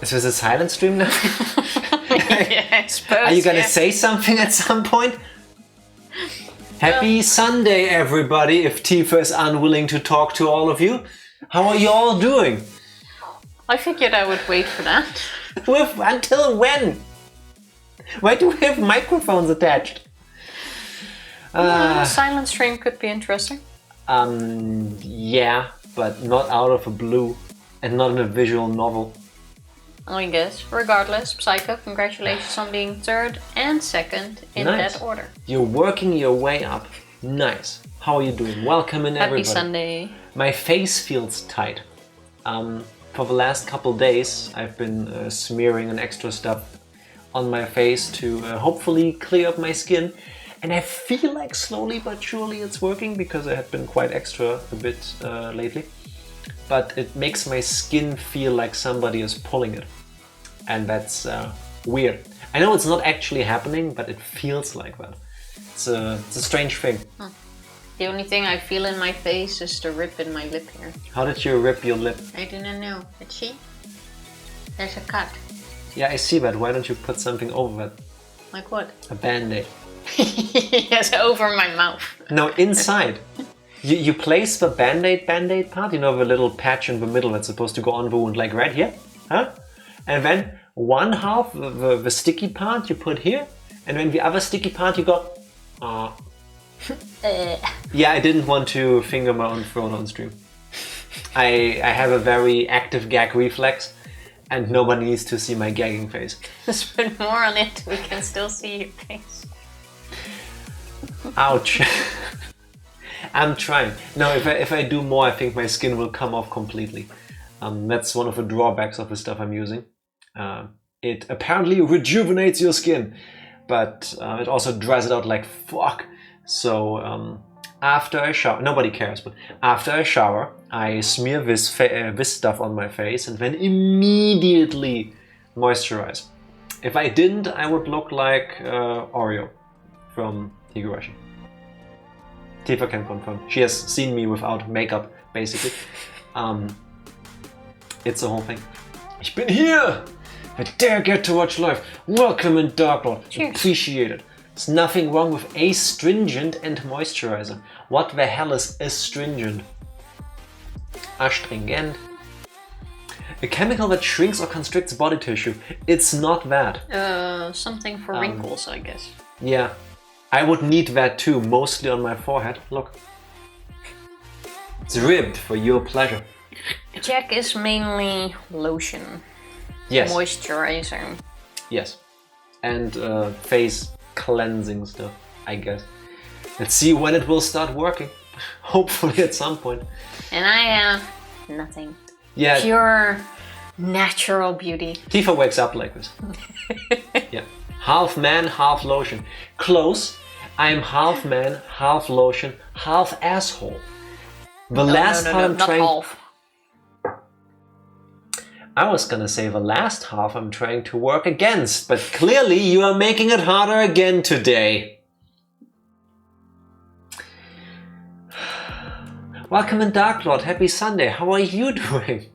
Is this a silent stream now? Yeah, I suppose. Are you gonna say something at some point? Happy Sunday, everybody, if Tifa is unwilling to talk to all of you. How are you all doing? I figured I would wait for that. Until when? Why do we have microphones attached? Silent stream could be interesting. Yeah, but not out of a blue and not in a visual novel. I guess. Regardless, Psycho, congratulations on being third and second in that order. You're working your way up. Nice. How are you doing? Welcome in, everybody. Happy Sunday. My face feels tight. For the last couple days, I've been smearing an extra stuff on my face to hopefully clear up my skin. And I feel like slowly but surely it's working because I had been quite extra a bit lately. But it makes my skin feel like somebody is pulling it. And that's weird. I know it's not actually happening, but it feels like that. It's a strange thing. Huh. The only thing I feel in my face is the rip in my lip here. How did you rip your lip? I do not know. But see? There's a cut. Yeah, I see that. Why don't you put something over that? Like what? A band-aid. Yes, over my mouth. No, inside. You place the band-aid part, you know, the little patch in the middle that's supposed to go on the wound, like right here, huh? And then one half, the sticky part, you put here, and then the other sticky part, you go, Yeah, I didn't want to finger my own throat on stream. I have a very active gag reflex, and nobody needs to see my gagging face. Just put more on it, we can still see your face. Ouch. I'm trying. No, if I do more, I think my skin will come off completely. That's one of the drawbacks of the stuff I'm using. It apparently rejuvenates your skin, but it also dries it out like fuck. So after I shower, nobody cares, but after I shower, I smear this stuff on my face and then immediately moisturize. If I didn't, I would look like Oreo from Higurashi. Tifa can confirm. She has seen me without makeup, basically. It's the whole thing. Ich bin hier! I dare get to watch live. Welcome in Dark Lord. Cheers. Appreciate it. There's nothing wrong with astringent and moisturizer. What the hell is astringent? Astringent. A chemical that shrinks or constricts body tissue. It's not that. Something for wrinkles, I guess. Yeah. I would need that too, mostly on my forehead. Look. It's ribbed for your pleasure. Jack is mainly lotion. Yes. Moisturizer. Yes. And face cleansing stuff, I guess. Let's see when it will start working. Hopefully at some point. And I have nothing. Yeah. Pure natural beauty. Tifa wakes up like this. Yeah. Half man, half lotion. Close. I'm half man, half lotion, half asshole. The last half I'm trying. Half. I was gonna say the last half I'm trying to work against, but clearly you are making it harder again today. Welcome in Dark Lord. Happy Sunday. How are you doing?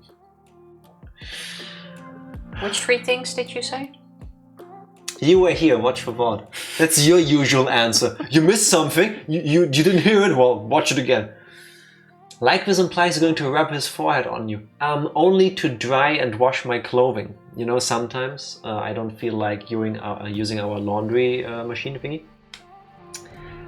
Which three things did you say? You were here, watch the VOD. That's your usual answer. You missed something? You didn't hear it? Well, watch it again. Like this implies going to rub his forehead on you. Only to dry and wash my clothing. You know, sometimes I don't feel like using our laundry machine thingy.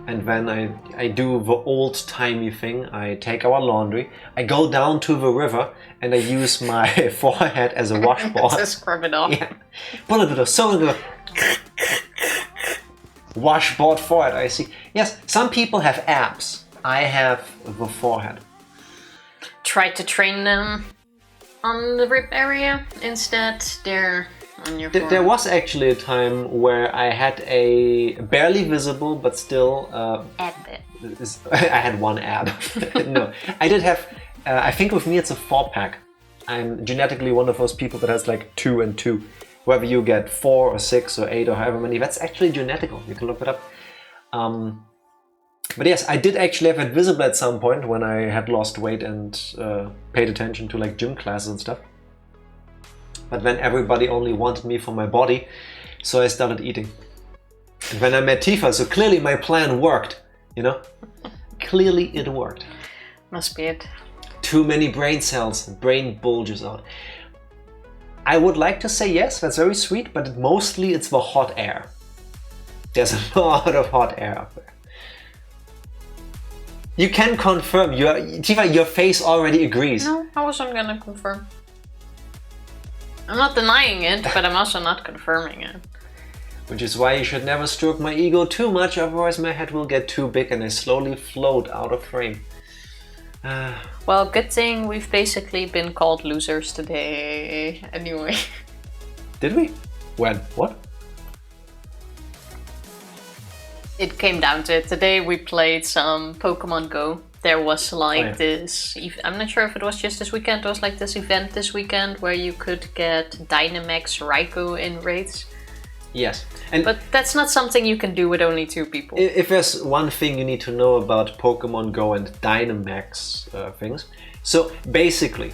And then I do the old-timey thing. I take our laundry, I go down to the river, and I use my forehead as a washboard. To scrub it off. Yeah. Put a bit of soap in the washboard forehead, I see. Yes, some people have abs. I have the forehead. Try to train them on the rib area. Instead, they're on your forehead. There was actually a time where I had a barely visible, but still... ab bit. I had one ab. No, I did have... I think with me it's a 4-pack. I'm genetically one of those people that has like 2 and 2. Whether you get 4 or 6 or 8 or however many, that's actually genetical. You can look it up. But yes, I did actually have it visible at some point when I had lost weight and paid attention to like gym classes and stuff. But then everybody only wanted me for my body, so I started eating. And then I met Tifa, so clearly my plan worked, you know? Clearly it worked. Must be it. Too many brain cells, brain bulges out. I would like to say yes, that's very sweet, but mostly it's the hot air. There's a lot of hot air up there. You can confirm, Tifa, your face already agrees. No, I wasn't gonna confirm. I'm not denying it, but I'm also not confirming it. Which is why you should never stroke my ego too much, otherwise my head will get too big and I slowly float out of frame. Well, good thing we've basically been called losers today, anyway. Did we? When? What? It came down to it. Today we played some Pokemon Go. There was like this, I'm not sure if it was just this weekend, it was like this event this weekend where you could get Dynamax Raikou in raids. Yes. But that's not something you can do with only 2 people. If there's one thing you need to know about Pokemon Go and Dynamax things, so basically,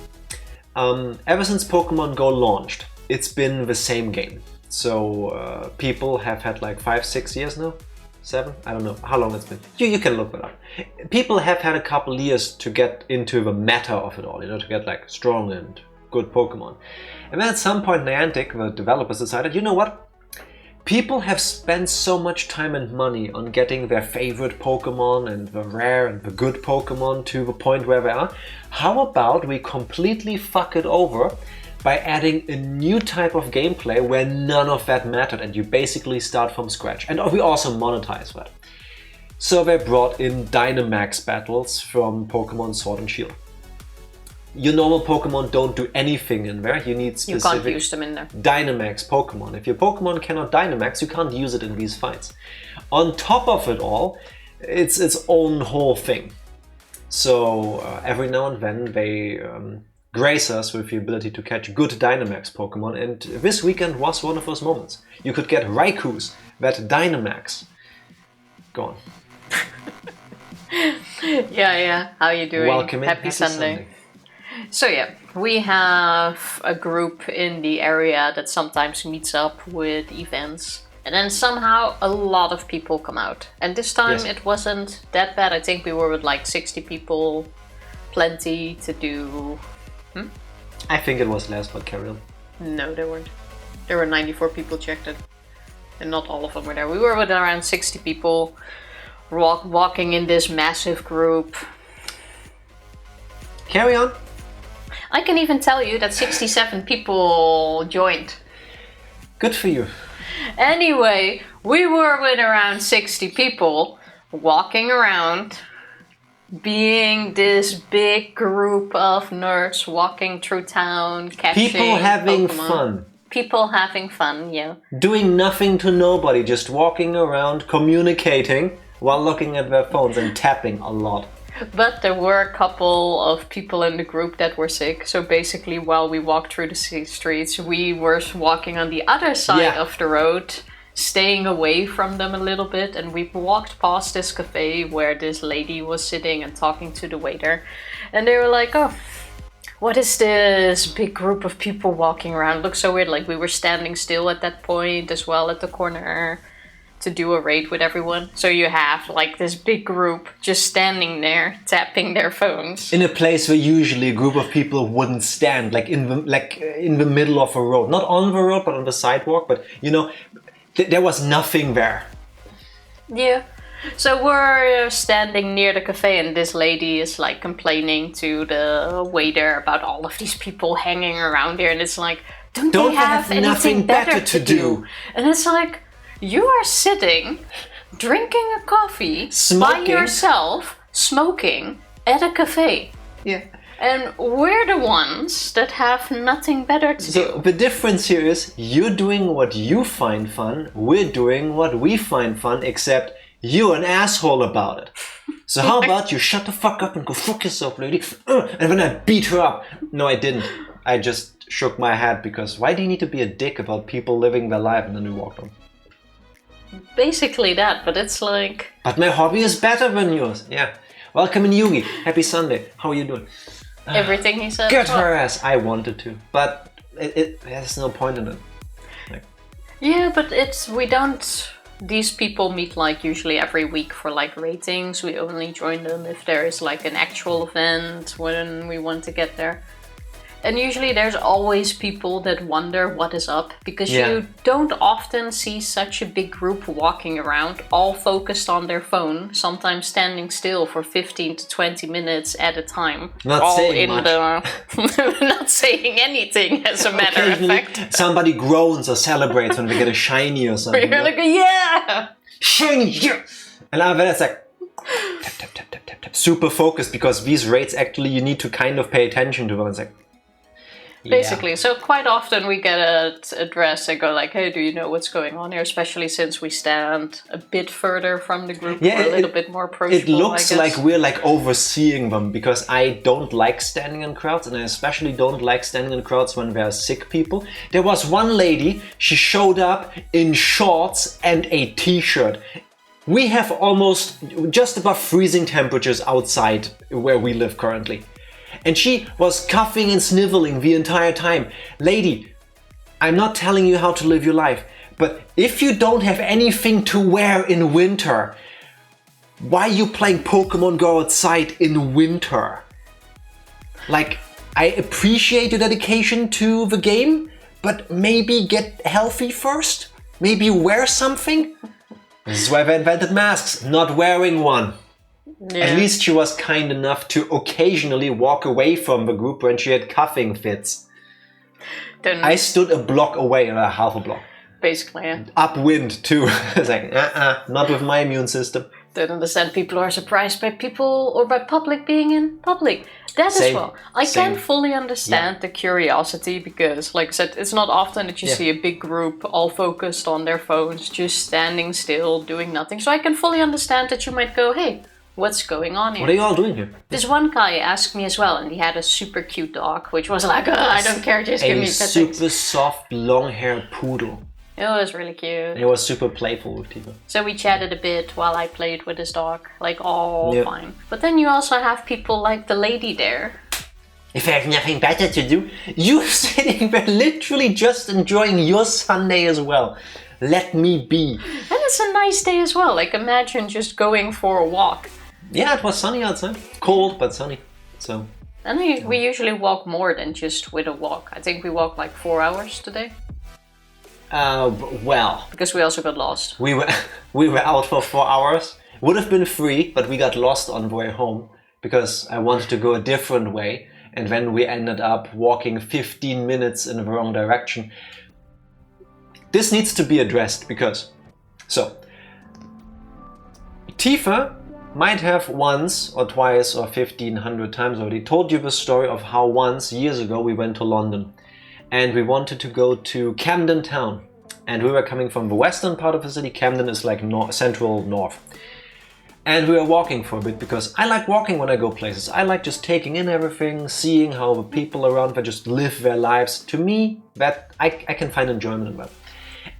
ever since Pokemon Go launched, it's been the same game. So people have had like 5-6 years now? 7? I don't know how long it's been. You can look that up. People have had a couple years to get into the meta of it all, you know, to get like strong and good Pokemon. And then at some point Niantic, the developers, decided, you know what? People have spent so much time and money on getting their favorite Pokemon and the rare and the good Pokemon to the point where they are. How about we completely fuck it over by adding a new type of gameplay where none of that mattered and you basically start from scratch. And we also monetize that. So they brought in Dynamax battles from Pokemon Sword and Shield. Your normal Pokemon don't do anything in there. You need specific You can't use them in there. Dynamax Pokemon. If your Pokemon cannot Dynamax, you can't use it in these fights. On top of it all, it's its own whole thing. So every now and then they grace us with the ability to catch good Dynamax Pokemon, and this weekend was one of those moments. You could get Raikous that Dynamax. Go on. Yeah. How you doing? Welcome in. Happy Sunday. So yeah, we have a group in the area that sometimes meets up with events. And then somehow a lot of people come out. And this time It wasn't that bad. I think we were with like 60 people. Plenty to do. I think it was less, but carry on. No, there weren't. There were 94 people checked it. And not all of them were there. We were with around 60 people. Walking in this massive group. Carry on. I can even tell you that 67 people joined. Good for you. Anyway, we were with around 60 people walking around, being this big group of nerds walking through town, catching people having Pokemon. fun. People having fun, yeah. Doing nothing to nobody, just walking around, communicating while looking at their phones and tapping a lot. But there were a couple of people in the group that were sick. So basically, while we walked through the streets, we were walking on the other side of the road, staying away from them a little bit. And we walked past this cafe where this lady was sitting and talking to the waiter. And they were like, oh, what is this big group of people walking around? It looks so weird. Like we were standing still at that point as well at the corner to do a raid with everyone. So you have like this big group just standing there tapping their phones in a place where usually a group of people wouldn't stand, like in the middle of a road, not on the road but on the sidewalk. But you know, there was nothing there. Yeah. So we're standing near the cafe and this lady is like complaining to the waiter about all of these people hanging around here, and it's like, don't they have anything better to do? And it's like, you are sitting, drinking a coffee by yourself, smoking at a cafe. Yeah. And we're the ones that have nothing better to do. So the difference here is you're doing what you find fun, we're doing what we find fun, except you're an asshole about it. So how about you shut the fuck up and go fuck yourself, lady? And then I beat her up. No, I didn't. I just shook my head because why do you need to be a dick about people living their life? And then we walked on. Basically that, but it's like... But my hobby is better than yours. Yeah. Welcome in Yugi. Happy Sunday. How are you doing? Everything he said. Get her ass. I wanted to. But there's no point in it. Like, Yeah, but we don't. These people meet like usually every week for like ratings. We only join them if there is like an actual event when we want to get there. And usually there's always people that wonder what is up, because you don't often see such a big group walking around, all focused on their phone, sometimes standing still for 15 to 20 minutes at a time. Not all saying in much. not saying anything, as a matter of fact. Somebody groans or celebrates when they get a shiny or something. You're like, yeah! Shiny, yeah! And then it's like tap, tap, tap, tap, tap, tap. Super focused, because these rates actually you need to kind of pay attention to them. It's like, Basically, so quite often we get a address and go like, hey, do you know what's going on here? Especially since we stand a bit further from the group, or a little bit more approachable. It looks like we're like overseeing them, because I don't like standing in crowds, and I especially don't like standing in crowds when there are sick people. There was one lady, she showed up in shorts and a t-shirt. We have almost just above freezing temperatures outside where we live currently. And she was coughing and sniveling the entire time. Lady, I'm not telling you how to live your life, but if you don't have anything to wear in winter, why are you playing Pokemon Go outside in winter? Like, I appreciate your dedication to the game, but maybe get healthy first? Maybe wear something? This is why they invented masks, not wearing one. Yeah. At least she was kind enough to occasionally walk away from the group when she had coughing fits. I stood a block away, half a block. Basically, yeah. Upwind too. It's like, not with my immune system. Don't understand people who are surprised by people or by public being in public. That as well. I can fully understand the curiosity, because, like I said, it's not often that you see a big group all focused on their phones, just standing still, doing nothing. So I can fully understand that you might go, hey, what's going on here? What are you all doing here? This one guy asked me as well, and he had a super cute dog, which was like, I don't care, just give me pet. A super soft, long-haired poodle. It was really cute. It was super playful with Tifa. So we chatted a bit while I played with his dog, like all fine. But then you also have people like the lady there. If I have nothing better to do, you're sitting there literally just enjoying your Sunday as well. Let me be. And it's a nice day as well. Like, imagine just going for a walk. Yeah, it was sunny outside. Cold, but sunny. So. And we usually walk more than just with a walk. I think we walked like 4 hours today. Well. Because we also got lost. We were out for 4 hours. Would have been free, but we got lost on the way home because I wanted to go a different way. And then we ended up walking 15 minutes in the wrong direction. This needs to be addressed because... So, Tifa might have once or twice or 1,500 times already told you the story of how once, years ago, we went to London. And we wanted to go to Camden Town. And we were coming from the western part of the city. Camden is like central north. And we were walking for a bit because I like walking when I go places. I like just taking in everything, seeing how the people around there just live their lives. To me, that I can find enjoyment in that.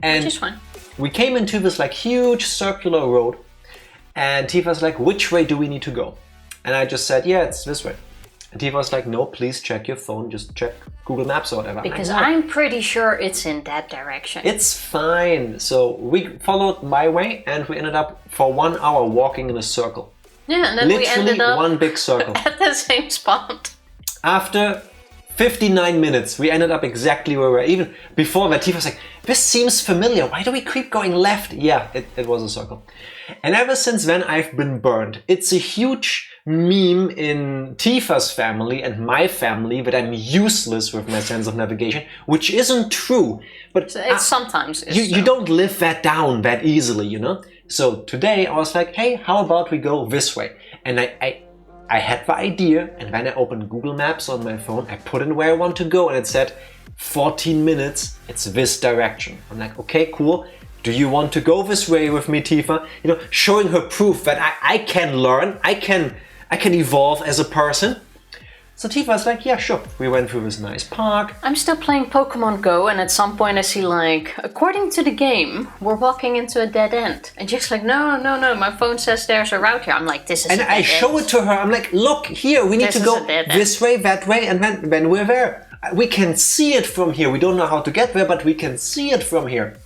And which is fine. We came into this like huge circular road. And Tifa's like, which way do we need to go? And I just said, yeah, it's this way. And Tifa was like, no, please check your phone. Just check Google Maps or whatever. Because I'm pretty sure it's in that direction. It's fine. So we followed my way and we ended up for 1 hour walking in a circle. Yeah, and then literally we ended up one big circle. at the same spot. After 59 minutes, we ended up exactly where we were. Even before that, Tifa was like, this seems familiar. Why do we keep going left? Yeah, it was a circle. And ever since then, I've been burned. It's a huge meme in Tifa's family and my family that I'm useless with my sense of navigation, which isn't true. But it's sometimes you don't live that down that easily, you know? So today I was like, hey, how about we go this way? And I had the idea, and then I opened Google Maps on my phone, I put in where I want to go, and it said 14 minutes, it's this direction. I'm like, okay, cool. Do you want to go this way with me, Tifa? You know, showing her proof that I can learn, I can evolve as a person. So Tifa's like, yeah, sure. We went through this nice park. I'm still playing Pokemon Go, and at some point I see like, according to the game, we're walking into a dead end. And Jack's like, no, my phone says there's a route here. I'm like, this is and a dead end. I show it to her. I'm like, look, here, we need to go this way, that way, and then we're there. We can see it from here. We don't know how to get there, but we can see it from here.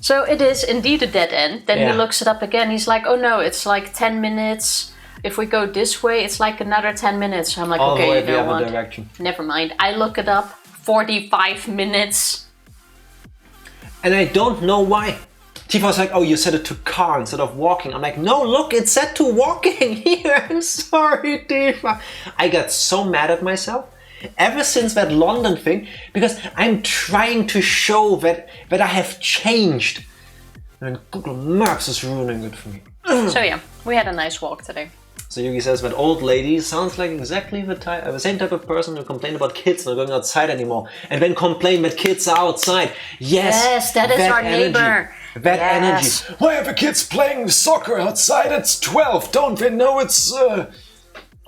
So it is indeed a dead end. Then Yeah. he looks it up again. He's like, oh no, it's like 10 minutes. If we go this way, it's like another 10 minutes. I'm like, All the okay, way you the know other what? direction. Never mind. I look it up. 45 minutes. And I don't know why. Tifa was like, oh, you set it to car instead of walking. I'm like, no, look, it's set to walking here. I'm sorry, Tifa. I got so mad at myself ever since that London thing because I'm trying to show that I have changed. And Google Maps is ruining it for me. So yeah, we had a nice walk today. So Yugi says that old lady sounds like exactly the same type of person who complained about kids not going outside anymore and then complain that kids are outside. Yes, that is our neighbor. That Yes. energy. Why are the kids playing soccer outside? It's 12. Don't they know it's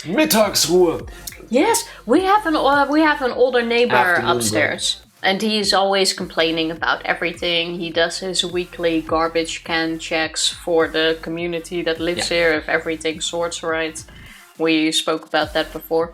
Mittagsruhe? Yes, we have an older neighbor Afternoon upstairs. And he's always complaining about everything. He does his weekly garbage can checks for the community that lives here, if everything sorts right. We spoke about that before.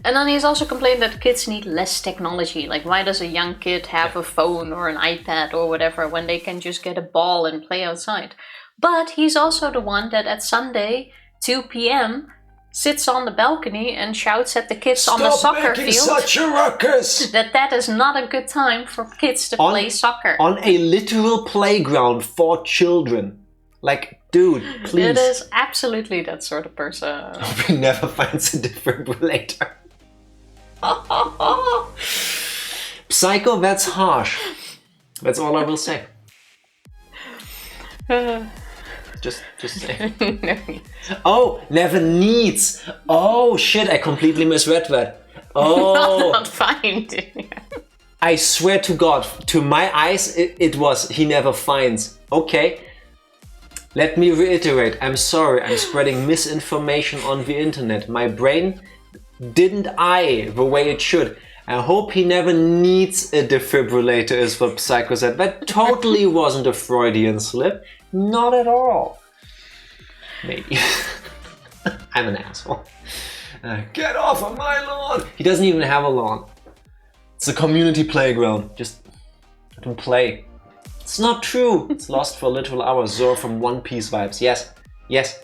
And then he's also complained that kids need less technology. Like, why does a young kid have a phone or an iPad or whatever when they can just get a ball and play outside? But he's also the one that at Sunday, 2 p.m., sits on the balcony and shouts at the kids on the soccer field Such a ruckus! that is not a good time for kids to play soccer. On a literal playground for children. Like, dude, please. It is absolutely that sort of person. He never finds a defibrillator. Psycho, that's harsh. That's all I will say. Just say. No. Oh, never needs. Oh shit, I completely misread that. Oh, Not fine. I swear to God, to my eyes, it was he never finds. Okay, let me reiterate. I'm sorry, I'm spreading misinformation on the internet. My brain didn't eye the way it should. I hope he never needs a defibrillator, is what Psycho said. That totally wasn't a Freudian slip. Not at all. Maybe. I'm an asshole. Get off of my lawn! He doesn't even have a lawn. It's a community playground. Just let him play. It's not true. It's lost for literal hours. Zoro from One Piece vibes. Yes. Yes.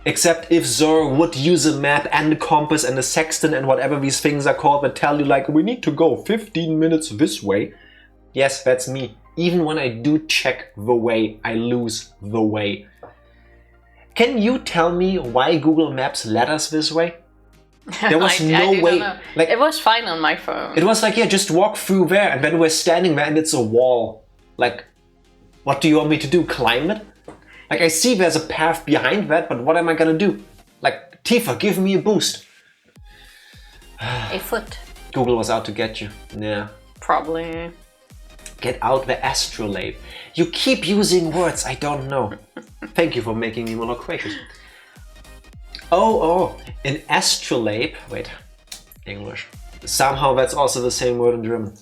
Except if Zoro would use a map and a compass and a sextant and whatever these things are called that tell you like, we need to go 15 minutes this way. Yes, that's me. Even when I do check the way, I lose the way. Can you tell me why Google Maps led us this way? There was no way. Like, it was fine on my phone. It was like, yeah, just walk through there, and then we're standing there and it's a wall. Like, what do you want me to do? Climb it? Like, I see there's a path behind that, but what am I gonna do? Like, Tifa, give me a boost. A foot. Google was out to get you. Yeah. Probably. Get out the astrolabe. You keep using words I don't know. Thank you for making me more loquacious. Oh, an astrolabe. Wait, English. Somehow that's also the same word in German.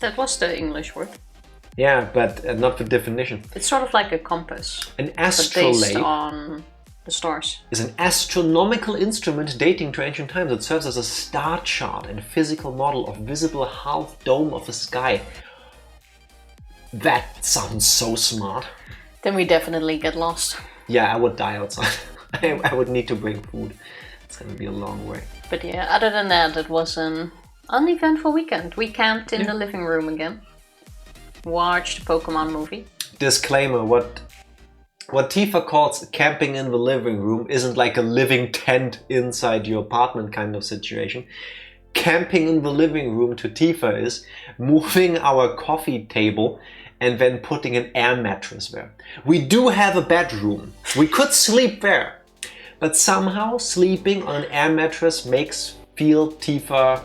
That was the English word. Yeah, but not the definition. It's sort of like a compass. An But based astrolabe on the stars. is an astronomical instrument dating to ancient times. It serves as a star chart and physical model of visible half dome of the sky. That sounds so smart. Then we definitely get lost. Yeah, I would die outside. I would need to bring food. It's gonna be a long way. But yeah, other than that, it was an uneventful weekend. We camped in the living room again. Watched the Pokemon movie. Disclaimer, what Tifa calls camping in the living room isn't like a living tent inside your apartment kind of situation. Camping in the living room to Tifa is moving our coffee table and then putting an air mattress there. We do have a bedroom. We could sleep there. But somehow sleeping on an air mattress makes feel Tifa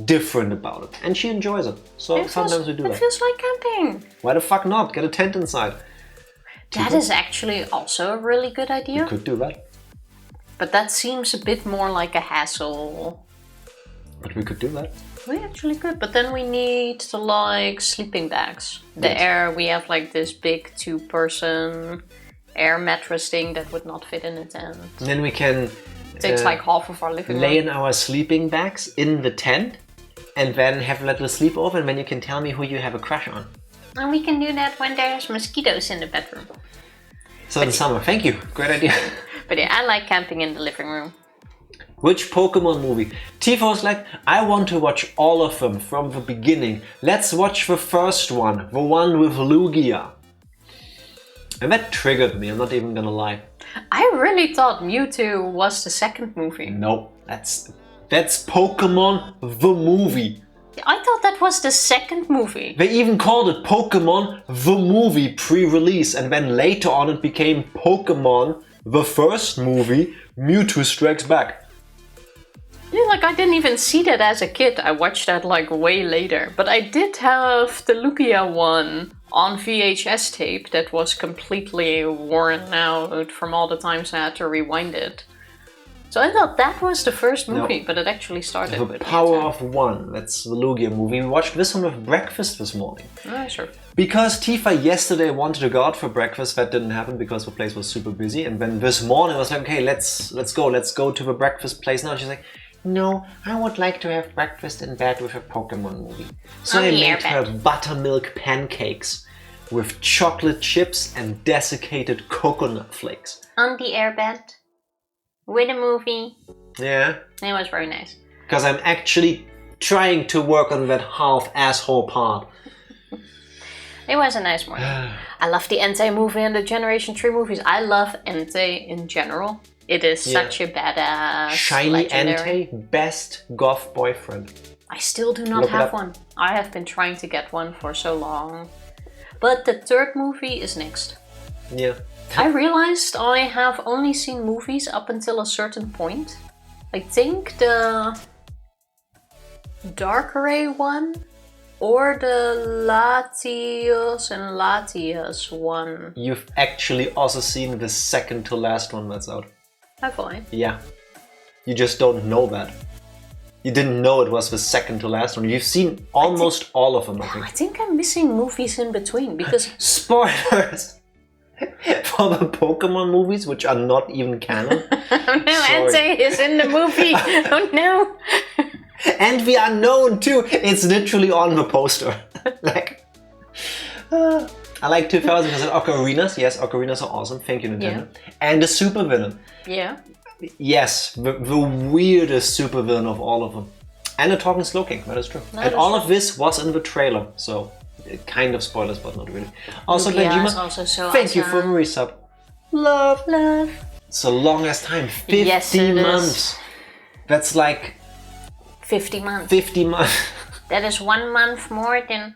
different about it. And she enjoys it. So sometimes we do that. It feels like camping. Why the fuck not? Get a tent inside. That is actually also a really good idea. You could do that. But that seems a bit more like a hassle. But we could do that. We actually could, but then we need the like sleeping bags. We have like this big 2-person air mattress thing that would not fit in a tent. And then we can Takes like half of our living lay room. in our sleeping bags in the tent and then have a little sleepover, and then you can tell me who you have a crush on. And we can do that when there's mosquitoes in the bedroom. So in summer, thank you, great idea. But yeah, I like camping in the living room. Which Pokemon movie? Tifa was like, I want to watch all of them from the beginning. Let's watch the first one, the one with Lugia. And that triggered me, I'm not even gonna lie. I really thought Mewtwo was the second movie. No, that's Pokemon the movie. I thought that was the second movie. They even called it Pokemon the movie pre-release, and then later on it became Pokemon the first movie, Mewtwo Strikes Back. Yeah, like I didn't even see that as a kid. I watched that like way later. But I did have the Lugia one on VHS tape that was completely worn out from all the times I had to rewind it. So I thought that was the first movie, but it actually started with The Power Mewtwo. of One, that's the Lugia movie. We watched this one with breakfast this morning. Oh, sure. Because Tifa yesterday wanted to go out for breakfast, that didn't happen because the place was super busy. And then this morning I was like, okay, let's go to the breakfast place now. And she's like, no, I would like to have breakfast in bed with a Pokemon movie. So I made her buttermilk pancakes with chocolate chips and desiccated coconut flakes. On the airbed. With a movie. Yeah. It was very nice. Because I'm actually trying to work on that half asshole part. It was a nice morning. I love the Entei movie and the Generation 3 movies. I love Entei in general. It is such a badass. Shiny legendary. Entei, best goth boyfriend. I still do not Look it have up. one. I have been trying to get one for so long. But the third movie is next. Yeah. I realized I have only seen movies up until a certain point. I think the Darkrai one or the Latios and Latias one. You've actually also seen the second to last one that's out. Have I? Yeah. You just don't know that. You didn't know it was the second to last one. You've seen almost all of them, I think. I think I'm missing movies in between because Spoilers! For the Pokemon movies, which are not even canon. oh no, Entei is in the movie. Oh no. And the unknown too. It's literally on the poster. Like, I like 2000 because ocarinas. Yes, ocarinas are awesome. Thank you, Nintendo. And the super villain. Yeah. Yes, the weirdest super villain of all of them. And a talking Slowking. That is true. That and is all true. of this was in the trailer, so kind of spoilers, but not really. Also, Lugia Benjima, is also so thank you for awesome. the resub. Love. It's the longest time. 50 Yes, it is. months. That's like 50 months. 50 months. That is 1 month more than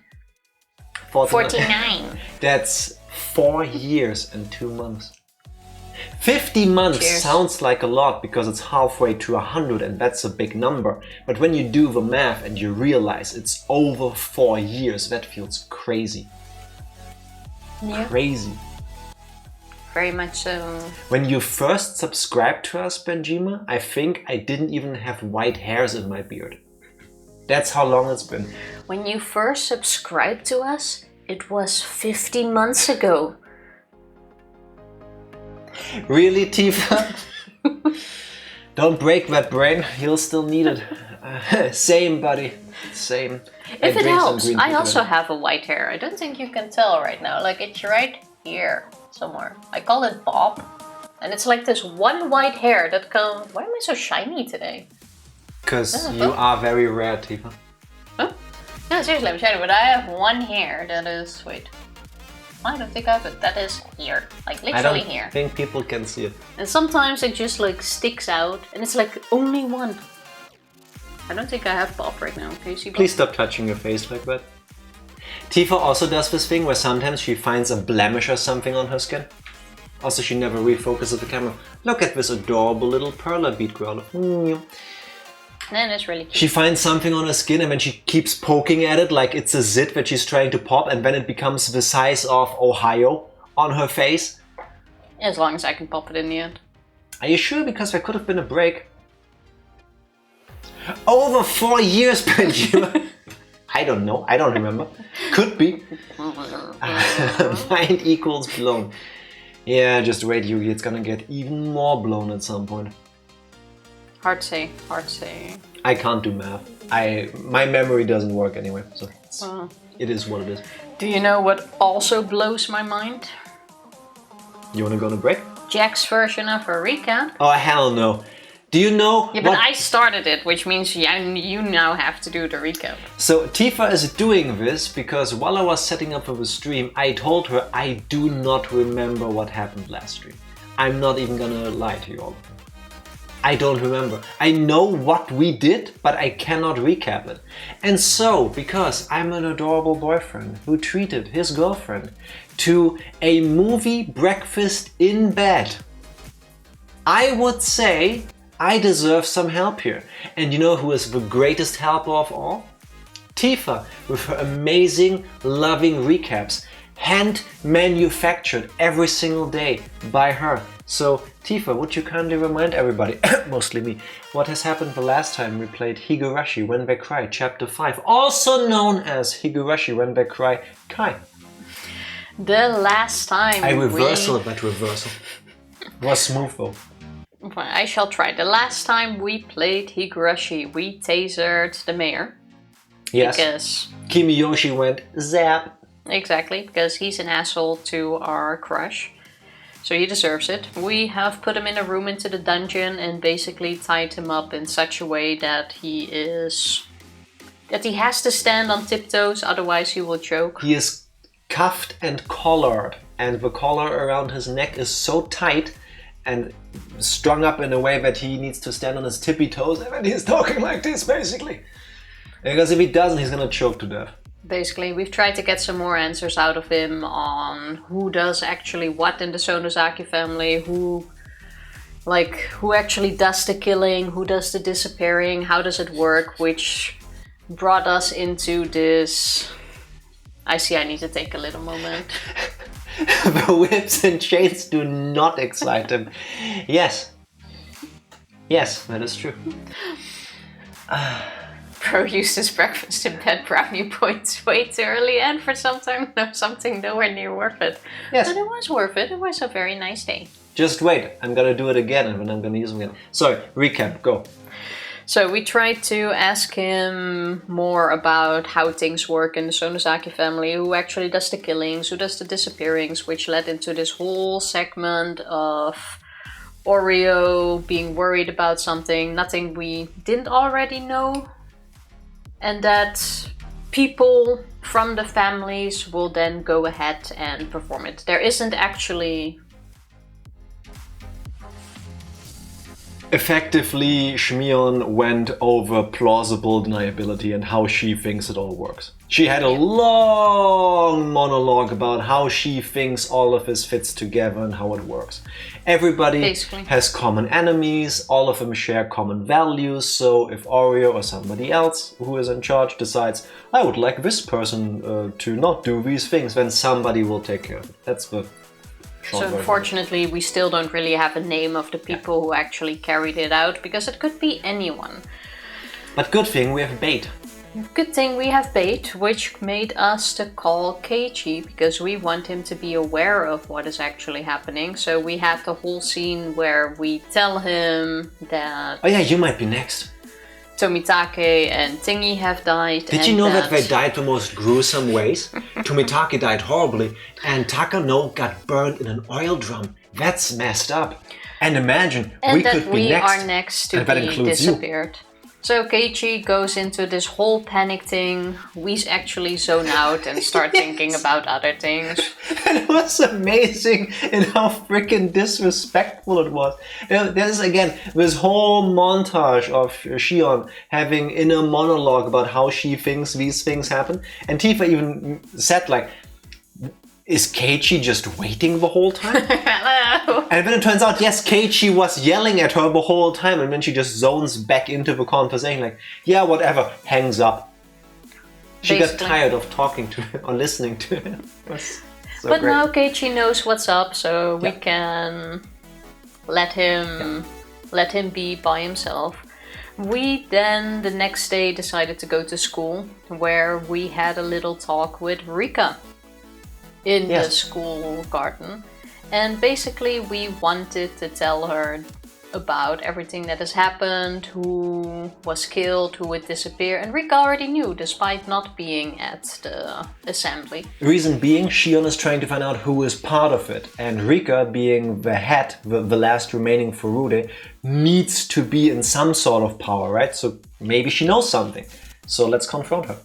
49. That's 4 years and 2 months. 50 months Cheers. sounds like a lot because it's halfway to 100 and that's a big number. But when you do the math and you realize it's over 4 years, that feels crazy. Yeah. Crazy. Very much so. When you first subscribed to us, Benjima, I think I didn't even have white hairs in my beard. That's how long it's been. When you first subscribed to us, it was 50 months ago. Really, Tifa? Don't break that brain, you'll still need it. Same, buddy. Same. If it drink some helps, green I tea also today. have a white hair. I don't think you can tell right now. Like, it's right here somewhere. I call it bob. And it's like this one white hair that comes... Why am I so shiny today? Because you are very rare, Tifa. Huh? No, seriously, I'm shiny, but I have one hair that is... Wait. I don't think I have it. That is here. Like, I literally don't here. think people can see it. And sometimes it just, like, sticks out. And it's, like, only one. I don't think I have bob right now. Can you see bob? Please stop touching your face like that. Tifa also does this thing where sometimes she finds a blemish or something on her skin. Also, she never refocuses the camera. Look at this adorable little perla bead girl. Then it's really cute. She finds something on her skin and then she keeps poking at it like it's a zit that she's trying to pop, and then it becomes the size of Ohio on her face. As long as I can pop it in the end. Are you sure? Because there could have been a break. Over 4 years, Benjamin. I don't know. I don't remember. Could be. Mind equals blown. Yeah, just wait, Yugi. It's gonna get even more blown at some point. Hard to say. Hard to say. I can't do math. My memory doesn't work anyway, so it is what it is. Do you know what also blows my mind? You want to go on a break? Jack's version of a recap. Oh, hell no. Do you know? Yeah, but I started it, which means you now have to do the recap. So Tifa is doing this because while I was setting up for the stream, I told her I do not remember what happened last stream. I'm not even gonna lie to you all. I don't remember. I know what we did, but I cannot recap it. And so, because I'm an adorable boyfriend who treated his girlfriend to a movie breakfast in bed, I would say I deserve some help here. And you know who is the greatest helper of all? Tifa, with her amazing, loving recaps, hand manufactured every single day by her. So Tifa, would you kindly remind everybody, mostly me, what has happened the last time we played Higurashi When They Cry Chapter 5, also known as Higurashi When They Cry Kai. The last time I reversal that reversal. Was smooth though. Well, I shall try. The last time we played Higurashi, we tasered the mayor. Yes. Because Kimiyoshi went zap. Exactly, because he's an asshole to our crush. So he deserves it. We have put him in a room into the dungeon and basically tied him up in such a way that he has to stand on tiptoes, otherwise he will choke. He is cuffed and collared, and the collar around his neck is so tight and strung up in a way that he needs to stand on his tippy toes, and then he's talking like this basically. Because if he doesn't, he's gonna choke to death. Basically, we've tried to get some more answers out of him on who does actually what in the Sonozaki family, who actually does the killing, who does the disappearing, how does it work, which brought us into this... I see I need to take a little moment. The whips and chains do not excite him. Yes. Yes, that is true. Bro used his breakfast in bed brownie points way too early and for something nowhere near worth it. Yes. But it was worth it. It was a very nice day. Just wait, I'm gonna do it again and then I'm gonna use them again. Sorry, recap, go. So we tried to ask him more about how things work in the Sonozaki family, who actually does the killings, who does the disappearings, which led into this whole segment of Oreo being worried about nothing we didn't already know. And that people from the families will then go ahead and perform it. There isn't actually... Effectively, Shmion went over plausible deniability and how she thinks it all works. She had a long monologue about how she thinks all of this fits together and how it works. Everybody Basically has common enemies, all of them share common values, so if Oreo or somebody else who is in charge decides, I would like this person to not do these things, then somebody will take care of it. That's the short So version. unfortunately we still don't really have a name of the people who actually carried it out, because it could be anyone. But good thing we have bait. Good thing we have bait, which made us to call Keiichi, because we want him to be aware of what is actually happening. So we had the whole scene where we tell him that... Oh yeah, you might be next. Tomitake and Tingy have died. Did you know that they died the most gruesome ways? Tomitake died horribly, and Takano got burned in an oil drum. That's messed up. And imagine, we could be next. Are next to and that be includes disappeared. You. So Keiichi goes into this whole panic thing. We actually zone out and start thinking about other things. And it was amazing in how freaking disrespectful it was. There's again this whole montage of Shion having inner monologue about how she thinks these things happen. And Tifa even said like, is Keiichi just waiting the whole time? Hello. And then it turns out, yes, Keiichi was yelling at her the whole time, and then she just zones back into the conversation like, yeah, whatever, hangs up. She got tired of talking to him or listening to him. So but great. now Keiichi knows what's up, so we can let him be by himself. We then, the next day, decided to go to school, where we had a little talk with Rika in the school garden. And basically we wanted to tell her about everything that has happened, who was killed, who would disappear, and Rika already knew, despite not being at the assembly. Reason being, Shion is trying to find out who is part of it, and Rika, being the head, the last remaining Furude, needs to be in some sort of power, right? So maybe she knows something. So let's confront her.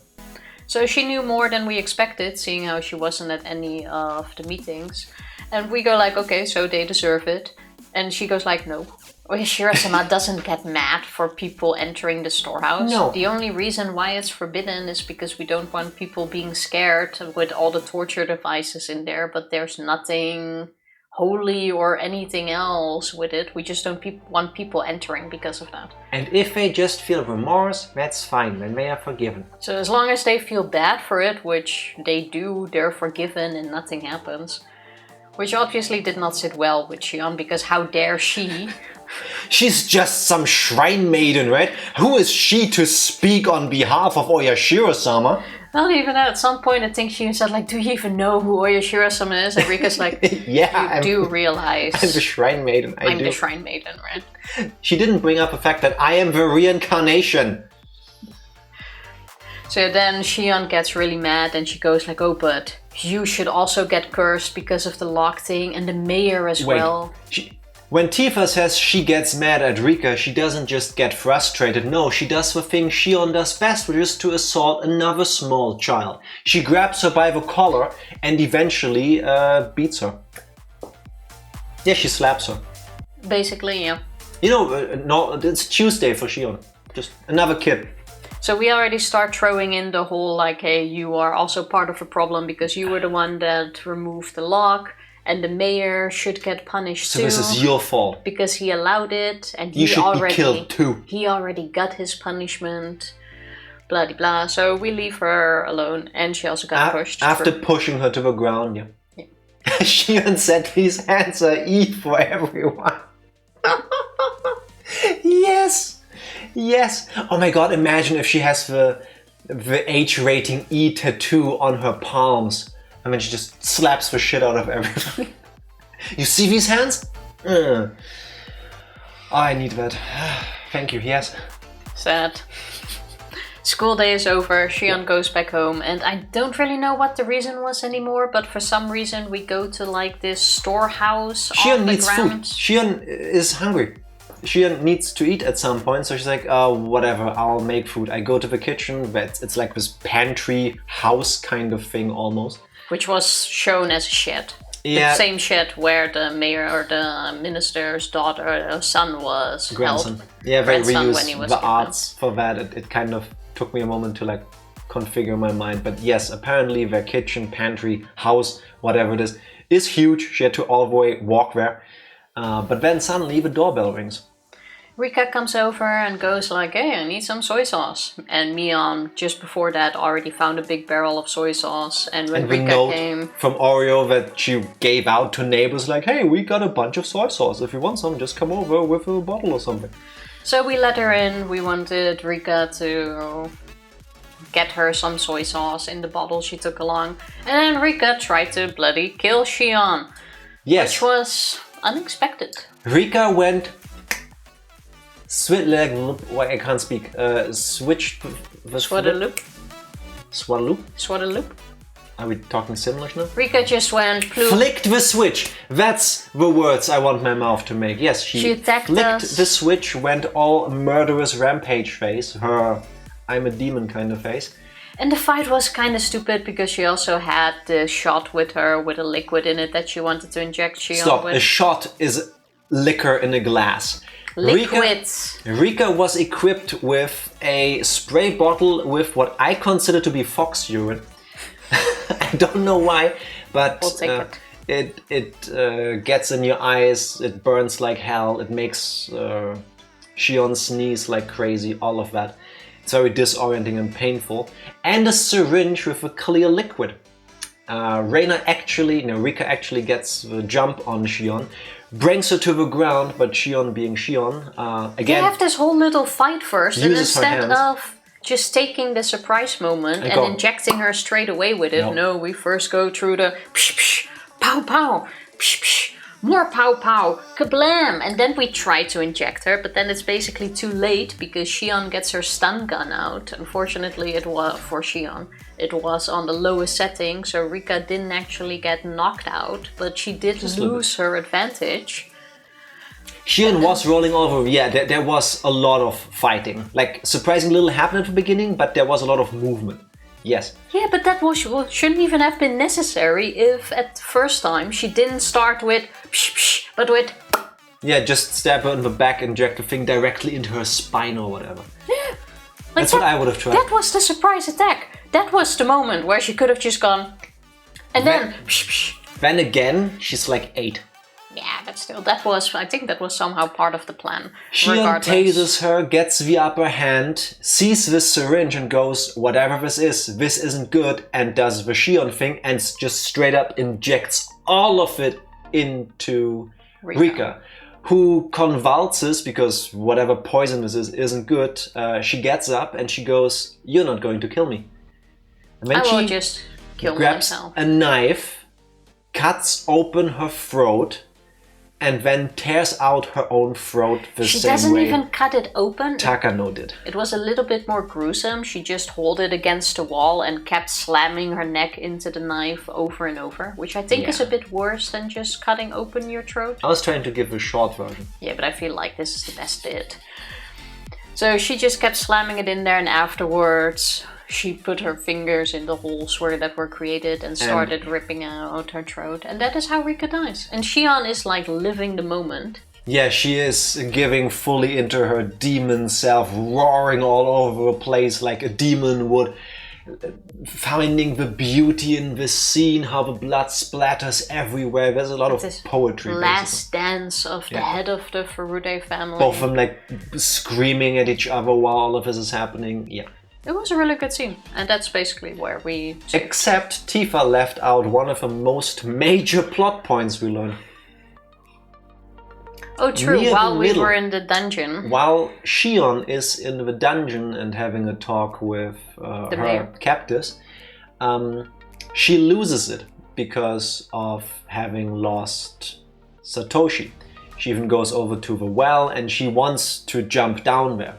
So she knew more than we expected, seeing how she wasn't at any of the meetings. And we go like, okay, so they deserve it. And she goes like, no. Oyashiro-sama doesn't get mad for people entering the storehouse. No. The only reason why it's forbidden is because we don't want people being scared with all the torture devices in there, but there's nothing holy or anything else with it. We just don't want people entering because of that. And if they just feel remorse, that's fine, then they are forgiven. So as long as they feel bad for it, which they do, they're forgiven and nothing happens. Which obviously did not sit well with Shion, because how dare she? She's just some shrine maiden, right? Who is she to speak on behalf of Oyashiro-sama? Not even that. At some point I think she said like, do you even know who Oyashiro-sama is? And Rika's like, yeah, you do realize I'm the shrine maiden. I'm the shrine maiden, right? She didn't bring up the fact that I am the reincarnation. So then Shion gets really mad and she goes like, oh, but you should also get cursed because of the lock thing, and the mayor as well. When Tifa says she gets mad at Rika, she doesn't just get frustrated. No, she does the thing Shion does best, which is to assault another small child. She grabs her by the collar and eventually beats her. Yeah, she slaps her. Basically, yeah. You know, no, it's Tuesday for Shion. Just another kid. So we already start throwing in the whole like, hey, you are also part of the problem because you were the one that removed the lock, and the mayor should get punished too. So this is your fault. Because he allowed it, and you should be killed too. He already got his punishment. Blah de blah. So we leave her alone, and she also got pushed. After pushing her to the ground, yeah. Shion said these hands are E for everyone. Yes! Yes! Oh my god, imagine if she has the H rating E tattoo on her palms. And then she just slaps the shit out of everybody. You see these hands? Oh, I need that. Thank you, yes. Sad. School day is over, Shion goes back home, and I don't really know what the reason was anymore, but for some reason we go to like this storehouse on the ground. Shion is hungry. Shion needs to eat at some point, so she's like, oh, whatever, I'll make food. I go to the kitchen, but it's like this pantry house kind of thing almost. Which was shown as a shed. Yeah. The same shed where the mayor or the minister's daughter or son was grandson. held. Yeah, they reused when he was the given. arts for that. It kind of took me a moment to like configure my mind. But yes, apparently their kitchen, pantry, house, whatever it is huge. She had to all the way walk there. But then suddenly the doorbell rings. Rika comes over and goes like, hey, I need some soy sauce. And Mion, just before that, already found a big barrel of soy sauce. And when Rika came from Oreo that she gave out to neighbors, like, hey, we got a bunch of soy sauce. If you want some, just come over with a bottle or something. So we let her in. We wanted Rika to get her some soy sauce in the bottle she took along. And then Rika tried to bloody kill Shion. Yes. Which was unexpected. Rika went... I can't speak. Switched the Swaddaloop. Swaddaloop? Swaddaloop. Are we talking Simlish now? Rika just went ploop. Flicked the switch. That's the words I want my mouth to make. Yes, she attacked flicked us. the switch, went all murderous rampage face. Her I'm a demon kind of face. And the fight was kind of stupid because she also had the shot with her with a liquid in it that she wanted to inject Shion Stop. with. A shot is liquor in a glass. Liquids. Rika was equipped with a spray bottle with what I consider to be fox urine. I don't know why, but we'll take it gets in your eyes, it burns like hell, it makes Shion sneeze like crazy, all of that. It's very disorienting and painful. And a syringe with a clear liquid. Rika actually gets the jump on Shion, brings her to the ground, but Shion being Shion, again... They have this whole little fight first, and instead of just taking the surprise moment and injecting her straight away with it, no, we first go through the psh psh, pow pow, psh psh, more pow pow, kablam! And then we try to inject her, but then it's basically too late because Shion gets her stun gun out. Unfortunately, it was for Shion. It was on the lowest setting, so Rika didn't actually get knocked out, but she did lose her advantage. Shion was rolling over. Yeah, there was a lot of fighting. Like, surprisingly little happened at the beginning, but there was a lot of movement. Yes. Yeah, but that shouldn't even have been necessary if at the first time she didn't start with psh psh, but with... Yeah, just stab her in the back, inject the thing directly into her spine or whatever. Yeah. That's what I would have tried. That was the surprise attack. That was the moment where she could have just gone... And then... Psh psh. Then again, she's like 8. Yeah, but still, I think that was somehow part of the plan. Shion tases her, gets the upper hand, sees this syringe and goes, whatever this isn't good, and does the Shion thing and just straight up injects all of it into Rika, who convulses because whatever poison this isn't good. She gets up and she goes, you're not going to kill me. And then I will just kill myself. A knife, cuts open her throat, and then tears out her own throat the same way. She doesn't even cut it open. Takano did. It was a little bit more gruesome. She just held it against the wall and kept slamming her neck into the knife over and over, which I think is a bit worse than just cutting open your throat. I was trying to give a short version. Yeah, but I feel like this is the best bit. So she just kept slamming it in there, and afterwards she put her fingers in the holes that were created and started ripping out her throat. And that is how Rika dies. And Shion is like living the moment. Yeah, she is giving fully into her demon self, roaring all over the place like a demon would. Finding the beauty in this scene, how the blood splatters everywhere. There's a lot of poetry. Last dance of the head of the Furude family. Both of them like screaming at each other while all of this is happening. Yeah. It was a really good scene, and that's basically where we... Except Tifa left out one of the most major plot points we learned. Oh, true, while we were in the dungeon. While Shion is in the dungeon and having a talk with her captors, she loses it because of having lost Satoshi. She even goes over to the well and she wants to jump down there.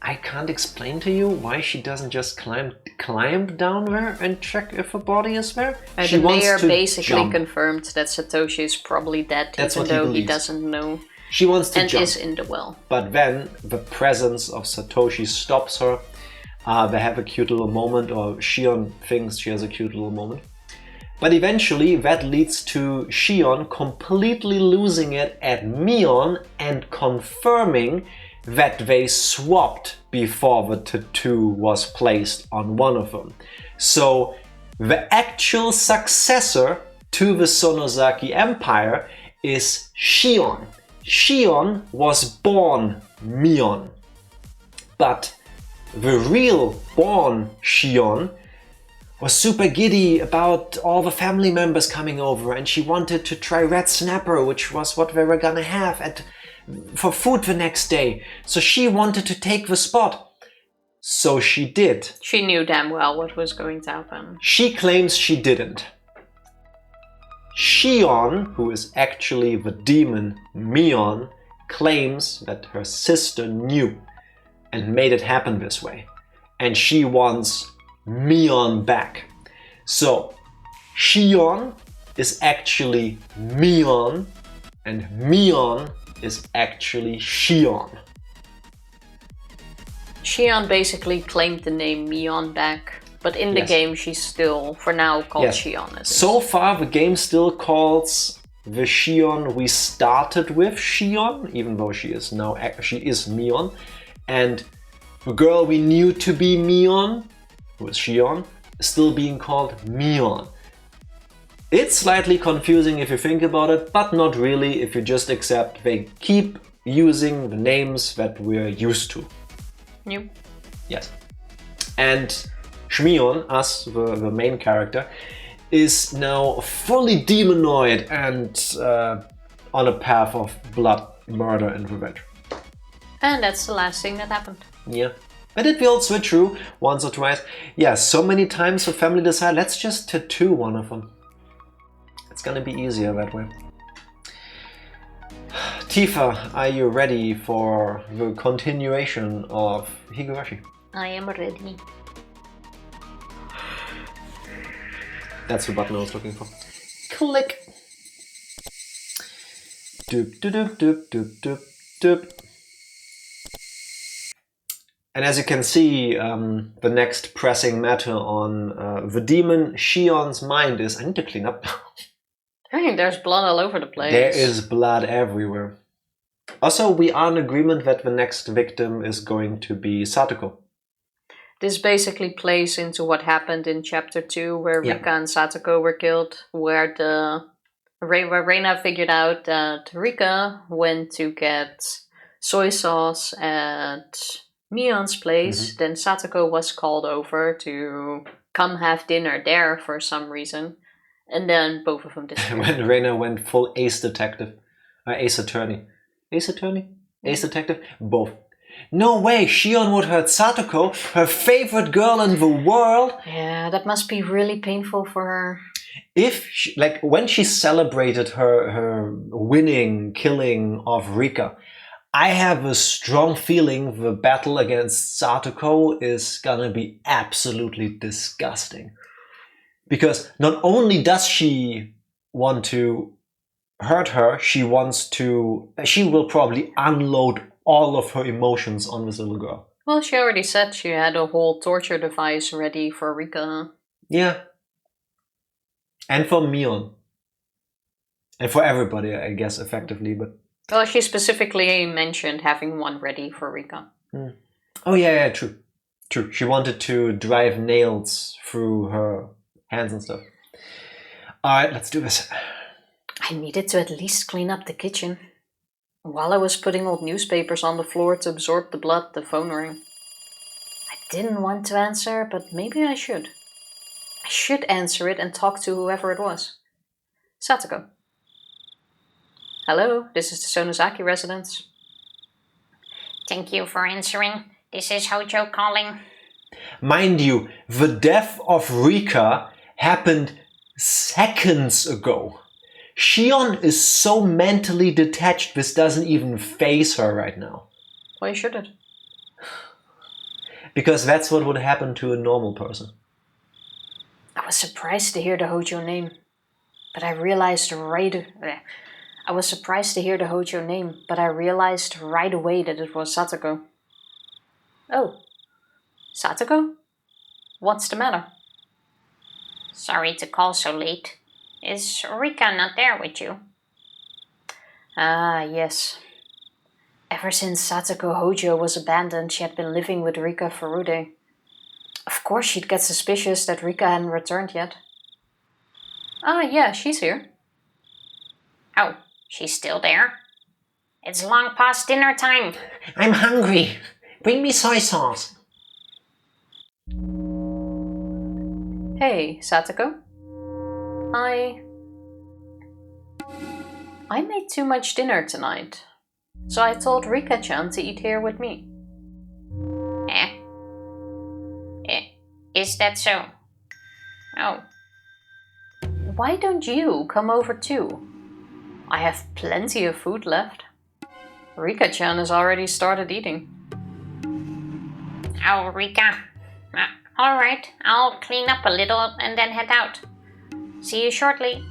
I can't explain to you why she doesn't just climb down there and check if her body is there. The mayor basically confirmed that Satoshi is probably dead, even though he doesn't know. She wants to jump. And is in the well. But then the presence of Satoshi stops her. They have a cute little moment, or Shion thinks she has a cute little moment. But eventually that leads to Shion completely losing it at Mion and confirming that they swapped before the tattoo was placed on one of them. So the actual successor to the Sonozaki Empire is Shion. Shion was born Mion. But the real born Shion was super giddy about all the family members coming over, and she wanted to try red snapper, which was what they were gonna have for food the next day. So she wanted to take the spot. So she did. She knew damn well what was going to happen. She claims she didn't. Shion, who is actually the demon Mion, claims that her sister knew and made it happen this way. And she wants Mion back. So Shion is actually Mion, and Mion is actually Shion. Shion basically claimed the name Mion back, but in the game she's still, for now, called Shion. So far the game still calls the Shion we started with Shion, even though she is Mion. And the girl we knew to be Mion, who is Shion, is still being called Mion. It's slightly confusing if you think about it, but not really if you just accept they keep using the names that we're used to. Yep. Yes. And Shmion, us, the main character, is now fully demonoid and on a path of blood, murder and revenge. And that's the last thing that happened. Yeah. But it will switch through once or twice. Yeah, so many times the family decide, let's just tattoo one of them. It's gonna be easier that way. Tifa, are you ready for the continuation of Higurashi? I am ready. That's the button I was looking for. Click. Doop, doop, doop, doop, doop, doop. And as you can see, the next pressing matter on the demon Shion's mind is... I need to clean up now. Hey, there's blood all over the place. There is blood everywhere. Also, we are in agreement that the next victim is going to be Satoko. This basically plays into what happened in chapter 2, where Rika and Satoko were killed, where Reina figured out that Rika went to get soy sauce at Mion's place. Then Satoko was called over to come have dinner there for some reason. And then both of them disappeared. When Reina went full ace detective. Ace attorney. Ace attorney? Ace detective? Both. No way, Shion would hurt Satoko, her favorite girl in the world. Yeah, that must be really painful for her. If she, like when she celebrated her winning killing of Rika, I have a strong feeling the battle against Satoko is gonna be absolutely disgusting. Because not only does she want to hurt her, she will probably unload all of her emotions on this little girl. Well, she already said she had a whole torture device ready for Rika. Yeah. And for Mion. And for everybody, I guess, effectively. But well, she specifically mentioned having one ready for Rika. Oh, yeah, true. True. She wanted to drive nails through her hands and stuff. Alright, let's do this. I needed to at least clean up the kitchen. While I was putting old newspapers on the floor to absorb the blood, the phone rang. I didn't want to answer, but maybe I should. I should answer it and talk to whoever it was. Satoko. Hello, this is the Sonozaki residence. Thank you for answering. This is Hojo calling. Mind you, the death of Rika happened seconds ago. Shion is so mentally detached, this doesn't even faze her right now. Why should it? Because that's what would happen to a normal person. I was surprised to hear the Hojo name, but I realized right away that it was Satoko. Oh, Satoko? What's the matter? Sorry to call so late. Is Rika not there with you? Ah, yes. Ever since Satoko Hojo was abandoned, she had been living with Rika Furude. Of course she'd get suspicious that Rika hadn't returned yet. Ah, yeah, she's here. Oh, she's still there? It's long past dinner time. I'm hungry. Bring me soy sauce. Hey, Satoko. I made too much dinner tonight, so I told Rika-chan to eat here with me. Is that so? Oh. Why don't you come over too? I have plenty of food left. Rika-chan has already started eating. Oh, Rika. Alright, I'll clean up a little and then head out. See you shortly.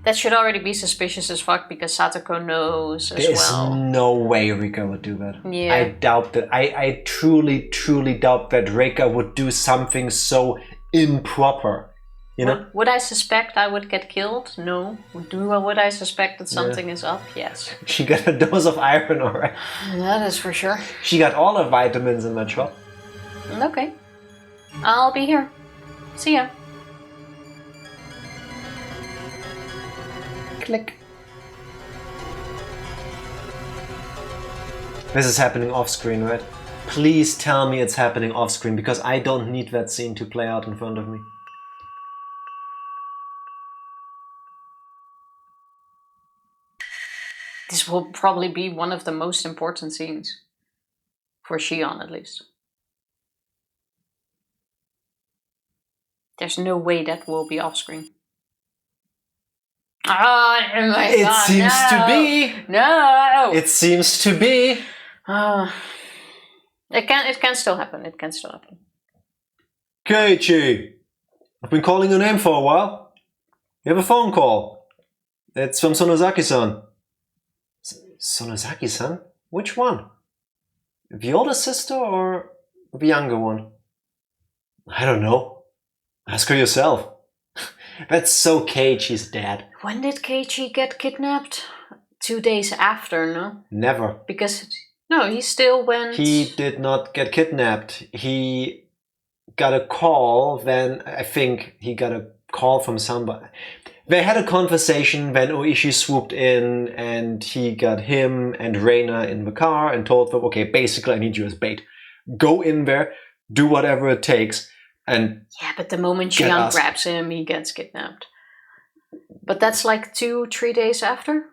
That should already be suspicious as fuck because Satoko knows as well. There's no way Rika would do that. Yeah. I doubt that. I truly, truly doubt that Rika would do something so improper. You know? Would I suspect I would get killed? No. Would I suspect that something is up? Yes. She got a dose of iron, alright. That is for sure. She got all the vitamins in that shot. Okay. I'll be here. See ya. Click. This is happening off screen, right? Please tell me it's happening off screen because I don't need that scene to play out in front of me. This will probably be one of the most important scenes. For Shion, at least. There's no way that will be off screen. Oh my It god, seems no. to be. No! It seems to be. It can still happen. It can still happen. Keiichi, I've been calling your name for a while. You have a phone call. It's from Sonozaki-san. Sonozaki-san? Which one? The older sister or the younger one? I don't know. Ask her yourself. That's so Keiichi's dad. When did Keiichi get kidnapped? 2 days after, no? Never. Because, no, he still went... He did not get kidnapped. He got a call, then I think he got a call from somebody. They had a conversation when Ooishi swooped in and he got him and Reina in the car and told them, okay, basically I need you as bait. Go in there, do whatever it takes, and... Yeah, but the moment Get Xian us. grabs him, he gets kidnapped. But that's like 2-3 days after?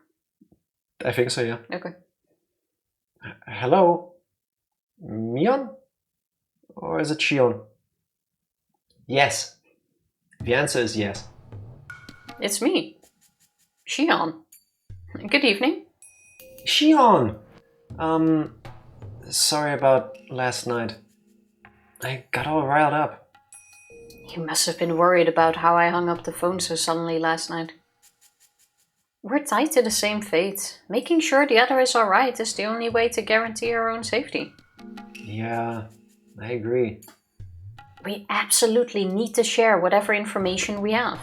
I think so, yeah. Okay. Hello? Mion? Or is it Shion? Yes. The answer is yes. It's me. Xian. Good evening. Shion! Sorry about last night. I got all riled up. You must have been worried about how I hung up the phone so suddenly last night. We're tied to the same fate. Making sure the other is alright is the only way to guarantee our own safety. Yeah, I agree. We absolutely need to share whatever information we have.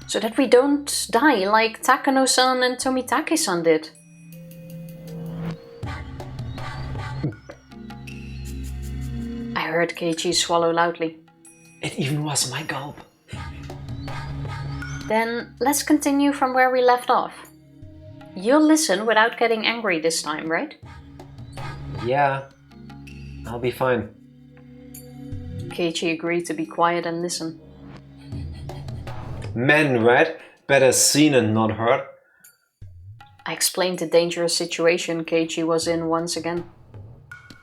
So that we don't die like Takano-san and Tomitake-san did. I heard Keiichi swallow loudly. It even was my gulp. Then let's continue from where we left off. You'll listen without getting angry this time, right? Yeah, I'll be fine. Keiichi agreed to be quiet and listen. Men, right? Better seen and not heard. I explained the dangerous situation Keiichi was in once again.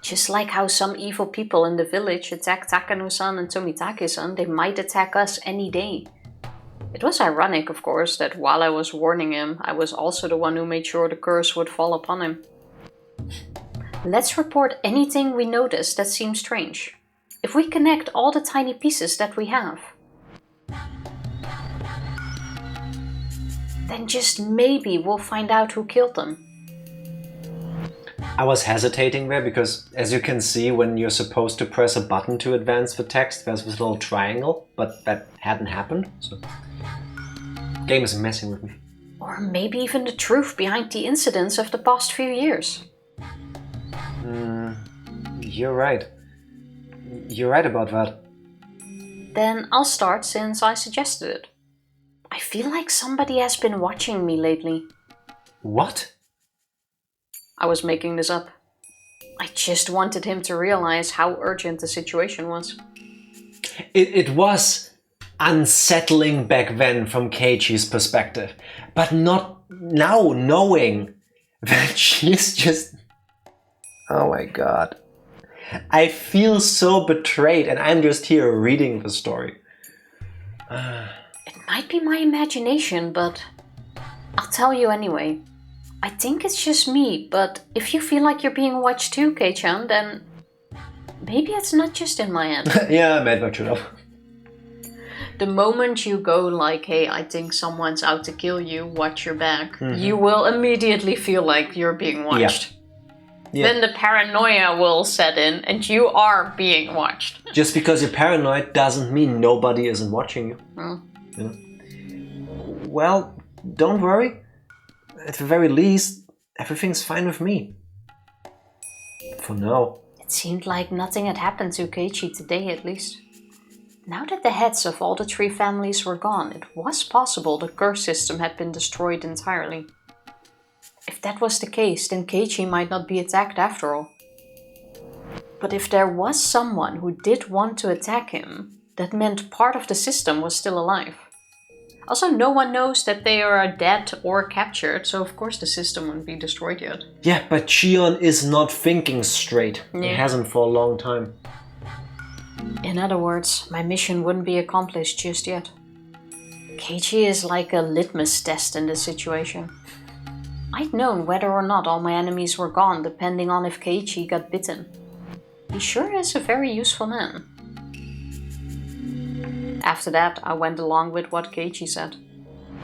Just like how some evil people in the village attacked Takano-san and Tomitake-san, they might attack us any day. It was ironic, of course, that while I was warning him, I was also the one who made sure the curse would fall upon him. Let's report anything we notice that seems strange. If we connect all the tiny pieces that we have, then just maybe we'll find out who killed them. I was hesitating there because, as you can see, when you're supposed to press a button to advance the text, there's this little triangle, but that hadn't happened, so... the game is messing with me. Or maybe even the truth behind the incidents of the past few years. You're right. You're right about that. Then I'll start since I suggested it. I feel like somebody has been watching me lately. What? I was making this up. I just wanted him to realize how urgent the situation was. It was unsettling back then from Keiichi's perspective, but not now knowing that she's just... Oh my god. I feel so betrayed and I'm just here reading the story. It might be my imagination, but I'll tell you anyway. I think it's just me, but if you feel like you're being watched too, Kei-chan, then maybe it's not just in my head. Yeah, I made my true up. The moment you go like, hey, I think someone's out to kill you, watch your back, you will immediately feel like you're being watched. Yeah. Then the paranoia will set in and you are being watched. Just because you're paranoid doesn't mean nobody isn't watching you. You know? Well, don't worry. At the very least, everything's fine with me. For now. It seemed like nothing had happened to Keiichi today, at least. Now that the heads of all the 3 families were gone, it was possible the curse system had been destroyed entirely. If that was the case, then Keiichi might not be attacked after all. But if there was someone who did want to attack him, that meant part of the system was still alive. Also, no one knows that they are dead or captured, so of course the system wouldn't be destroyed yet. Yeah, but Shion is not thinking straight. Yeah. It hasn't for a long time. In other words, my mission wouldn't be accomplished just yet. Keiichi is like a litmus test in this situation. I'd known whether or not all my enemies were gone depending on if Keiichi got bitten. He sure is a very useful man. After that, I went along with what Keiichi said.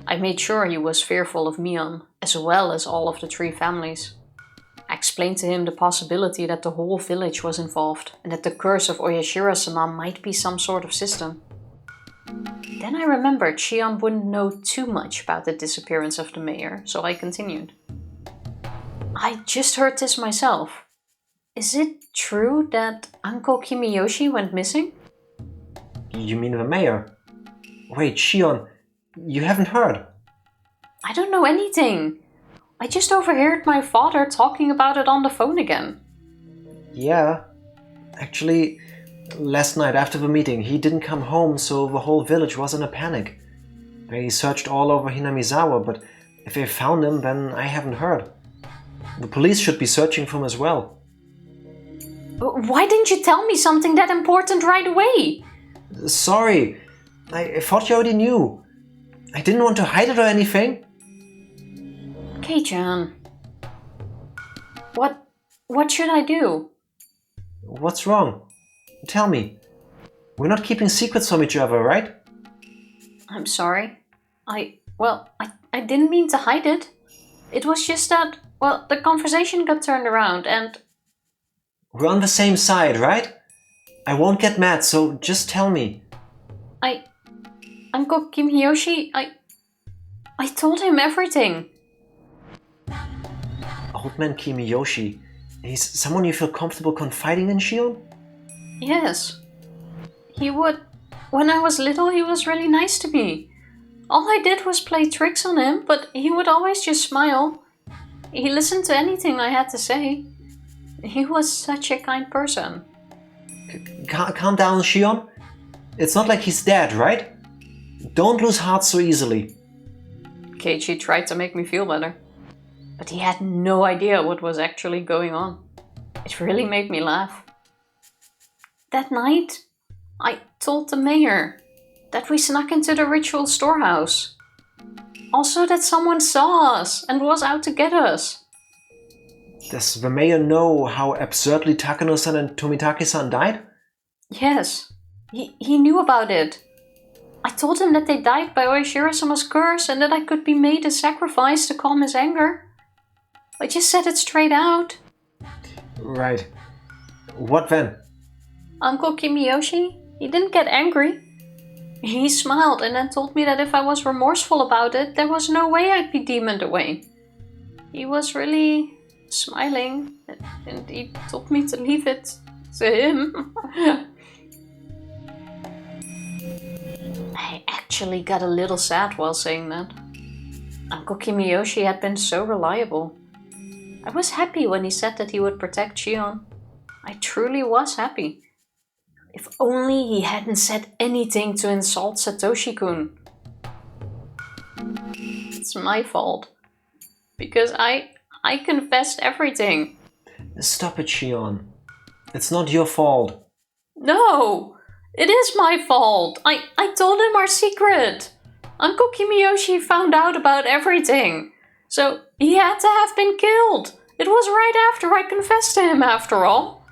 I made sure he was fearful of Mion, as well as all of the 3 families. I explained to him the possibility that the whole village was involved, and that the curse of Oyashiro-sama might be some sort of system. Then I remembered Shion wouldn't know too much about the disappearance of the mayor, so I continued. I just heard this myself. Is it true that Uncle Kimiyoshi went missing? You mean the mayor? Wait, Shion, you haven't heard? I don't know anything. I just overheard my father talking about it on the phone again. Yeah. Actually, last night after the meeting, he didn't come home, so the whole village was in a panic. They searched all over Hinamizawa, but if they found him, then I haven't heard. The police should be searching for him as well. Why didn't you tell me something that important right away? Sorry. I thought you already knew. I didn't want to hide it or anything. Kei-chan. What should I do? What's wrong? Tell me. We're not keeping secrets from each other, right? I'm sorry. I didn't mean to hide it. It was just that, the conversation got turned around and... We're on the same side, right? I won't get mad, so just tell me. Uncle Kimiyoshi, I told him everything. Old man Kimiyoshi. He's someone you feel comfortable confiding in, Shion? Yes. He would. When I was little, he was really nice to me. All I did was play tricks on him, but he would always just smile. He listened to anything I had to say. He was such a kind person. Calm down, Shion. It's not like he's dead, right? Don't lose heart so easily. Keiichi tried to make me feel better, but he had no idea what was actually going on. It really made me laugh. That night, I told the mayor that we snuck into the ritual storehouse. Also that someone saw us and was out to get us. Does the mayor know how absurdly Takano-san and Tomitake-san died? Yes, he knew about it. I told him that they died by Oyashiro-sama's curse and that I could be made a sacrifice to calm his anger. I just said it straight out. Right. What then? Uncle Kimiyoshi, he didn't get angry. He smiled and then told me that if I was remorseful about it, there was no way I'd be demoned away. He was really smiling and he told me to leave it to him. I actually got a little sad while saying that. Uncle Kimiyoshi had been so reliable. I was happy when he said that he would protect Shion. I truly was happy. If only he hadn't said anything to insult Satoshi-kun. It's my fault. Because I confessed everything. Stop it, Shion. It's not your fault. No! It is my fault! I told him our secret! Uncle Kimiyoshi found out about everything. So he had to have been killed. It was right after I confessed to him, after all.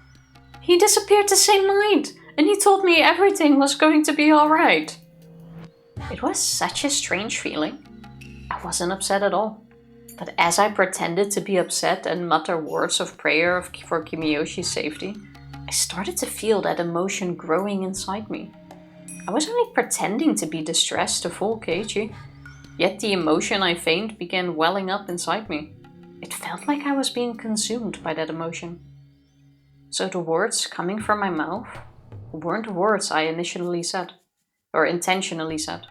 He disappeared the same night, and he told me everything was going to be alright. It was such a strange feeling. I wasn't upset at all. But as I pretended to be upset and mutter words of prayer for Kimiyoshi's safety, I started to feel that emotion growing inside me. I was only pretending to be distressed to fool Keiichi, yet the emotion I feigned began welling up inside me. It felt like I was being consumed by that emotion. So the words coming from my mouth weren't words I initially said, or intentionally said.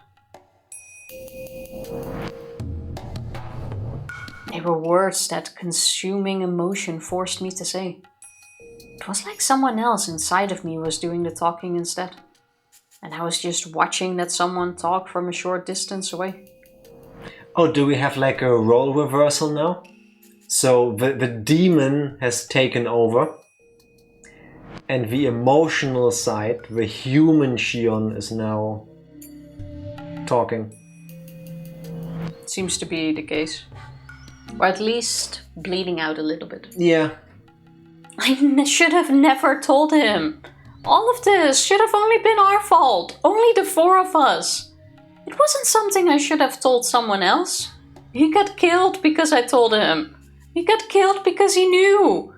They were words that consuming emotion forced me to say. It was like someone else inside of me was doing the talking instead. And I was just watching that someone talk from a short distance away. Oh, do we have like a role reversal now? So the demon has taken over. And the emotional side, the human Shion, is now talking. seems to be the case. Or at least bleeding out a little bit. Yeah. I should have never told him. All of this should have only been our fault. Only the four of us. It wasn't something I should have told someone else. He got killed because I told him. He got killed because he knew.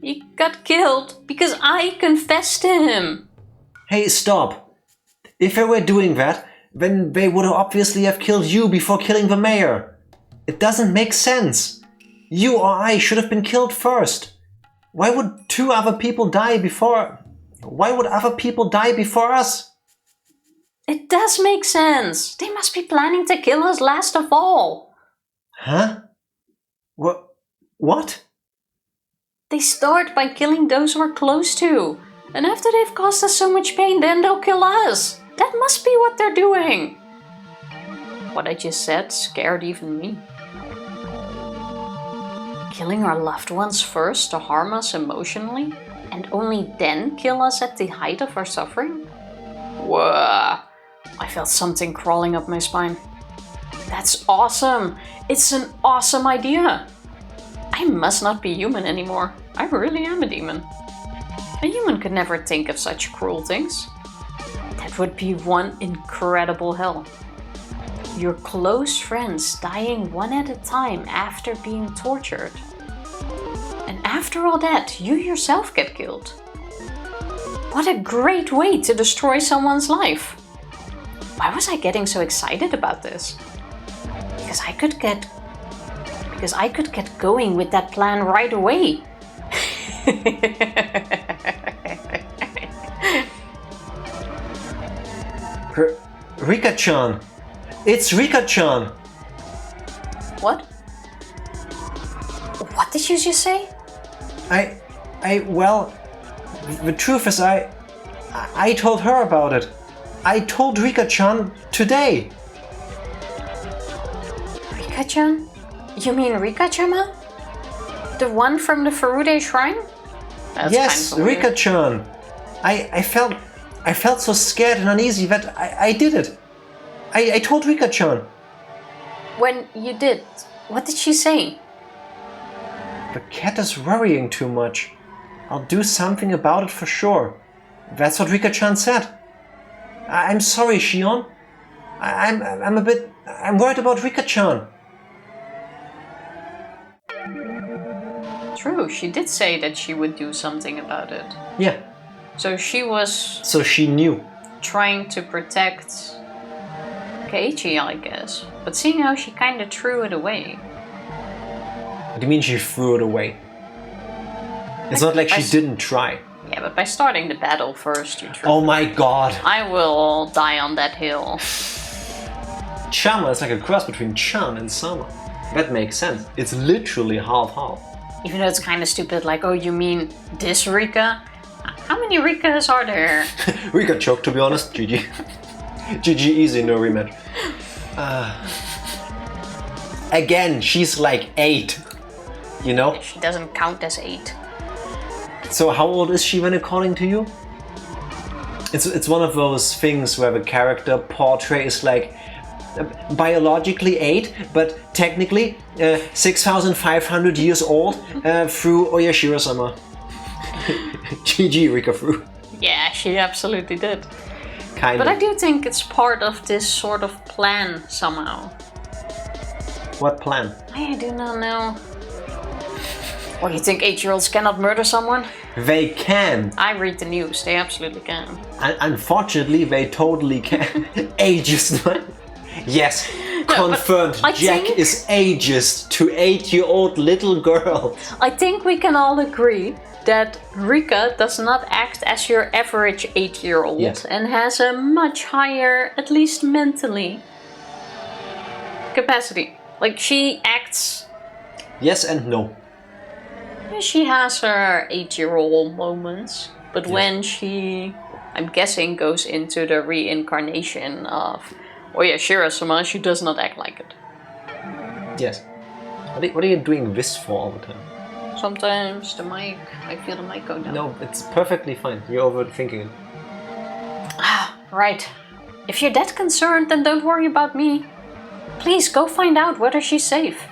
He got killed because I confessed to him. Hey, stop. If they were doing that, then they would obviously have killed you before killing the mayor. It doesn't make sense. You or I should have been killed first. Why would two other people die before... Why would other people die before us? It does make sense. They must be planning to kill us last of all. Huh? What? They start by killing those we're close to. And after they've caused us so much pain, then they'll kill us. That must be what they're doing. What I just said scared even me. Killing our loved ones first to harm us emotionally, and only then kill us at the height of our suffering? Whoa! I felt something crawling up my spine. That's awesome! It's an awesome idea! I must not be human anymore. I really am a demon. A human could never think of such cruel things. That would be one incredible hell. Your close friends dying one at a time after being tortured. And after all that, you yourself get killed. What a great way to destroy someone's life. Why was I getting so excited about this? Because I could get going with that plan right away. Rika-chan! It's Rika-chan! What? What did you just say? Well, the truth is I told her about it. I told Rika-chan today. Rika-chan? You mean Rika-chama? The one from the Furude shrine? That's yes, kind of weird. Rika-chan. I felt so scared and uneasy that I did it. I told Rika-chan. When you did, what did she say? The cat is worrying too much. I'll do something about it for sure. That's what Rika-chan said. I'm sorry, Shion. I'm worried about Rika-chan. True, she did say that she would do something about it. Yeah. So she knew. Trying to protect Keiichi, I guess. But seeing how she kinda threw it away. What do you mean she threw it away? It's not like she didn't try. Yeah, but by starting the battle first, you threw Oh my god! I will die on that hill. Chama is like a cross between Chan and Sama. That makes sense. It's literally half-half. Even though it's kinda stupid, like, oh, you mean this Rika? How many Rikas are there? Rika choked, to be honest. GG. GG easy, no rematch. Again, she's like 8. You know? She doesn't count as 8. So how old is she when according to you? It's one of those things where the character portrait is like biologically 8, but technically 6,500 years old through oyashiro-sama. GG, Rika through. Yeah, she absolutely did. Kind But of. I do think it's part of this sort of plan somehow. What plan? I do not know. What, you think 8-year-olds cannot murder someone? They can. I read the news, they absolutely can. Unfortunately, they totally can. Ageist. Yes, confirmed. I Jack think- is ageist to 8-year-old little girl. I think we can all agree that Rika does not act as your average 8-year-old Yes. and has a much higher, at least mentally, capacity. Like, she acts... Yes and no. She has her 8-year-old moments, but when she, I'm guessing, goes into the reincarnation of oyashiro-sama, she does not act like it. Yes. What are you doing this for all the time? Sometimes the mic, I feel the mic go down. No, it's perfectly fine. You're overthinking it. Right. If you're that concerned, then don't worry about me. Please go find out whether she's safe.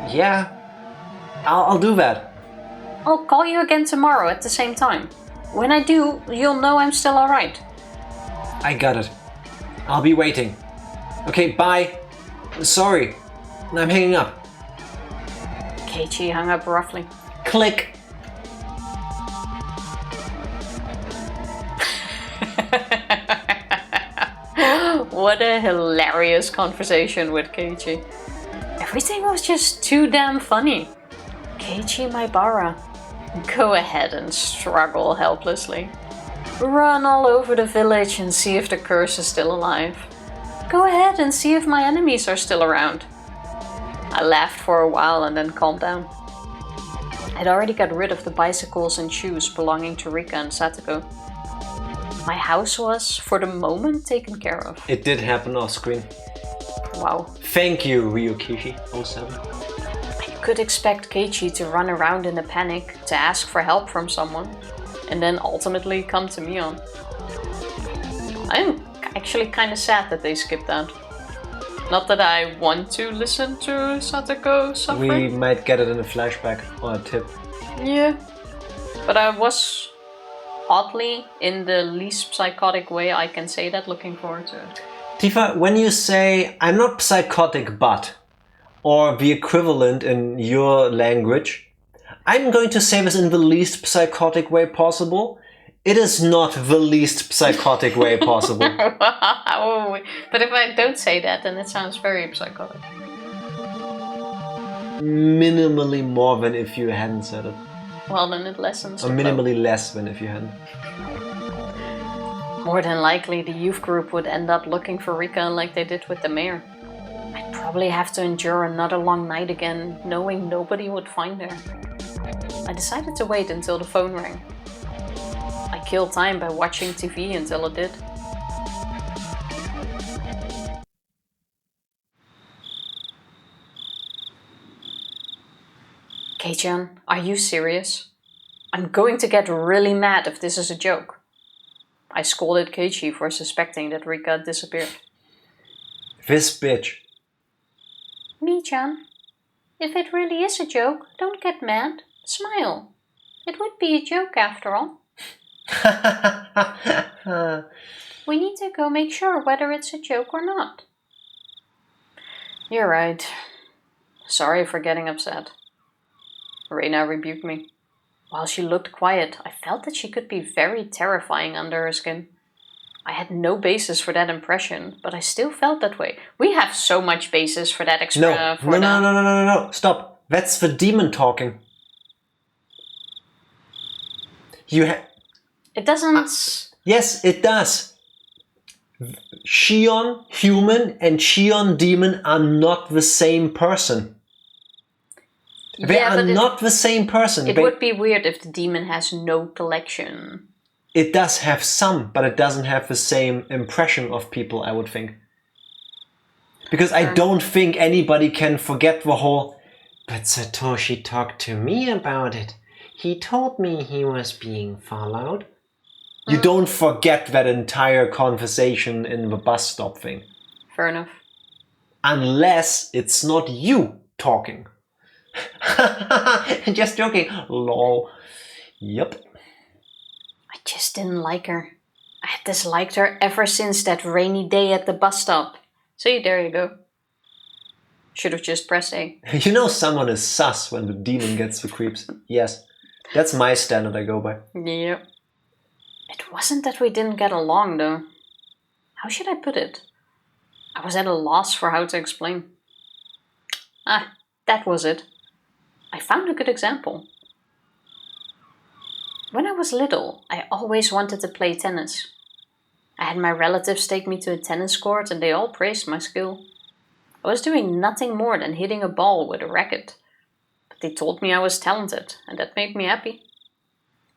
Yeah, I'll do that. I'll call you again tomorrow at the same time. When I do, you'll know I'm still alright. I got it. I'll be waiting. Okay, bye. Sorry, I'm hanging up. Keiichi hung up roughly. Click. What a hilarious conversation with Keiichi. Everything was just too damn funny. Keiichi Maebara. Go ahead and struggle helplessly. Run all over the village and see if the curse is still alive. Go ahead and see if my enemies are still around. I laughed for a while and then calmed down. I'd already got rid of the bicycles and shoes belonging to Rika and Satoko. My house was, for the moment, taken care of. It did happen off screen. Wow. Thank you, Ryukishi07. I could expect Keiichi to run around in a panic, to ask for help from someone, and then ultimately come to me on. I'm actually kind of sad that they skipped that. Not that I want to listen to Satoko suffering. We might get it in a flashback or a tip. Yeah. But I was oddly, in the least psychotic way I can say that, looking forward to it. Tifa, when you say, I'm not psychotic but, or the equivalent in your language, I'm going to say this in the least psychotic way possible. It is not the least psychotic way possible. But if I don't say that, then it sounds very psychotic. Minimally more than if you hadn't said it. Well, then it lessens. Or minimally less than if you hadn't. More than likely, the youth group would end up looking for Rika like they did with the mayor. I'd probably have to endure another long night again, knowing nobody would find her. I decided to wait until the phone rang. I killed time by watching TV until it did. Kei-chan, are you serious? I'm going to get really mad if this is a joke. I scolded Keiichi for suspecting that Rika had disappeared. This bitch. Me-chan, if it really is a joke, don't get mad. Smile. It would be a joke after all. We need to go make sure whether it's a joke or not. You're right. Sorry for getting upset. Reina rebuked me. While she looked quiet, I felt that she could be very terrifying under her skin. I had no basis for that impression, but I still felt that way. We have so much basis for that expression. No. Stop. That's the demon talking. It doesn't... Yes, it does. Shion human and Shion demon are not the same person. They are not the same person. It would be weird if the demon has no collection. It does have some, but it doesn't have the same impression of people, I would think. Because I don't think anybody can forget the whole, but Satoshi talked to me about it. He told me he was being followed. You don't forget that entire conversation in the bus stop thing. Fair enough. Unless it's not you talking. Just joking. Lol. Yep. I just didn't like her. I had disliked her ever since that rainy day at the bus stop. See, there you go. Should have just pressed A. You know someone is sus when the demon gets the creeps. Yes. That's my standard I go by. Yep. It wasn't that we didn't get along, though. How should I put it? I was at a loss for how to explain. That was it. I found a good example. When I was little, I always wanted to play tennis. I had my relatives take me to a tennis court and they all praised my skill. I was doing nothing more than hitting a ball with a racket. But they told me I was talented, and that made me happy.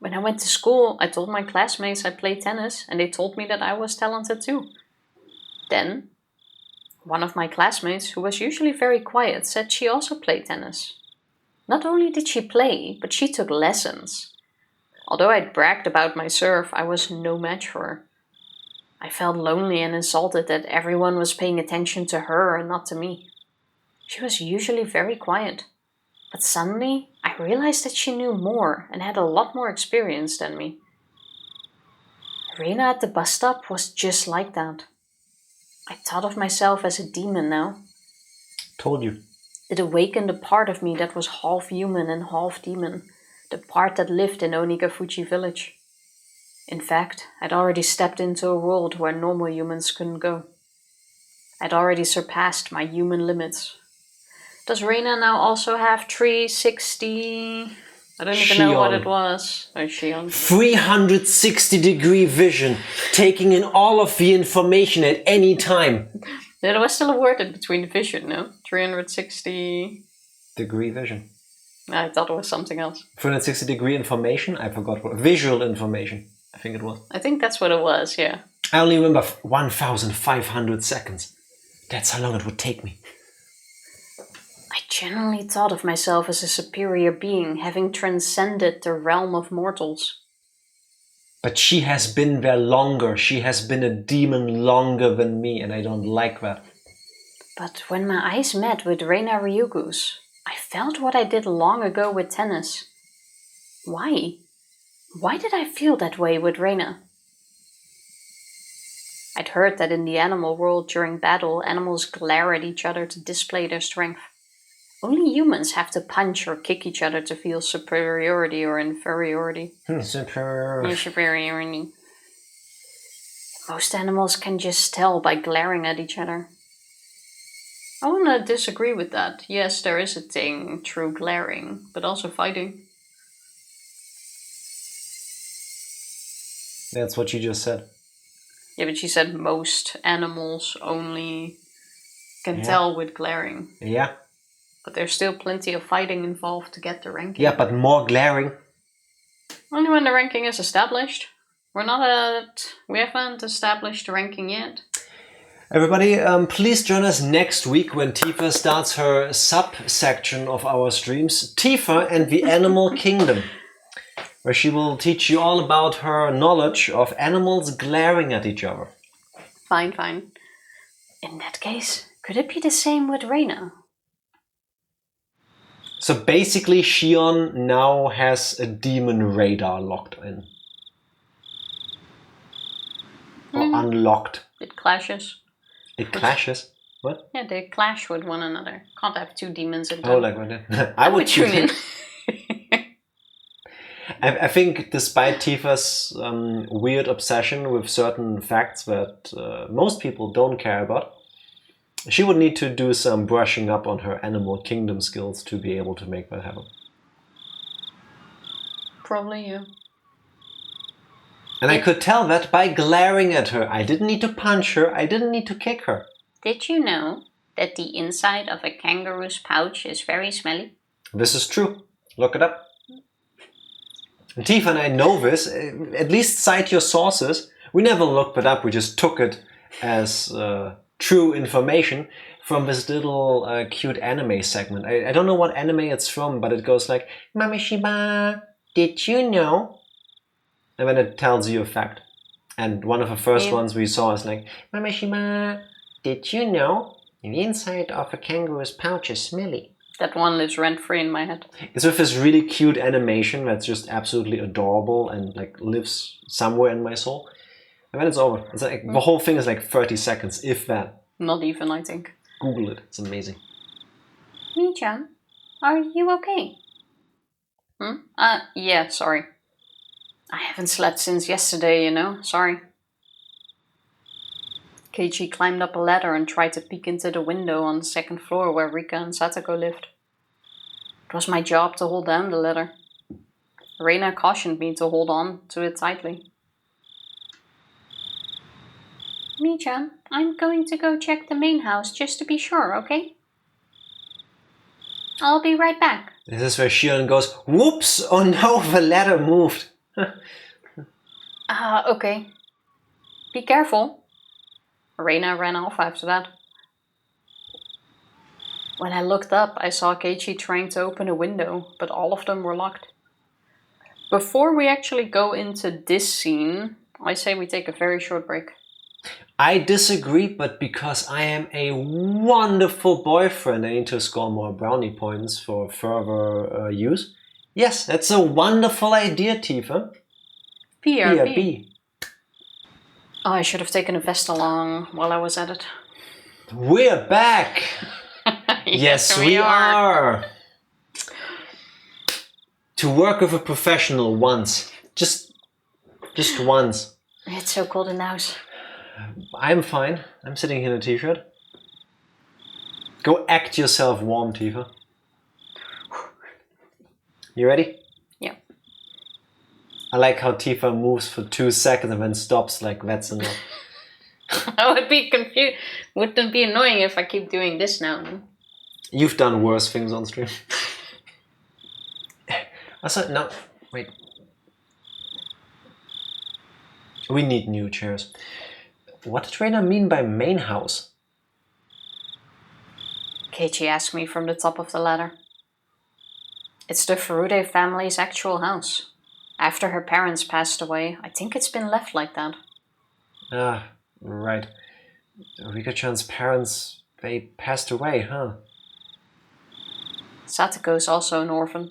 When I went to school, I told my classmates I played tennis, and they told me that I was talented too. Then, one of my classmates, who was usually very quiet, said she also played tennis. Not only did she play, but she took lessons. Although I'd bragged about my serve, I was no match for her. I felt lonely and insulted that everyone was paying attention to her and not to me. She was usually very quiet, but suddenly I realized that she knew more and had a lot more experience than me. Reina at the bus stop was just like that. I thought of myself as a demon now. Told you. It awakened a part of me that was half human and half demon, the part that lived in Onigafuchi village. In fact, I'd already stepped into a world where normal humans couldn't go. I'd already surpassed my human limits. Does Reina now also have 360... I don't even know what it was. Oh, Shion. 360-degree vision, taking in all of the information at any time. There was still a word in between vision, no? 360... Degree vision. I thought it was something else. 360-degree information? I forgot what. Visual information, I think it was. I think that's what it was, yeah. I only remember 1,500 seconds. That's how long it would take me. I genuinely thought of myself as a superior being, having transcended the realm of mortals. But she has been there longer. She has been a demon longer than me, and I don't like that. But when my eyes met with Reina Ryugu's, I felt what I did long ago with tennis. Why? Why did I feel that way with Reina? I'd heard that in the animal world during battle, animals glare at each other to display their strength. Only humans have to punch or kick each other to feel superiority or inferiority. Superiority. Most animals can just tell by glaring at each other. I want to disagree with that. Yes, there is a thing through glaring, but also fighting. That's what you just said. Yeah, but she said most animals only can tell with glaring. Yeah. But there's still plenty of fighting involved to get the ranking. Yeah, but more glaring. Only when the ranking is established. We haven't established the ranking yet. Everybody, please join us next week when Tifa starts her subsection of our streams, Tifa and the Animal Kingdom, where she will teach you all about her knowledge of animals glaring at each other. Fine. In that case, could it be the same with Reina? So basically, Shion now has a demon radar locked in. Or unlocked. It clashes. It clashes? What? Yeah, they clash with one another. Can't have two demons in Oh, like what? I would tune in. I think despite Tifa's weird obsession with certain facts that most people don't care about, she would need to do some brushing up on her Animal Kingdom skills to be able to make that happen. Probably, yeah. And I could tell that by glaring at her. I didn't need to punch her. I didn't need to kick her. Did you know that the inside of a kangaroo's pouch is very smelly? This is true. Look it up. And Tifa and I know this. At least cite your sources. We never looked it up. We just took it as true information from this little cute anime segment. I don't know what anime it's from, but it goes like, Mameshiba, did you know? And then it tells you a fact. And one of the first ones we saw is like, Mameshiba, did you know the inside of a kangaroo's pouch is smelly? That one lives rent-free in my head. It's with this really cute animation that's just absolutely adorable and like lives somewhere in my soul. And then it's over. It's like the whole thing is like 30 seconds, if that. Not even, I think. Google it. It's amazing. Mii-chan, are you okay? Yeah, sorry. I haven't slept since yesterday, you know. Sorry. Keiichi climbed up a ladder and tried to peek into the window on the second floor where Rika and Satoko lived. It was my job to hold down the ladder. Reina cautioned me to hold on to it tightly. Mii-chan, I'm going to go check the main house just to be sure, okay? I'll be right back. This is where Shion goes, whoops! Oh no, the ladder moved. Okay. Be careful. Reina ran off after that. When I looked up, I saw Keiichi trying to open a window, but all of them were locked. Before we actually go into this scene, I say we take a very short break. I disagree, but because I am a wonderful boyfriend, I need to score more brownie points for further use. Yes, that's a wonderful idea, Tifa. BRB. Oh, I should have taken a vest along while I was at it. We're back! Yes, we are! To work with a professional once. Just once. It's so cold in the house. I'm fine. I'm sitting here in a t-shirt. Go act yourself warm, Tifa. You ready? Yeah. I like how Tifa moves for 2 seconds and then stops like that's enough. I would be confused. Wouldn't it be annoying if I keep doing this now? You've done worse things on stream. No, wait. We need new chairs. What did Reina mean by main house? Keiichi asked me from the top of the ladder. It's the Furude family's actual house. After her parents passed away, I think it's been left like that. Ah, right. Rika-chan's parents, they passed away, huh? Satoko's also an orphan.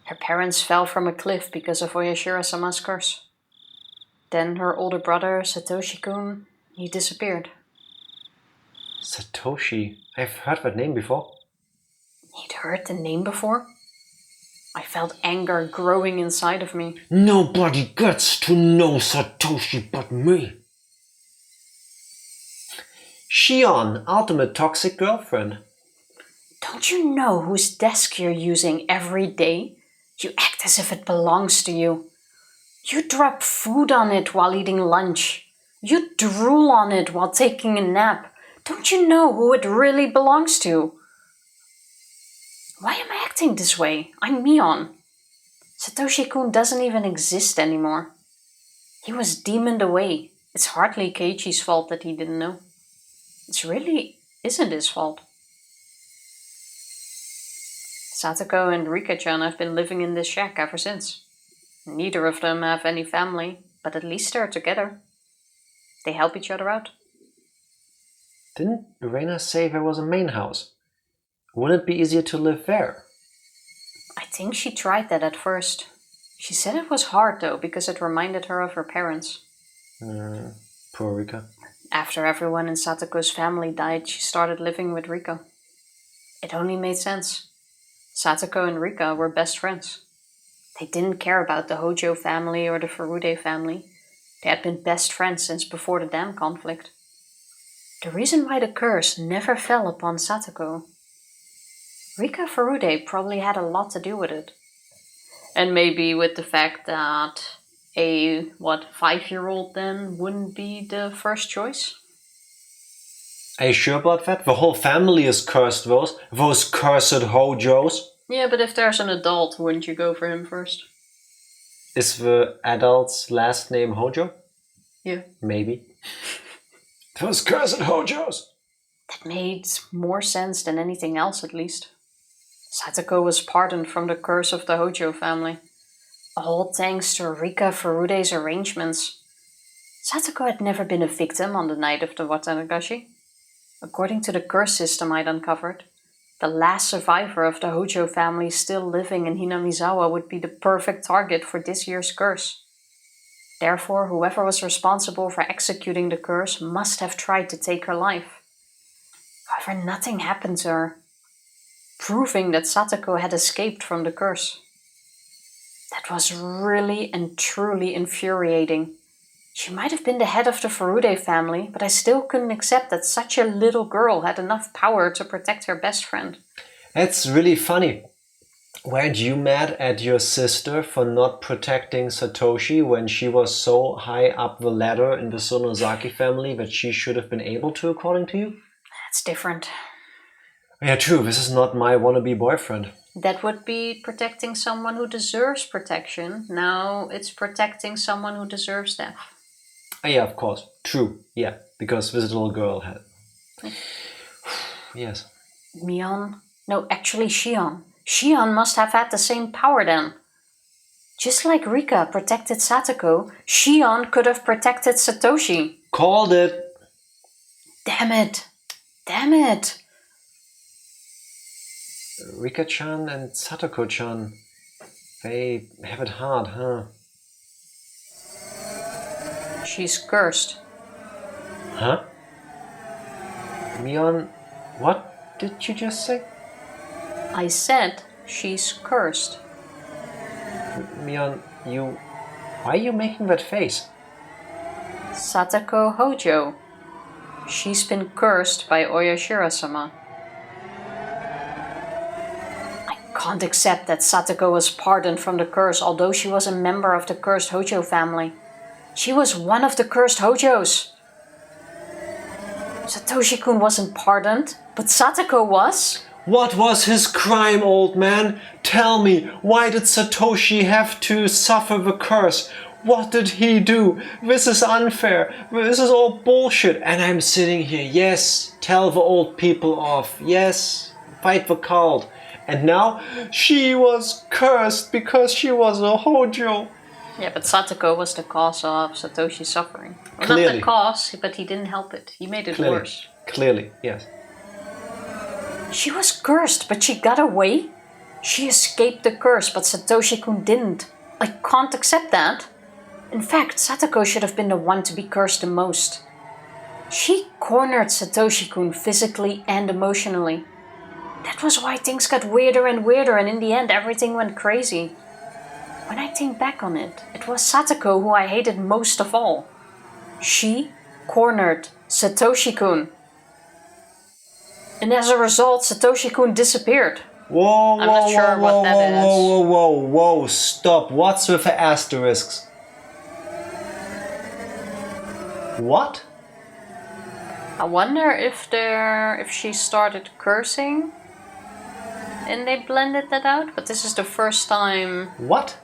Her parents fell from a cliff because of Oyashiro-sama's curse. Then her older brother, Satoshi-kun, he disappeared. Satoshi? I've heard that name before. He'd heard the name before? I felt anger growing inside of me. Nobody gets to know Satoshi but me. Shion, ultimate toxic girlfriend. Don't you know whose desk you're using every day? You act as if it belongs to you. You drop food on it while eating lunch. You drool on it while taking a nap. Don't you know who it really belongs to? Why am I acting this way? I'm Mion. Satoshi-kun doesn't even exist anymore. He was demoned away. It's hardly Keiichi's fault that he didn't know. It really isn't his fault. Satoko and Rika-chan have been living in this shack ever since. Neither of them have any family, but at least they're together. They help each other out. Didn't Reina say there was a main house? Wouldn't it be easier to live there? I think she tried that at first. She said it was hard though, because it reminded her of her parents. Poor Rika. After everyone in Satoko's family died, she started living with Rika. It only made sense. Satoko and Rika were best friends. They didn't care about the Hojo family or the Furude family. They had been best friends since before the dam conflict. The reason why the curse never fell upon Satoko. Rika Furude probably had a lot to do with it. And maybe with the fact that a, 5-year-old then wouldn't be the first choice? Are you sure about that? The whole family is cursed, those cursed Hojos. Yeah, but if there's an adult, wouldn't you go for him first? Is the adult's last name Hojo? Yeah. Maybe. Those cursed Hojos! That made more sense than anything else, at least. Satoko was pardoned from the curse of the Hojo family. All thanks to Rika Furude's arrangements. Satoko had never been a victim on the night of the Watanagashi. According to the curse system I'd uncovered, the last survivor of the Hojo family still living in Hinamizawa would be the perfect target for this year's curse. Therefore, whoever was responsible for executing the curse must have tried to take her life. However, nothing happened to her, proving that Satoko had escaped from the curse. That was really and truly infuriating. She might have been the head of the Furude family, but I still couldn't accept that such a little girl had enough power to protect her best friend. That's really funny. Weren't you mad at your sister for not protecting Satoshi when she was so high up the ladder in the Sonozaki family that she should have been able to, according to you? That's different. Yeah, true. This is not my wannabe boyfriend. That would be protecting someone who deserves protection. Now it's protecting someone who deserves death. Yeah, of course. True. Yeah, because this little girl had... Yes. Mion? No, actually Shion. Shion must have had the same power then. Just like Rika protected Satoko, Shion could have protected Satoshi. Called it. Damn it! Damn it! Rika-chan and Satoko-chan. They have it hard, huh? She's cursed. Huh? Mion, what did you just say? I said she's cursed. Mion, you... Why are you making that face? Satoko Hojo. She's been cursed by Oyashiro-sama. I can't accept that Satoko was pardoned from the curse, although she was a member of the cursed Hojo family. She was one of the cursed Hojos. Satoshi-kun wasn't pardoned, but Satoko was. What was his crime, old man? Tell me, why did Satoshi have to suffer the curse? What did he do? This is unfair. This is all bullshit. And I'm sitting here. Yes, tell the old people off. Yes, fight the cult. And now she was cursed because she was a Hojo. Yeah, but Satoko was the cause of Satoshi's suffering. Well, Clearly. not the cause, but he didn't help it. He made it worse. Clearly, yes. She was cursed, but she got away? She escaped the curse, but Satoshi-kun didn't. I can't accept that. In fact, Satoko should have been the one to be cursed the most. She cornered Satoshi-kun physically and emotionally. That was why things got weirder and weirder, and in the end everything went crazy. When I think back on it, it was Satoko who I hated most of all. She cornered Satoshi-kun. And as a result, Satoshi-kun disappeared. Whoa, I'm not sure what that is. Whoa, stop. What's with the asterisks? What? I wonder if she started cursing and they blended that out, but this is the first time What?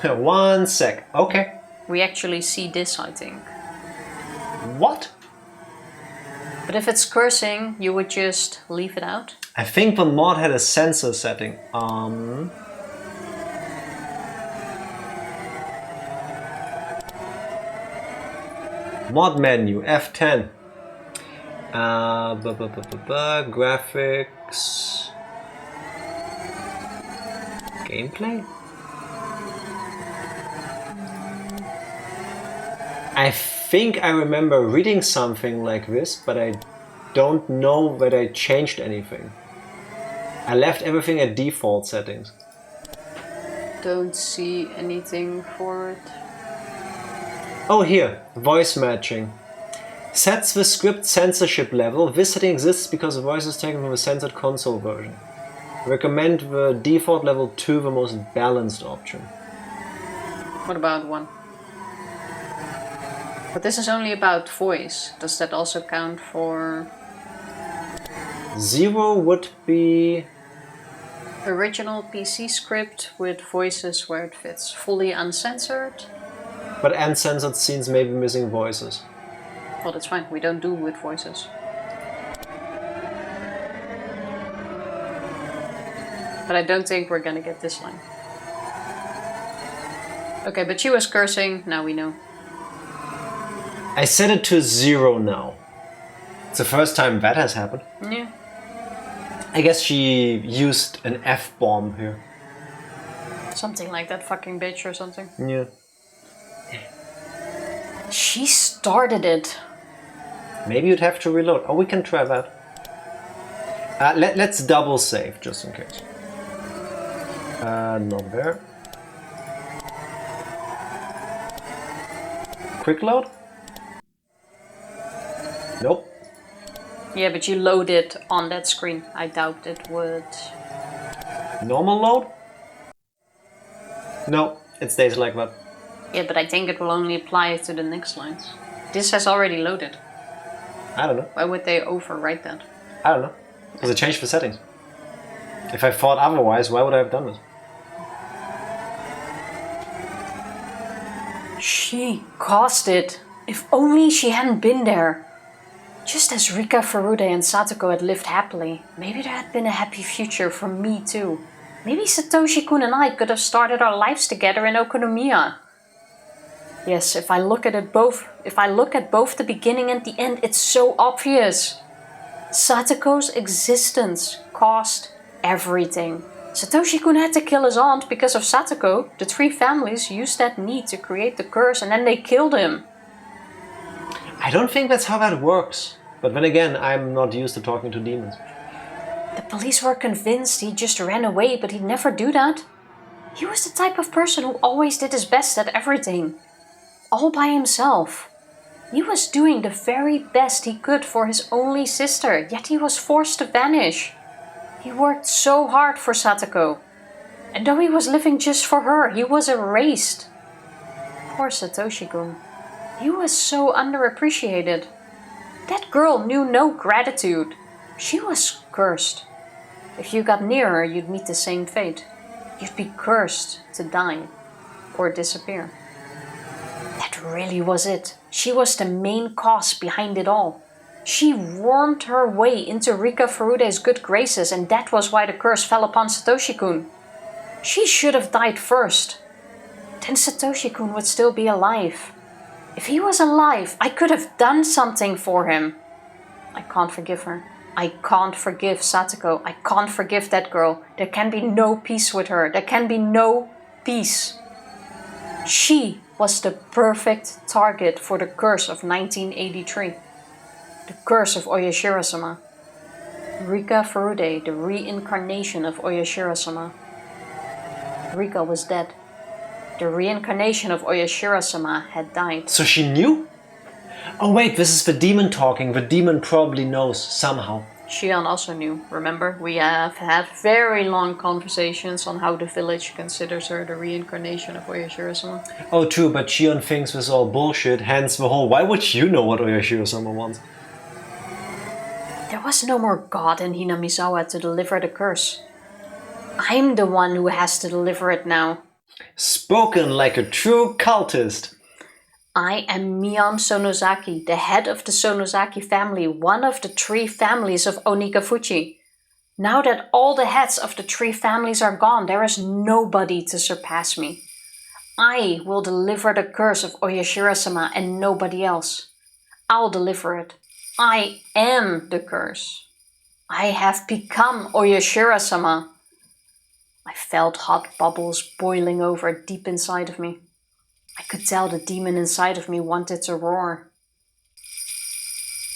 1 sec. Okay. we actually see this, I think. What? But if it's cursing, you would just leave it out. I think the mod had a sensor setting. Mod menu, F10. Graphics. Gameplay? I think I remember reading something like this, but I don't know whether I changed anything. I left everything at default settings. Don't see anything for it. Oh, here, voice matching. Sets the script censorship level. This setting exists because the voice is taken from a censored console version. Recommend the default level 2, the most balanced option. What about 1? But this is only about voice. Does that also count for 0 would be... original PC script with voices where it fits? Fully uncensored? But uncensored scenes may be missing voices. Well, that's fine. We don't do with voices. But I don't think we're gonna get this line. Okay, but she was cursing. Now we know. I set it to 0 now. It's the first time that has happened. Yeah. I guess she used an F-bomb here. Something like that fucking bitch or something. Yeah. She started it. Maybe you'd have to reload. Oh, we can try that. Let's double save, just in case. Not there. Quick load? Nope. Yeah, but you load it on that screen. I doubt it would. Normal load? No, it stays like that. Yeah, but I think it will only apply to the next lines. This has already loaded. I don't know. Why would they overwrite that? I don't know. Because I changed the settings. If I thought otherwise, why would I have done this? She caused it. If only she hadn't been there. Just as Rika, Furude and Satoko had lived happily, maybe there had been a happy future for me too. Maybe Satoshi-kun and I could have started our lives together in Okonomiya. Yes, if I look at both the beginning and the end, it's so obvious. Satoko's existence caused everything. Satoshi-kun had to kill his aunt because of Satoko. The three families used that need to create the curse and then they killed him. I don't think that's how that works. But then again, I'm not used to talking to demons. The police were convinced he just ran away, but he'd never do that. He was the type of person who always did his best at everything. All by himself. He was doing the very best he could for his only sister, yet he was forced to vanish. He worked so hard for Satoko. And though he was living just for her, he was erased. Poor Satoshi-kun. He was so underappreciated. That girl knew no gratitude. She was cursed. If you got near her, you'd meet the same fate. You'd be cursed to die or disappear. That really was it. She was the main cause behind it all. She wormed her way into Rika Furude's good graces, and that was why the curse fell upon Satoshi-kun. She should have died first. Then Satoshi-kun would still be alive. If he was alive, I could have done something for him. I can't forgive her. I can't forgive Satoko. I can't forgive that girl. There can be no peace with her. There can be no peace. She was the perfect target for the curse of 1983. The curse of Oyashiro-sama. Rika Furude, the reincarnation of Oyashiro-sama. Rika was dead. The reincarnation of Oyashiro-sama had died. So she knew? Oh wait, this is the demon talking. The demon probably knows, somehow. Shion also knew, remember? We have had very long conversations on how the village considers her the reincarnation of Oyashiro-sama. Oh true, but Shion thinks this is all bullshit, hence the whole why would you know what Oyashiro-sama wants? There was no more god in Hinamizawa to deliver the curse. I'm the one who has to deliver it now. Spoken like a true cultist. I am Mion Sonozaki, the head of the Sonozaki family, one of the three families of Onikafuchi. Now that all the heads of the three families are gone, there is nobody to surpass me. I will deliver the curse of Oyashiro-sama and nobody else. I'll deliver it. I am the curse. I have become Oyashiro-sama. I felt hot bubbles boiling over deep inside of me. I could tell the demon inside of me wanted to roar.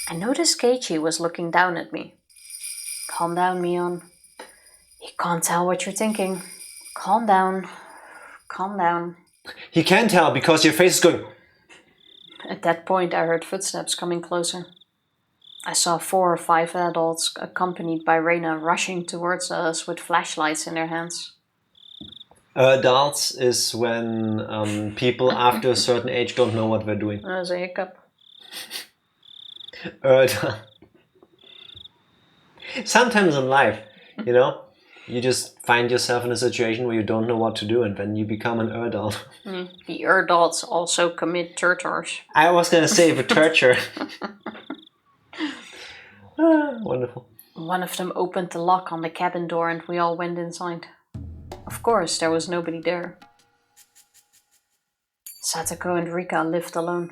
I noticed Keiichi was looking down at me. Calm down, Mion. He can't tell what you're thinking. Calm down. Calm down. He can tell because your face is going... At that point I heard footsteps coming closer. I saw 4 or 5 adults accompanied by Reina rushing towards us with flashlights in their hands. Adults is when people after a certain age don't know what they're doing. That was a hiccup. Sometimes in life, you know, you just find yourself in a situation where you don't know what to do and then you become an adult. The adults also commit tortures. I was gonna say the torture. Wonderful. One of them opened the lock on the cabin door and we all went inside. Of course, there was nobody there. Satoko and Rika lived alone.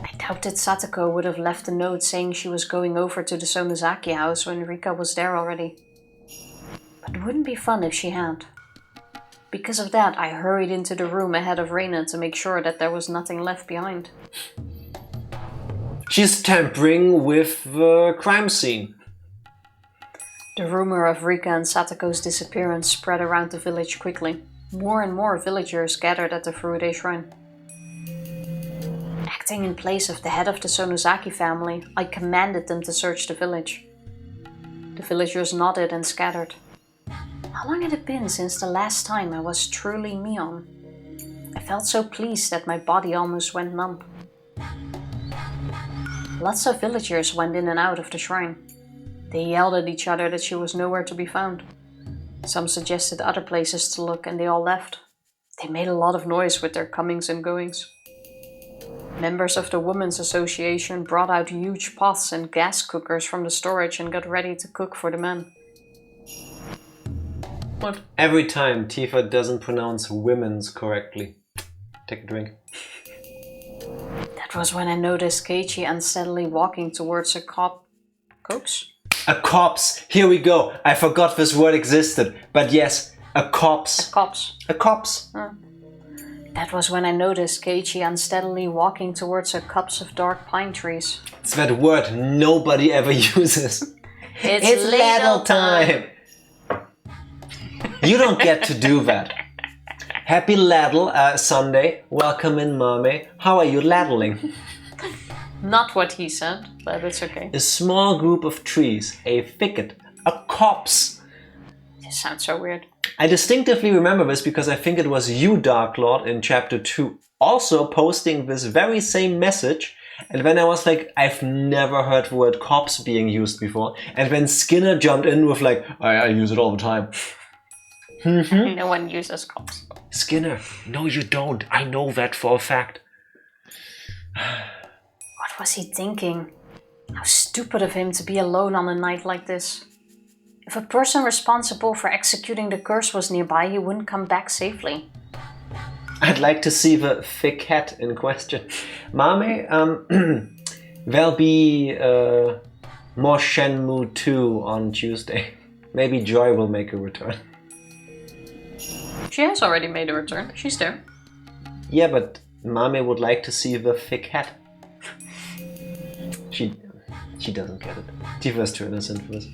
I doubted Satoko would have left a note saying she was going over to the Sonozaki house when Rika was there already. But it wouldn't be fun if she had. Because of that, I hurried into the room ahead of Reina to make sure that there was nothing left behind. She's tampering with the crime scene. The rumor of Rika and Satoko's disappearance spread around the village quickly. More and more villagers gathered at the Furude shrine. Acting in place of the head of the Sonozaki family, I commanded them to search the village. The villagers nodded and scattered. How long had it been since the last time I was truly Mion? I felt so pleased that my body almost went numb. Lots of villagers went in and out of the shrine. They yelled at each other that she was nowhere to be found. Some suggested other places to look and they all left. They made a lot of noise with their comings and goings. Members of the Women's Association brought out huge pots and gas cookers from the storage and got ready to cook for the men. What? Every time Tifa doesn't pronounce women's correctly. take a drink. That was when I noticed Keiichi unsteadily walking towards a corpse? A corpse! Here we go! I forgot this word existed. But yes, a corpse. A corpse. A corpse. That was when I noticed Keiichi unsteadily walking towards a copse of dark pine trees. It's that word nobody ever uses. It's ladle time. You don't get to do that. Happy Ladle Sunday. Welcome in, Mame. How are you ladling? Not what he said, but it's okay. A small group of trees, a thicket, a copse. This sounds so weird. I distinctively remember this because I think it was you, Dark Lord, in chapter 2, also posting this very same message. And then I was like, I've never heard the word copse being used before. And then Skinner jumped in with like, I use it all the time. No one uses cops. Skinner, no you don't. I know that for a fact. What was he thinking? How stupid of him to be alone on a night like this. If a person responsible for executing the curse was nearby, he wouldn't come back safely. I'd like to see the thick hat in question. Mame, there'll be more Shenmue 2 on Tuesday. Maybe Joy will make a return. She has already made a return. She's there. Yeah, but Mame would like to see the thick hat. She doesn't get it. Tifa's too innocent for this.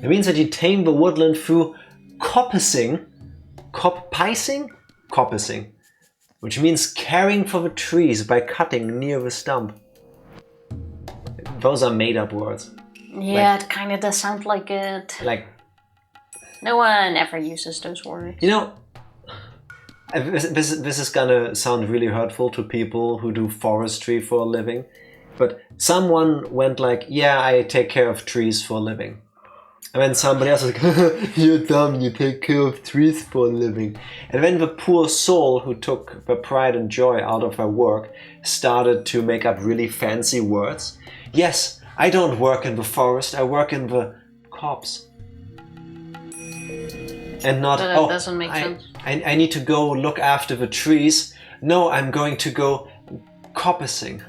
It means that you tame the woodland through coppicing, which means caring for the trees by cutting near the stump. Those are made-up words. Yeah, it kind of does sound like it. Like, no one ever uses those words. you know, this is gonna sound really hurtful to people who do forestry for a living, but someone went like, yeah, I take care of trees for a living. And then somebody else was like, you're dumb, you take care of trees for a living. And then the poor soul who took the pride and joy out of her work started to make up really fancy words. Yes, I don't work in the forest, I work in the copse. And not, That doesn't make sense. I need to go look after the trees. No, I'm going to go coppicing.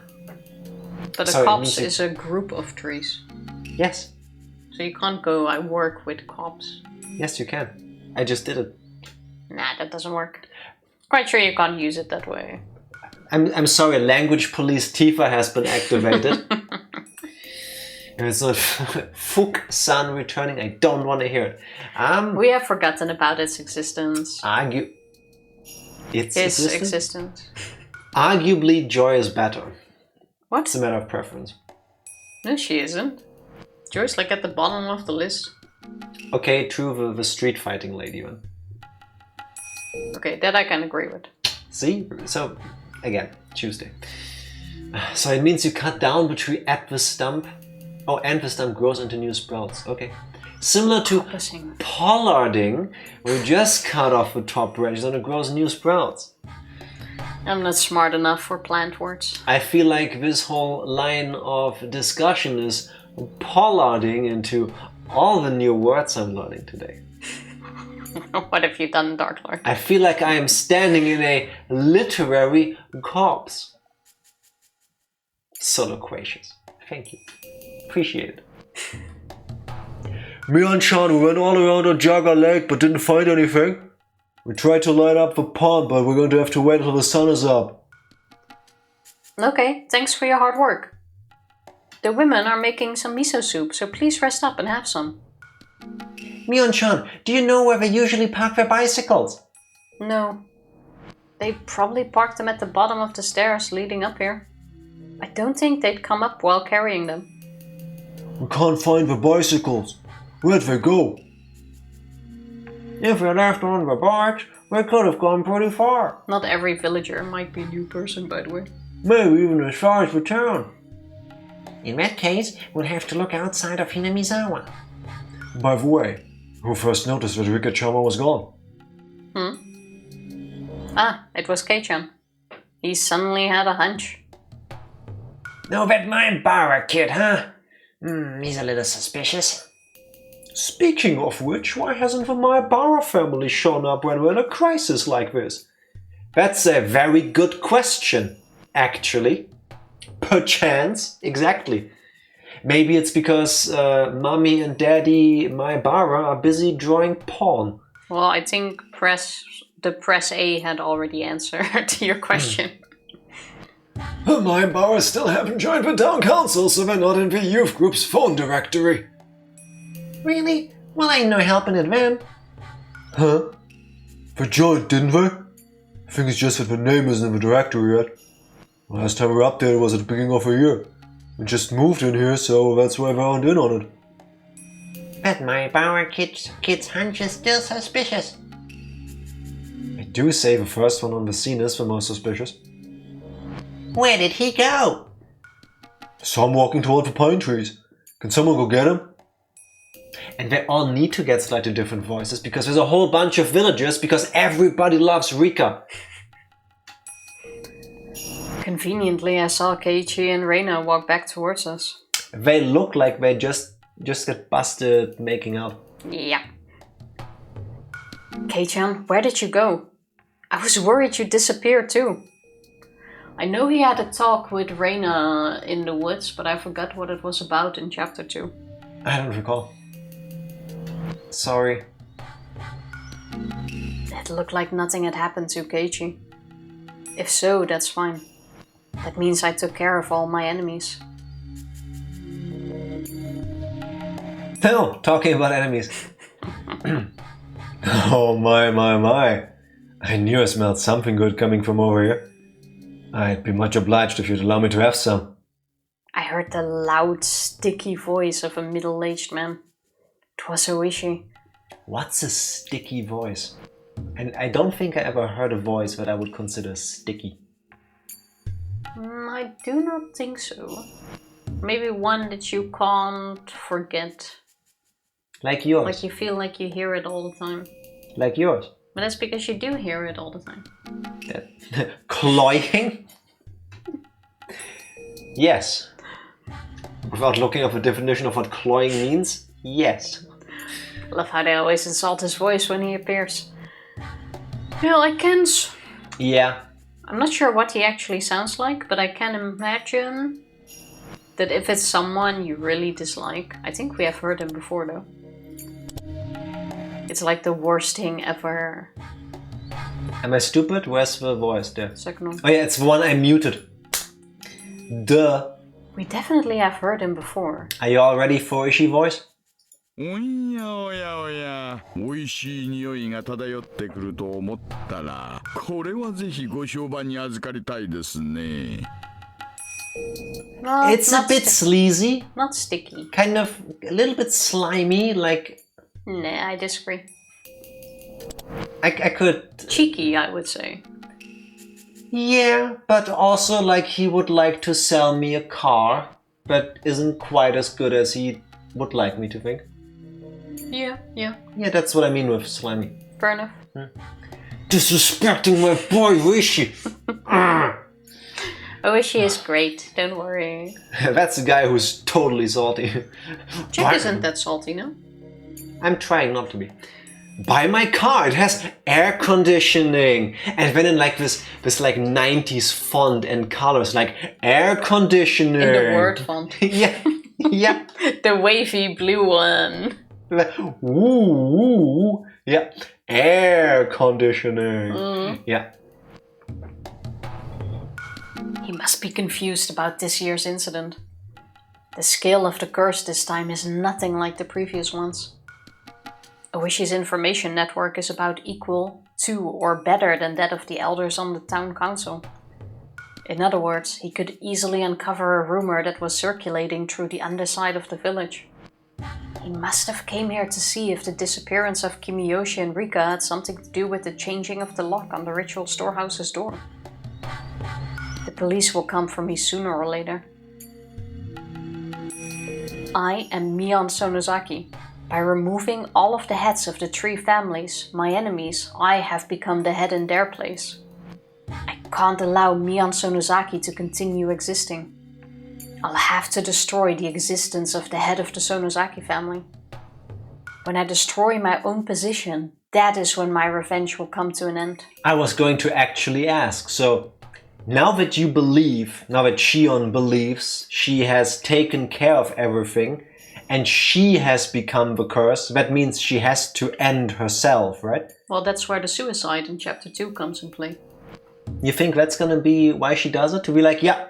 But a copse is a group of trees. Yes. So you can't go, I work with cops. Yes, you can. I just did it. Nah, that doesn't work. Quite sure you can't use it that way. I'm sorry, language police Tifa has been activated. If it's not Fuck-san returning, I don't want to hear it. We have forgotten about its existence. Its existence. Arguably, Joy is better. What? It's a matter of preference. No, she isn't. Joy's like at the bottom of the list. Okay, true, the street fighting lady one. Okay, that I can agree with. See? So, again, Tuesday. So it means you cut down the tree at the stump. Oh, and the stump grows into new sprouts. Okay. Similar to pollarding, we just cut off the top branches and it grows new sprouts. I'm not smart enough for plant words. I feel like this whole line of discussion is pollarding into all the new words I'm learning today. What have you done, Dark Lord? I feel like I am standing in a literary corpse. So loquacious. Thank you. Appreciate it. Me and Sean, we went all around the Jagger Lake but didn't find anything. We tried to light up the pond, but we're going to have to wait until the sun is up. Okay, thanks for your hard work. The women are making some miso soup, so please rest up and have some. Mion-chan, do you know where they usually park their bicycles? No. They probably parked them at the bottom of the stairs leading up here. I don't think they'd come up while carrying them. We can't find the bicycles. Where'd they go? If we left on the bikes, we could have gone pretty far. Not every villager might be a new person, by the way. Maybe even as far as the town. In that case, we'll have to look outside of Hinamizawa. By the way, who first noticed that Rika-chama was gone? Ah, it was Kei-chan. He suddenly had a hunch. No, that Maebara kid, huh? He's a little suspicious. Speaking of which, why hasn't the Maebara family shown up when we're in a crisis like this? That's a very good question, actually. Perchance, exactly. Maybe it's because Mommy and Daddy Maebara are busy drawing porn. Well, I think the press A had already answered your question. The Maebara still haven't joined the town council, so they're not in the youth group's phone directory. Really? Well, ain't no helping it then. Huh? They joined, didn't they? I think it's just that the name isn't in the directory yet. Last time we were updated was at the beginning of the year. We just moved in here, so that's why they aren't in on it. But Maebara kid's hunch is still suspicious. I do say the first one on the scene is the most suspicious. Where did he go? Some walking toward the pine trees. Can someone go get him? And they all need to get slightly different voices because there's a whole bunch of villagers because everybody loves Rika. Conveniently, I saw Keiichi and Reina walk back towards us. They look like they just get busted making out. Yeah. Kei-chan, where did you go? I was worried you disappeared too. I know he had a talk with Reina in the woods, but I forgot what it was about in chapter 2. I don't recall. Sorry. It looked like nothing had happened to Keiichi. If so, that's fine. That means I took care of all my enemies. No, talking about enemies. Oh my. I knew I smelled something good coming from over here. I'd be much obliged if you'd allow me to have some. I heard the loud, sticky voice of a middle-aged man. It was Ooishi. What's a sticky voice? And I don't think I ever heard a voice that I would consider sticky. I do not think so. Maybe one that you can't forget. Like yours. Like you feel like you hear it all the time. Like yours. But that's because you do hear it all the time. Cloying? Yes. Without looking up a definition of what cloying means, yes. Love how they always insult his voice when he appears. Yeah, like Ken's. Yeah. I'm not sure what he actually sounds like, but I can imagine that if it's someone you really dislike, I think we have heard him before though. It's like the worst thing ever. Am I stupid? Where's the voice there? Second one. Oh yeah, it's the one I muted. Duh. We definitely have heard him before. Are you all ready for Ishii voice? おやおいしい匂いが漂ってくると思ったらこれはぜひご評判に預かりたいですね It's a bit sleazy. Not sticky. Kind of a little bit slimy, like... Nah, I disagree. I could... Cheeky, I would say. Yeah, but also like he would like to sell me a car, but isn't quite as good as he would like me to think. Yeah. Yeah, that's what I mean with slimy. Fair enough. Disrespecting my boy Rishi. Ooishi is great, don't worry. That's the guy who's totally salty. Jack isn't that salty, no? I'm trying not to be. Buy my car, it has air conditioning. And then in like this like 90s font and colors, like air conditioning. In the word font. Yeah. The wavy blue one. Ooh. Yeah. Air conditioning. Yeah. He must be confused about this year's incident. The scale of the curse this time is nothing like the previous ones. Ooishi's information network is about equal to or better than that of the elders on the town council. In other words, he could easily uncover a rumor that was circulating through the underside of the village. He must have came here to see if the disappearance of Kimiyoshi and Rika had something to do with the changing of the lock on the ritual storehouse's door. The police will come for me sooner or later. I am Mion Sonozaki. By removing all of the heads of the 3 families, my enemies, I have become the head in their place. I can't allow Mion Sonozaki to continue existing. I'll have to destroy the existence of the head of the Sonozaki family. When I destroy my own position, that is when my revenge will come to an end. I was going to actually ask, so now that you believe, now that Shion believes she has taken care of everything and she has become the curse, that means she has to end herself, right? Well, that's where the suicide in chapter 2 comes in play. You think that's gonna be why she does it? To be like, yeah,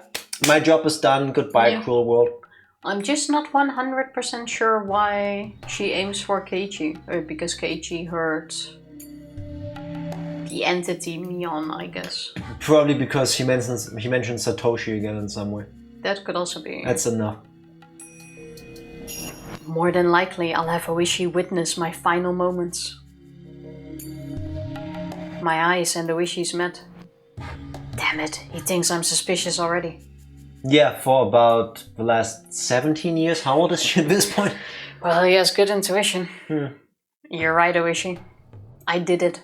my job is done, goodbye, cruel world. I'm just not 100% sure why she aims for Keiichi. Because Keiichi hurt the entity Mion, I guess. Probably because he mentions Satoshi again in some way. That could also be. That's enough. More than likely, I'll have Ooishi witness my final moments. My eyes and Ooishi's met. Damn it, he thinks I'm suspicious already. Yeah, for about the last 17 years. How old is she at this point? Well, he has good intuition. You're right, Ooishi. I did it.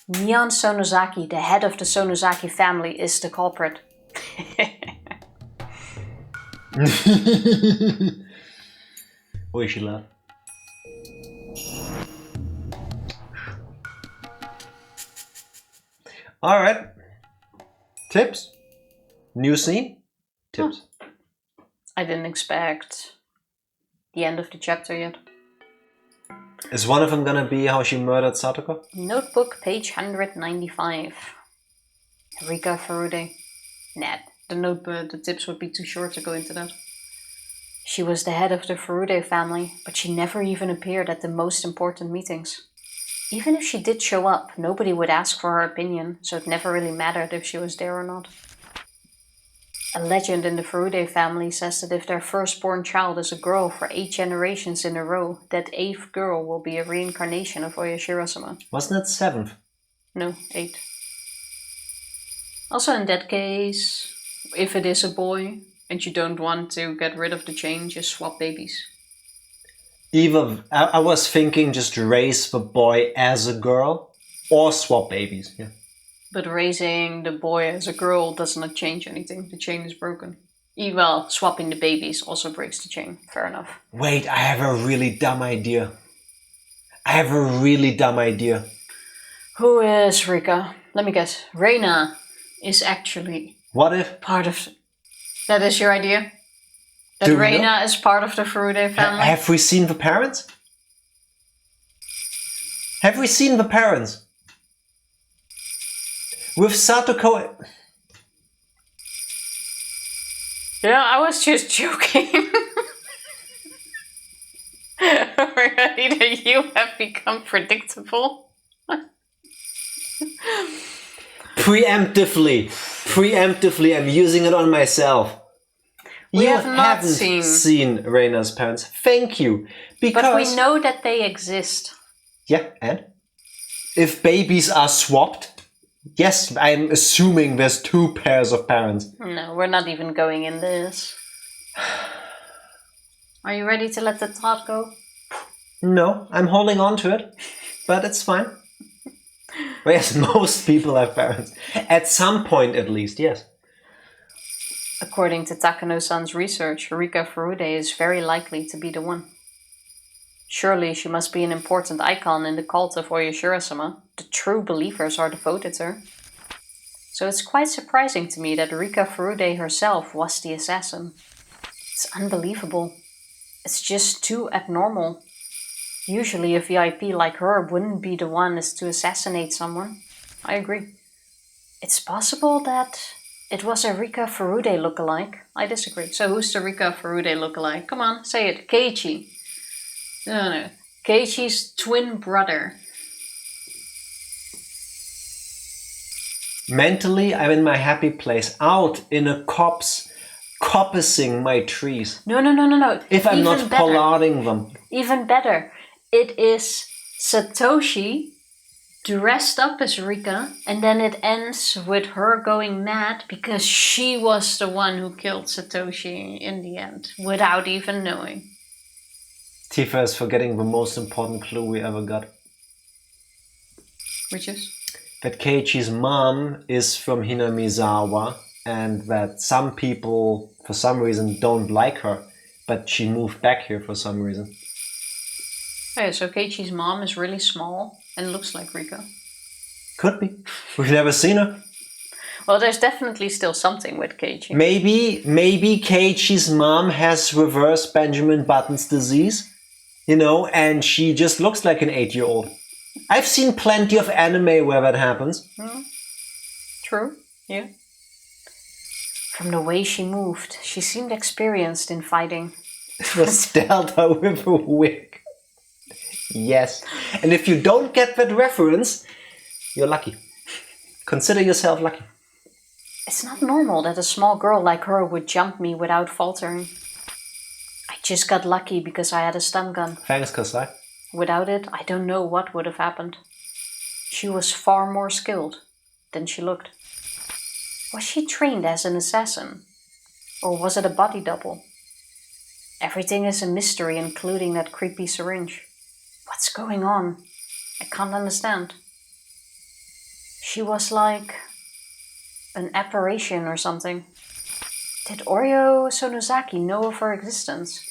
Mion Sonozaki, the head of the Sonozaki family, is the culprit. Ooishi laugh. Alright. Tips? New scene? Tips. I didn't expect the end of the chapter yet. Is one of them gonna be how she murdered Satoko? Notebook, page 195. Rika Furude. Nah, the tips would be too short to go into that. She was the head of the Furude family, but she never even appeared at the most important meetings. Even if she did show up, nobody would ask for her opinion, so it never really mattered if she was there or not. A legend in the Furude family says that if their firstborn child is a girl for 8 generations in a row, that 8th girl will be a reincarnation of Oyashiro-sama. Wasn't it 7th? No, 8. Also in that case, if it is a boy and you don't want to get rid of the chain, just swap babies. Either, I was thinking just raise the boy as a girl or swap babies, yeah. But raising the boy as a girl does not change anything. The chain is broken. Well, swapping the babies also breaks the chain. Fair enough. Wait, I have a really dumb idea. Who is Rika? Let me guess. Reina is actually What if? part of... That is your idea? That Do we Reina know? is part of the Furude family? Have we seen the parents? Have we seen the parents? With Satoko... Yeah, I was just joking. Either you have become predictable. Preemptively, I'm using it on myself. We You have not haven't seen Reina's parents. Thank you. Because... But we know that they exist. Yeah, and? If babies are swapped... Yes, I'm assuming there's 2 pairs of parents. No, we're not even going in this. Are you ready to let the thought go? No, I'm holding on to it. But it's fine. But yes, most people have parents. At some point at least, yes. According to Takano-san's research, Rika Furude is very likely to be the one. Surely she must be an important icon in the cult of Oyashiro-sama. The true believers are devoted to her. So it's quite surprising to me that Rika Furude herself was the assassin. It's unbelievable. It's just too abnormal. Usually a VIP like her wouldn't be the one as to assassinate someone. I agree. It's possible that it was a Rika Furude lookalike. I disagree. So who's the Rika Furude lookalike? Come on, say it. Keiichi. No. Keiichi's twin brother. Mentally, I'm in my happy place. Out in a coppicing my trees. No. If I'm Even not better. pollarding them. Even better. It is Satoshi dressed up as Rika, and then it ends with her going mad because she was the one who killed Satoshi in the end, without even knowing. Tifa is forgetting the most important clue we ever got. Which is? That Keiichi's mom is from Hinamizawa and that some people, for some reason, don't like her, but she moved back here for some reason. Oh, yeah, so Keiichi's mom is really small. And looks like Rika. Could be. We've never seen her. Well, there's definitely still something with Keiichi. Maybe Keiichi's mom has reverse Benjamin Button's disease, you know, and she just looks like an 8-year-old. I've seen plenty of anime where that happens. True, yeah. From the way she moved, she seemed experienced in fighting. It was Delta with a wig. Yes. And if you don't get that reference, you're lucky. Consider yourself lucky. It's not normal that a small girl like her would jump me without faltering. I just got lucky because I had a stun gun. Thanks, Kasai. Without it, I don't know what would have happened. She was far more skilled than she looked. Was she trained as an assassin? Or was it a body double? Everything is a mystery, including that creepy syringe. What's going on? I can't understand. She was like an apparition or something. Did Oryo Sonozaki know of her existence?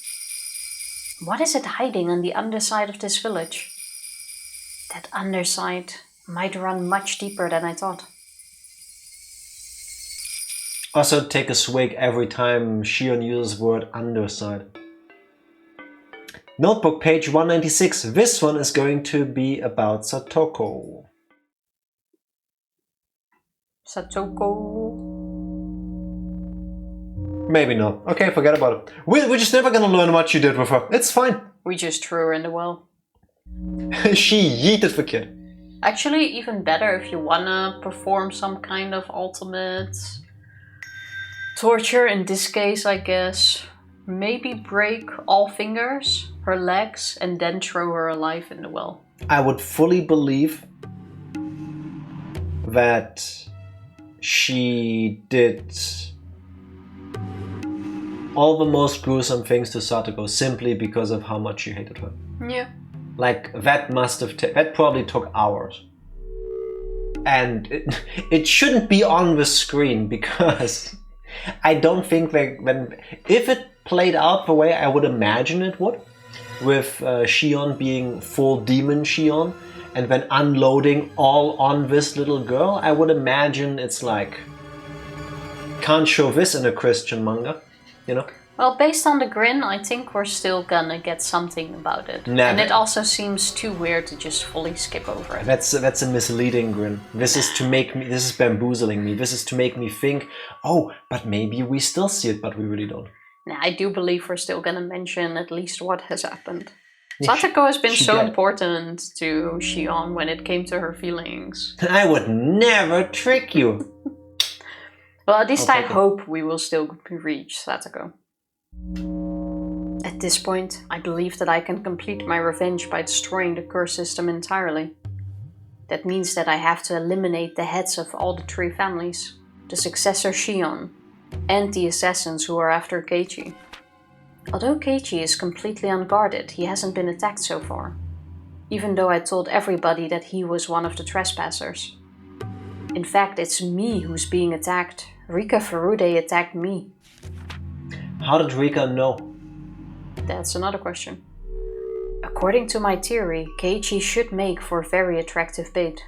What is it hiding on the underside of this village? That underside might run much deeper than I thought. Also, take a swig every time Shion uses the word underside. Notebook page 196. This one is going to be about Satoko. Satoko. Maybe not. Okay, forget about it. We're just never gonna learn what you did with her. It's fine. We just threw her in the well. She yeeted the kid. Actually, even better if you wanna perform some kind of ultimate torture, in this case, I guess. Maybe break all fingers, her legs, and then throw her alive in the well. I would fully believe that she did all the most gruesome things to Satoko simply because of how much she hated her. Yeah. Like, that must have that probably took hours. And it shouldn't be on the screen because I don't think that if it played out the way I would imagine it would, with Shion being full demon Shion and then unloading all on this little girl, I would imagine it's like, can't show this in a Christian manga, you know? Well, based on the grin, I think we're still gonna get something about it. Never. And it also seems too weird to just fully skip over it. That's a misleading grin. This is bamboozling me. This is to make me think, oh, but maybe we still see it, but we really don't. Now, I do believe we're still gonna mention at least what has happened. Satoko has been so important to Shion when it came to her feelings. I would never trick you. Well, at least I hope we will still reach Satoko. At this point, I believe that I can complete my revenge by destroying the curse system entirely. That means that I have to eliminate the heads of all the 3 families, the successor Shion, and the assassins who are after Keiichi. Although Keiichi is completely unguarded, he hasn't been attacked so far, even though I told everybody that he was one of the trespassers. In fact, it's me who's being attacked. Rika Furude attacked me. How did Rika know? That's another question. According to my theory, Keiichi should make for a very attractive bait.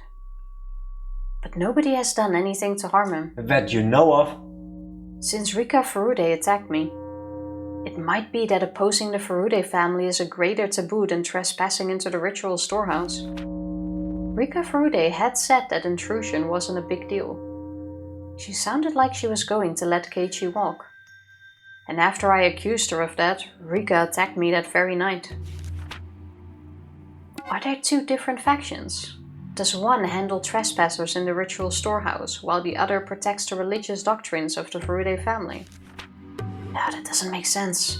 But nobody has done anything to harm him. That you know of. Since Rika Furude attacked me, it might be that opposing the Furude family is a greater taboo than trespassing into the ritual storehouse. Rika Furude had said that intrusion wasn't a big deal. She sounded like she was going to let Keiichi walk. And after I accused her of that, Rika attacked me that very night. Are there 2 different factions? Does one handle trespassers in the ritual storehouse, while the other protects the religious doctrines of the Furude family? No, that doesn't make sense.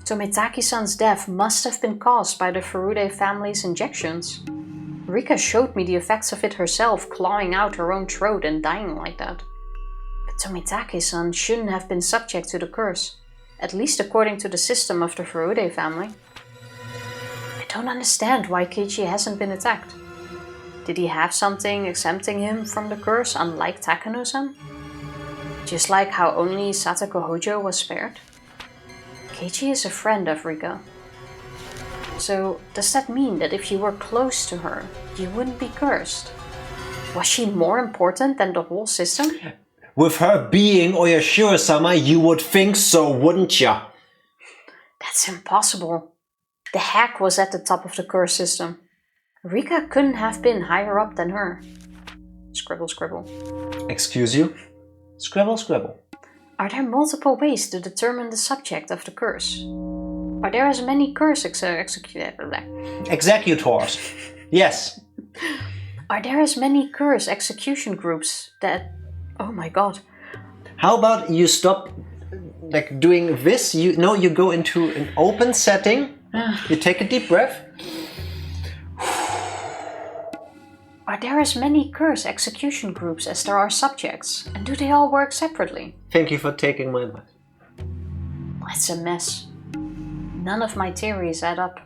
Tomitaki-san's death must have been caused by the Furude family's injections. Rika showed me the effects of it herself, clawing out her own throat and dying like that. But Tomitaki-san shouldn't have been subject to the curse, at least according to the system of the Furude family. I don't understand why Keiichi hasn't been attacked. Did he have something exempting him from the curse, unlike Takano-san? Just like how only Satoko Hojo was spared? Keiichi is a friend of Rika. So, does that mean that if you were close to her, you wouldn't be cursed? Was she more important than the whole system? With her being Oyashiro-sama, you would think so, wouldn't ya? That's impossible. The hack was at the top of the curse system. Rika couldn't have been higher up than her. Scribble, scribble. Excuse you? Scribble, scribble. Are there multiple ways to determine the subject of the curse? Are there as many curse Executors. Yes. Are there as many curse execution groups that... Oh my god. How about you stop doing this? You go into an open setting. You take a deep breath. Are there as many curse execution groups as there are subjects? And do they all work separately? Thank you for taking my advice. It's a mess. None of my theories add up.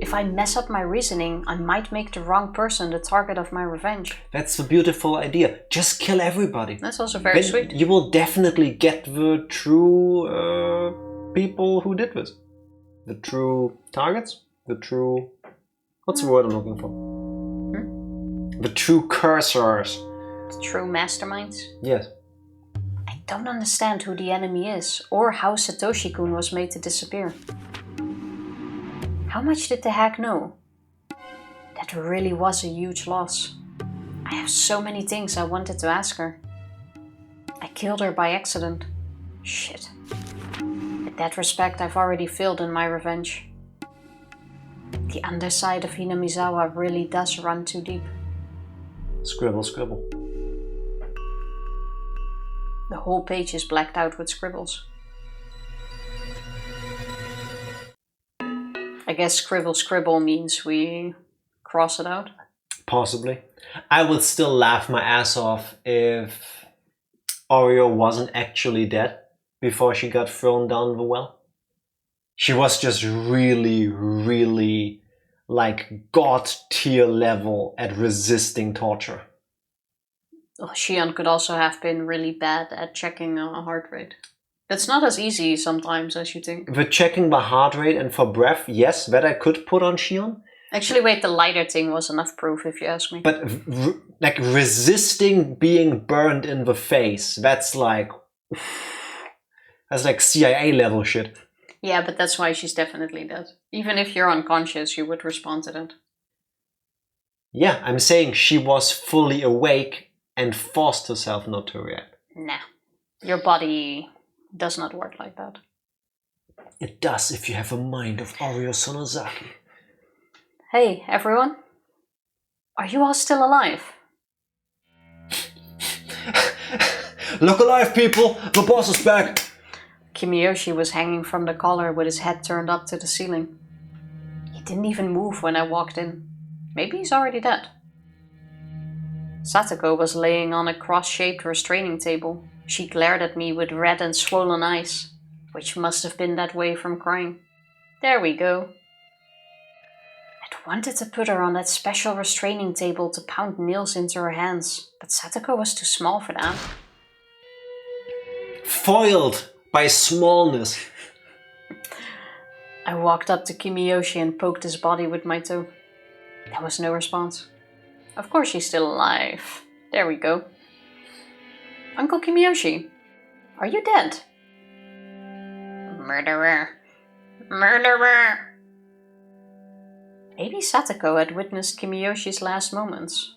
If I mess up my reasoning, I might make the wrong person the target of my revenge. That's the beautiful idea. Just kill everybody. That's also very sweet. You will definitely get the true people who did this. The true targets? The true... What's the word I'm looking for? The true cursors. The true masterminds? Yes. I don't understand who the enemy is, or how Satoshi-kun was made to disappear. How much did the hack know? That really was a huge loss. I have so many things I wanted to ask her. I killed her by accident. Shit. In that respect, I've already failed in my revenge. The underside of Hinamizawa really does run too deep. Scribble, scribble. The whole page is blacked out with scribbles. I guess scribble scribble means we cross it out. Possibly. I would still laugh my ass off if Oreo wasn't actually dead before she got thrown down the well. She was just really, really God tier level at resisting torture. Oh, Shion could also have been really bad at checking a heart rate. That's not as easy sometimes as you think. The checking the heart rate and for breath, yes, that I could put on Shion. Actually, wait, the lighter thing was enough proof if you ask me. But resisting being burned in the face, that's like CIA level shit. Yeah, but that's why she's definitely dead. Even if you're unconscious, you would respond to that. Yeah, I'm saying she was fully awake and forced herself not to react. Nah. Your body does not work like that. It does if you have a mind of Oreo Sonozaki. Hey, everyone. Are you all still alive? Look alive, people! The boss is back! Kimiyoshi was hanging from the collar with his head turned up to the ceiling. He didn't even move when I walked in. Maybe he's already dead. Satoko was laying on a cross-shaped restraining table. She glared at me with red and swollen eyes, which must have been that way from crying. There we go. I'd wanted to put her on that special restraining table to pound nails into her hands, but Satoko was too small for that. Foiled by smallness. I walked up to Kimiyoshi and poked his body with my toe. There was no response. Of course she's still alive. There we go. Uncle Kimiyoshi, are you dead? Murderer. Murderer! Maybe Satoko had witnessed Kimiyoshi's last moments.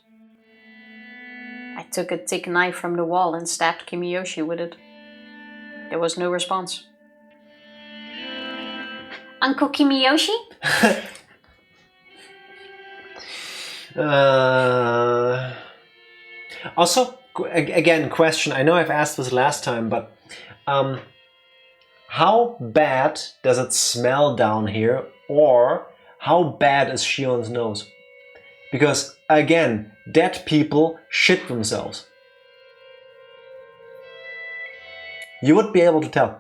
I took a thick knife from the wall and stabbed Kimiyoshi with it. There was no response. Uncle Kimiyoshi? Also, again, question. I know I've asked this last time, but how bad does it smell down here? Or how bad is Shion's nose? Because, again, dead people shit themselves. You would be able to tell.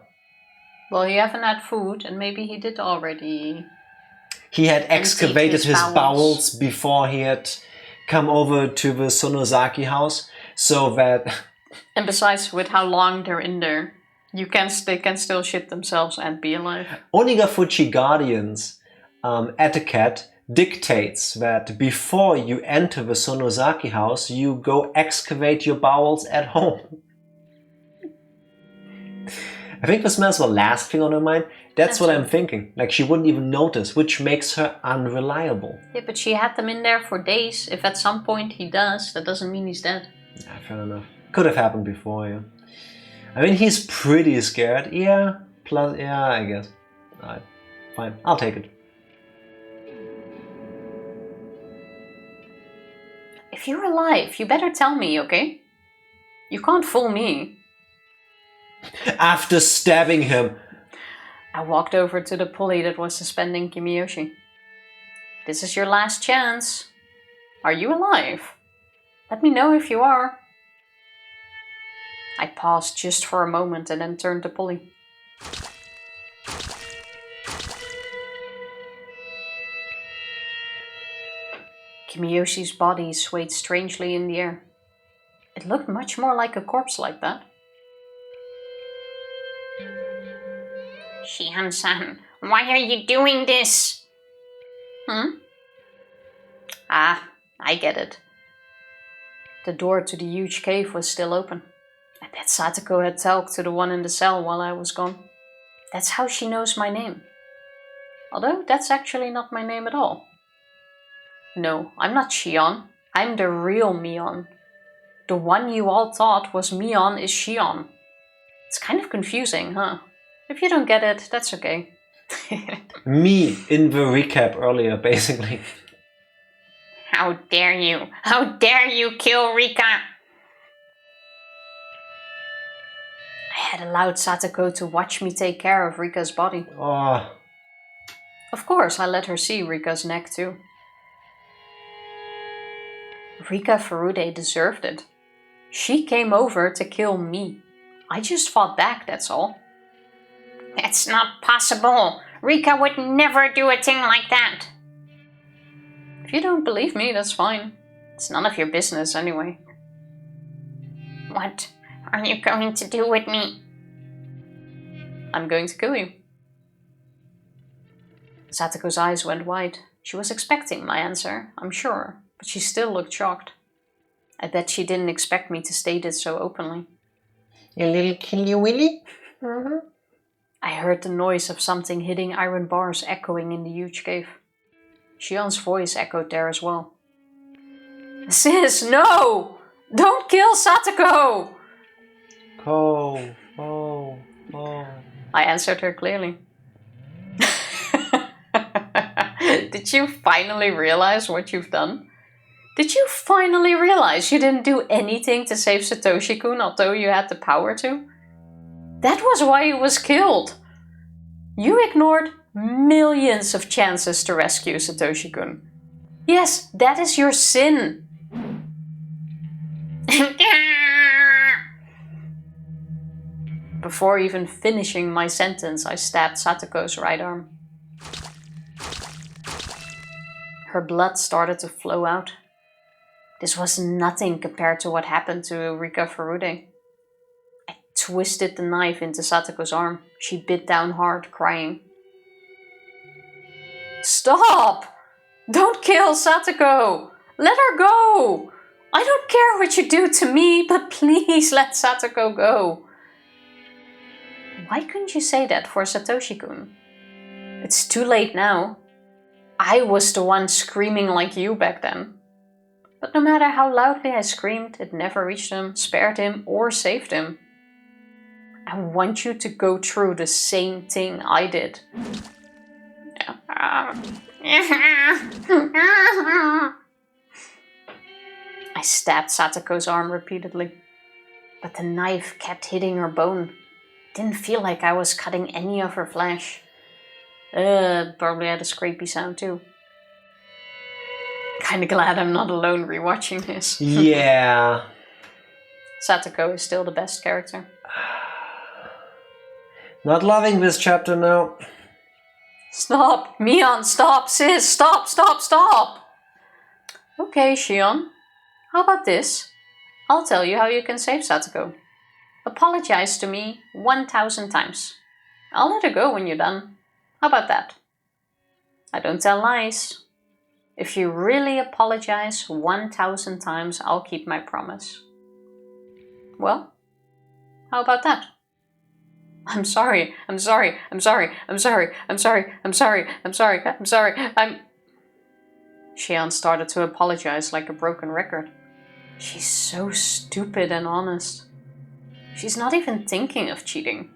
Well, he haven't had food, and maybe he did already. He had excavated his bowels before he had come over to the Sonozaki house, so that... And besides, with how long they're in there, they can still shit themselves and be alive. Onigafuchi Guardians etiquette dictates that before you enter the Sonozaki house, you go excavate your bowels at home. I think the smell's the last thing on her mind. That's what I'm thinking. Like, she wouldn't even notice, which makes her unreliable. Yeah, but she had them in there for days. If at some point he does, that doesn't mean he's dead. Yeah, fair enough. Could have happened before, yeah. I mean, he's pretty scared. Yeah, plus, yeah, I guess. Alright, fine. I'll take it. If you're alive, you better tell me, okay? You can't fool me. After stabbing him. I walked over to the pulley that was suspending Kimiyoshi. This is your last chance. Are you alive? Let me know if you are. I paused just for a moment and then turned the pulley. Kimiyoshi's body swayed strangely in the air. It looked much more like a corpse like that. Shion-san, why are you doing this? Ah, I get it. The door to the huge cave was still open. I bet Satoko had talked to the one in the cell while I was gone. That's how she knows my name. Although that's actually not my name at all. No, I'm not Shion. I'm the real Mion. The one you all thought was Mion is Shion. It's kind of confusing, huh? If you don't get it, that's okay. Me in the recap earlier, basically. How dare you? How dare you kill Rika? I had allowed Satoko to watch me take care of Rika's body. Oh. Of course, I let her see Rika's neck too. Rika Furude deserved it. She came over to kill me. I just fought back, that's all. That's not possible. Rika would never do a thing like that. If you don't believe me, that's fine. It's none of your business anyway. What are you going to do with me? I'm going to kill you. Satoko's eyes went wide. She was expecting my answer, I'm sure, but she still looked shocked. I bet she didn't expect me to state it so openly. You little killy willy? I heard the noise of something hitting iron bars echoing in the huge cave. Shion's voice echoed there as well. Sis, no! Don't kill Satoko! Oh. I answered her clearly. Did you finally realize what you've done? Did you finally realize you didn't do anything to save Satoshi-kun, although you had the power to? That was why he was killed. You ignored millions of chances to rescue Satoshi-kun. Yes, that is your sin. Before even finishing my sentence, I stabbed Satoko's right arm. Her blood started to flow out. This was nothing compared to what happened to Rika Furude. I twisted the knife into Satoko's arm. She bit down hard, crying. Stop! Don't kill Satoko! Let her go! I don't care what you do to me, but please let Satoko go. Why couldn't you say that for Satoshi-kun? It's too late now. I was the one screaming like you back then. But no matter how loudly I screamed, it never reached him, spared him, or saved him. I want you to go through the same thing I did. I stabbed Satoko's arm repeatedly, but the knife kept hitting her bone. Didn't feel like I was cutting any of her flesh. Probably had a scrapey sound too. Kinda glad I'm not alone rewatching this. Yeah. Satoko is still the best character. Not loving this chapter now. Stop! Mion, stop! Sis, stop! Okay, Shion. How about this? I'll tell you how you can save Satoko. Apologize to me 1,000 times. I'll let her go when you're done. How about that? I don't tell lies. If you really apologize 1,000 times, I'll keep my promise. Well, how about that? I'm sorry. Shion started to apologize like a broken record. She's so stupid and honest. She's not even thinking of cheating.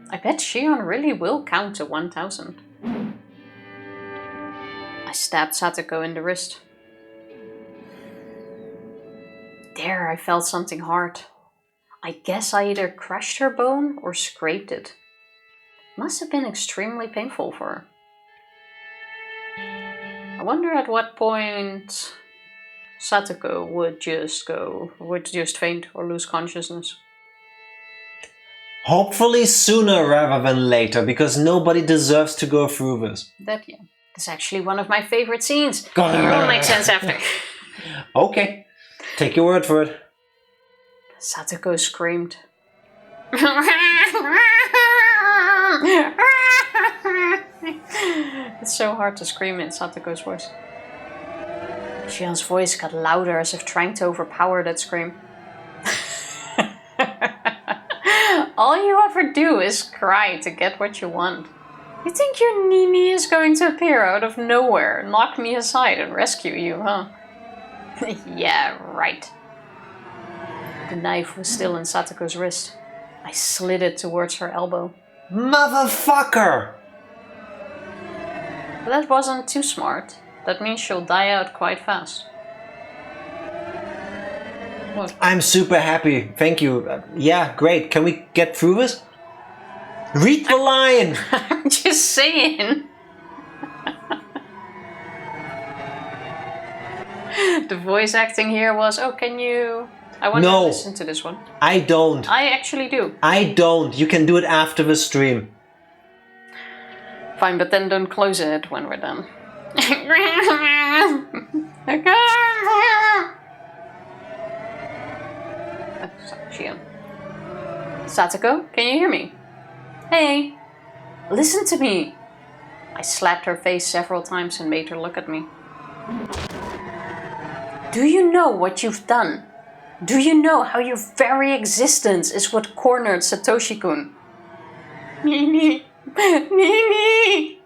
I bet Shion really will count to 1,000. I stabbed Satoko in the wrist. There, I felt something hard. I guess I either crushed her bone or scraped it. Must have been extremely painful for her. I wonder at what point Satoko would just faint or lose consciousness. Hopefully sooner rather than later, because nobody deserves to go through this. That's actually one of my favorite scenes. It Grrr. will make sense after. Okay, take your word for it. Satoko screamed. It's so hard to scream in Satoko's voice. Shion's voice got louder as if trying to overpower that scream. All you ever do is cry to get what you want. You think your Nini is going to appear out of nowhere, knock me aside and rescue you, huh? Yeah, right. The knife was still in Satoko's wrist. I slid it towards her elbow. Motherfucker! But that wasn't too smart. That means she'll die out quite fast. What? I'm super happy, thank you. Yeah, great. Can we get through this? Read the line! I'm just saying. The voice acting here was, oh, can you... I want to listen to this one. I don't. I actually do. I don't. You can do it after the stream. Fine, but then don't close it when we're done. Shion. Satoko, can you hear me? Hey, listen to me. I slapped her face several times and made her look at me. Do you know what you've done? Do you know how your very existence is what cornered Satoshi-kun? Nini! Nini!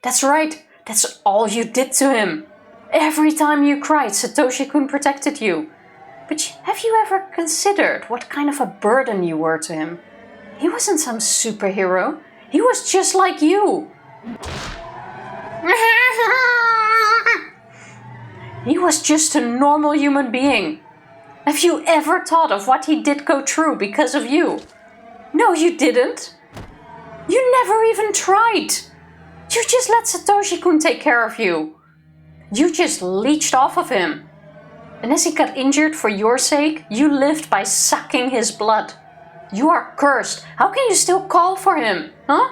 That's right. That's all you did to him. Every time you cried, Satoshi-kun protected you. But have you ever considered what kind of a burden you were to him? He wasn't some superhero. He was just like you. He was just a normal human being. Have you ever thought of what he did go through because of you? No, you didn't. You never even tried. You just let Satoshi-kun take care of you. You just leeched off of him. And as he got injured for your sake, you lived by sucking his blood. You are cursed. How can you still call for him? Huh?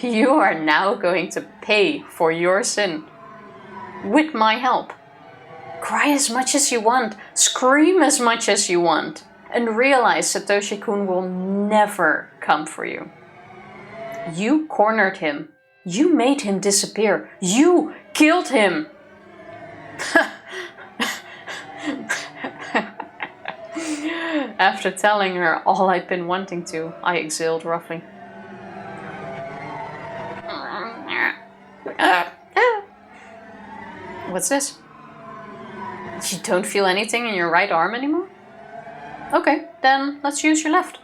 You are now going to pay for your sin. With my help. Cry as much as you want. Scream as much as you want. And realize Satoshi-kun will never come for you. You cornered him. You made him disappear. You killed him. After telling her all I'd been wanting to, I exhaled roughly. What's this? You don't feel anything in your right arm anymore? Okay, then let's use your left.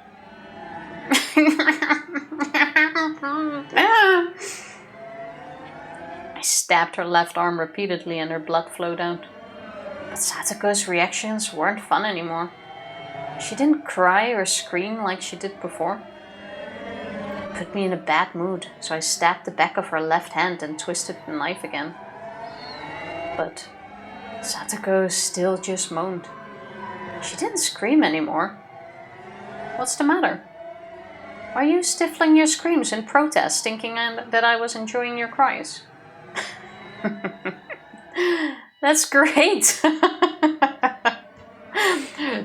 I stabbed her left arm repeatedly and her blood flowed out. But Satoko's reactions weren't fun anymore. She didn't cry or scream like she did before. It put me in a bad mood, so I stabbed the back of her left hand and twisted the knife again. But Satoko still just moaned. She didn't scream anymore. What's the matter? Why are you stifling your screams in protest, thinking that I was enjoying your cries? That's great!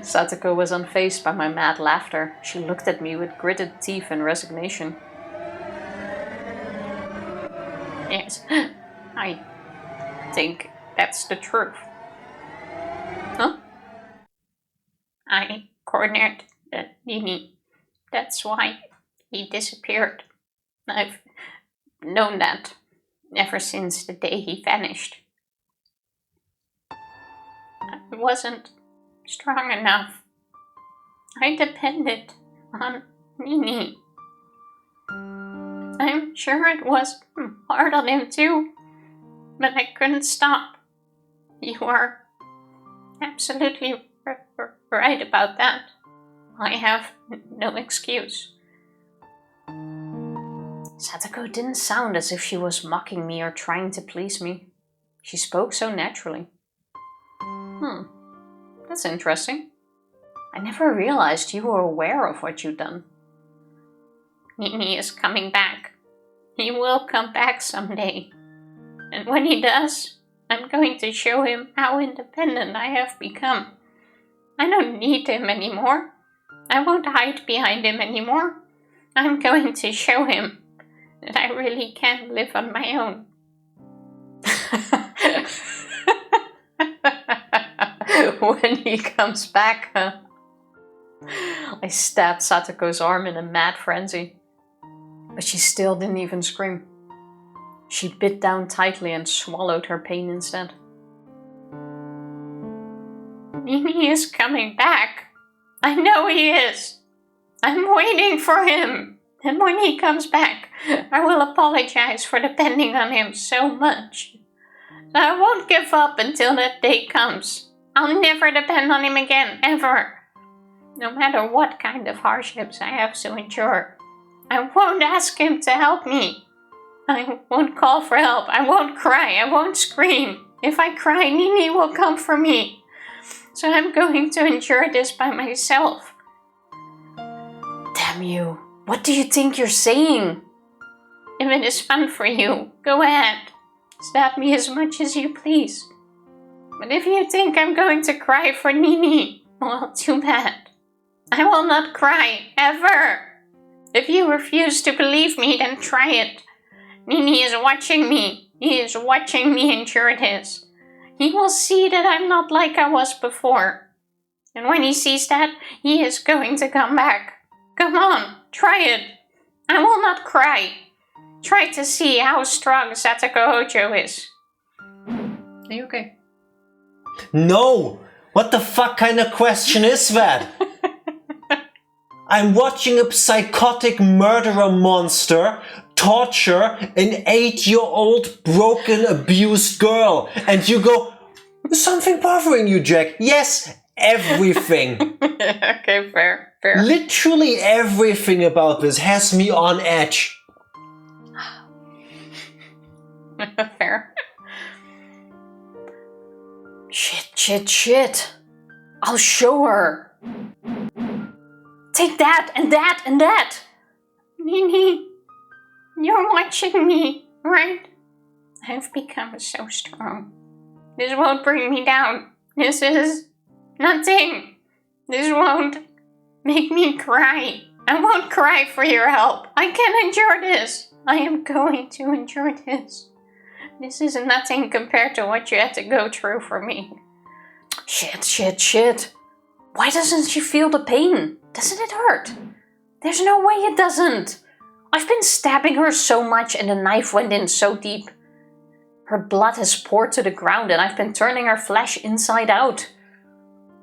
Satoko was unfazed by my mad laughter. She looked at me with gritted teeth and resignation. Yes, I think that's the truth. Huh? I cornered the Nini. That's why he disappeared. I've known that ever since the day he vanished. I wasn't strong enough. I depended on Nini. I'm sure it was hard on him too, but I couldn't stop. You are absolutely right about that. I have no excuse. Satoko didn't sound as if she was mocking me or trying to please me. She spoke so naturally. That's interesting. I never realized you were aware of what you'd done. Nini is coming back. He will come back someday. And when he does, I'm going to show him how independent I have become. I don't need him anymore. I won't hide behind him anymore. I'm going to show him that I really can live on my own. When he comes back, huh? I stabbed Satoko's arm in a mad frenzy. But she still didn't even scream. She bit down tightly and swallowed her pain instead. Nini is coming back. I know he is. I'm waiting for him. And when he comes back, I will apologize for depending on him so much. I won't give up until that day comes. I'll never depend on him again, ever. No matter what kind of hardships I have to endure. I won't ask him to help me. I won't call for help. I won't cry. I won't scream. If I cry, Nini will come for me. So I'm going to endure this by myself. Damn you. What do you think you're saying? If it is fun for you, go ahead. Stab me as much as you please. But if you think I'm going to cry for Nini, well, too bad. I will not cry, ever. If you refuse to believe me, then try it. Nini is watching me. He is watching me endure this. He will see that I'm not like I was before. And when he sees that, he is going to come back. Come on, try it. I will not cry. Try to see how strong Satoko Hojo is. Are you okay? No! What the fuck kind of question is that? I'm watching a psychotic murderer monster torture an 8-year-old broken abused girl. And you go, is something bothering you, Jack? Yes, everything. Okay, fair. Literally everything about this has me on edge. Fair. Shit. I'll show her. Take that and that and that. Nini, you're watching me, right? I've become so strong. This won't bring me down. This is nothing. This won't make me cry. I won't cry for your help. I can endure this. I am going to endure this. This is nothing compared to what you had to go through for me. Shit. Why doesn't she feel the pain? Doesn't it hurt? There's no way it doesn't. I've been stabbing her so much and the knife went in so deep. Her blood has poured to the ground and I've been turning her flesh inside out.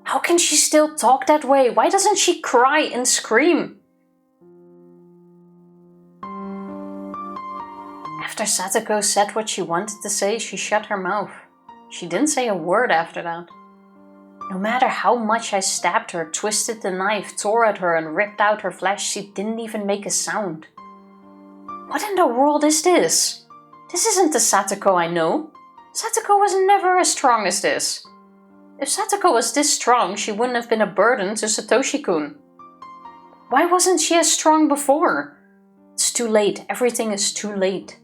How can she still talk that way? Why doesn't she cry and scream? After Satoko said what she wanted to say, she shut her mouth. She didn't say a word after that. No matter how much I stabbed her, twisted the knife, tore at her and ripped out her flesh, she didn't even make a sound. What in the world is this? This isn't the Satoko I know. Satoko was never as strong as this. If Satoko was this strong, she wouldn't have been a burden to Satoshi-kun. Why wasn't she as strong before? It's too late. Everything is too late.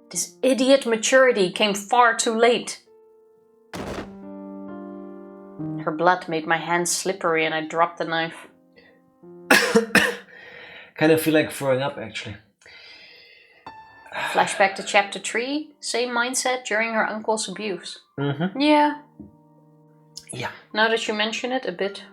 This idiot maturity came far too late. her blood made my hands slippery and I dropped the knife. Kind of feel like throwing up, actually. Flashback to chapter 3, same mindset during her uncle's abuse. Mm-hmm. Yeah. Yeah. Now that you mention it a bit.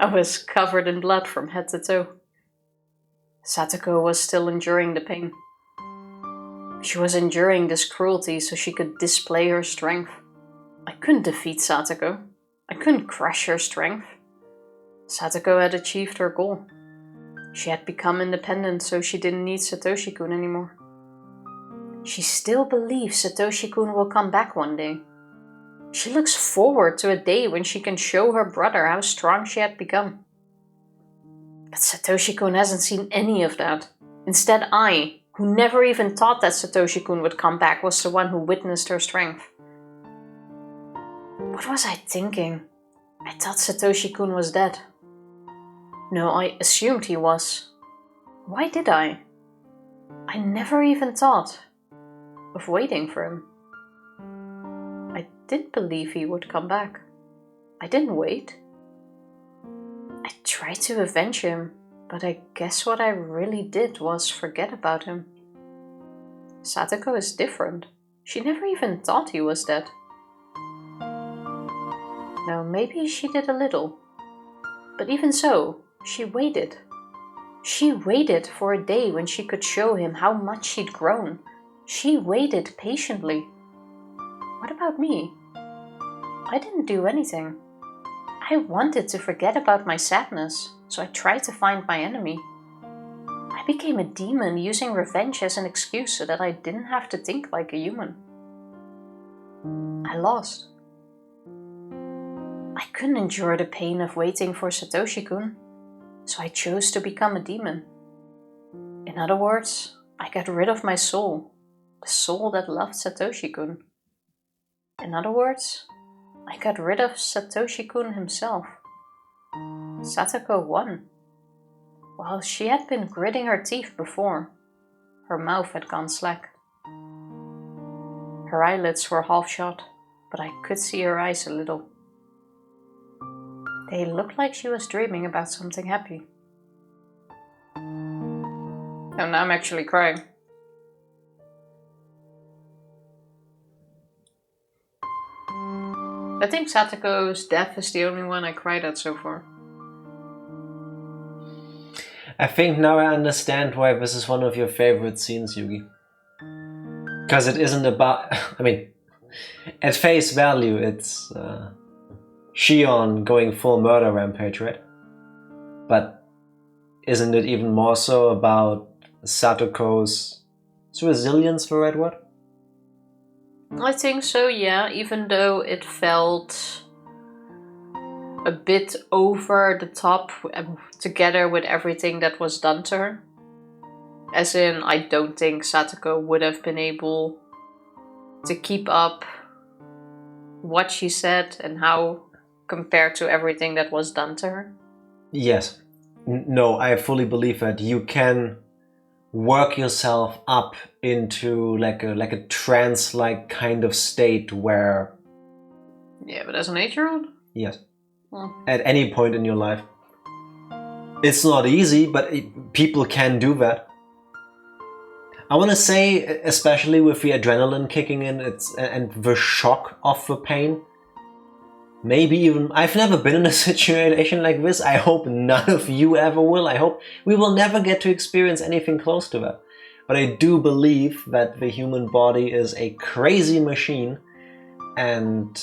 I was covered in blood from head to toe. Satoko was still enduring the pain. She was enduring this cruelty so she could display her strength. I couldn't defeat Satoko. I couldn't crush her strength. Satoko had achieved her goal. She had become independent, so she didn't need Satoshi-kun anymore. She still believes Satoshi-kun will come back one day. She looks forward to a day when she can show her brother how strong she had become. But Satoshi-kun hasn't seen any of that. Instead, I, who never even thought that Satoshi-kun would come back, was the one who witnessed her strength. What was I thinking? I thought Satoshi-kun was dead. No, I assumed he was. Why did I? I never even thought of waiting for him. I did believe he would come back. I didn't wait. I tried to avenge him, but I guess what I really did was forget about him. Satoko is different. She never even thought he was dead. No, maybe she did a little. But even so, she waited. She waited for a day when she could show him how much she'd grown. She waited patiently. What about me? I didn't do anything. I wanted to forget about my sadness, so I tried to find my enemy. I became a demon using revenge as an excuse so that I didn't have to think like a human. I lost. I couldn't endure the pain of waiting for Satoshi-kun, so I chose to become a demon. In other words, I got rid of my soul, the soul that loved Satoshi-kun. In other words, I got rid of Satoshi-kun himself. Satoko won. While she had been gritting her teeth before, her mouth had gone slack. Her eyelids were half shut, but I could see her eyes a little. They looked like she was dreaming about something happy. Oh, now I'm actually crying. I think Satoko's death is the only one I cried at so far. I think now I understand why this is one of your favorite scenes, Yugi. Because it isn't about... I mean, at face value, it's Shion going full murder rampage, right? But isn't it even more so about Satoko's... Is resilience the right word? I think so, yeah, even though it felt a bit over the top together with everything that was done to her. As in, I don't think Satoko would have been able to keep up what she said and how compared to everything that was done to her. Yes. No, I fully believe that you can work yourself up into like a trance-like kind of state where... Yeah, but as an 8-year-old? Yes. Well. At any point in your life. It's not easy, but people can do that. I want to say, especially with the adrenaline kicking in, and the shock of the pain. Maybe even... I've never been in a situation like this. I hope none of you ever will. I hope we will never get to experience anything close to that. But I do believe that the human body is a crazy machine. And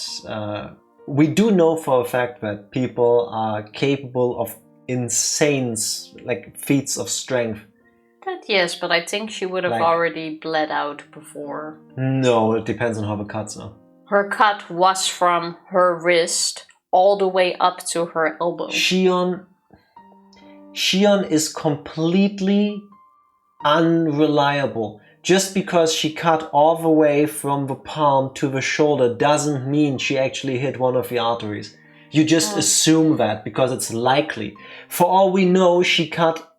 we do know for a fact that people are capable of insane feats of strength. That yes, but I think she would have already bled out before. No, it depends on how the cuts are. Her cut was from her wrist all the way up to her elbow. Shion is completely unreliable. just because she cut all the way from the palm to the shoulder doesn't mean she actually hit one of the arteries. You just assume that because it's likely. For all we know, she cut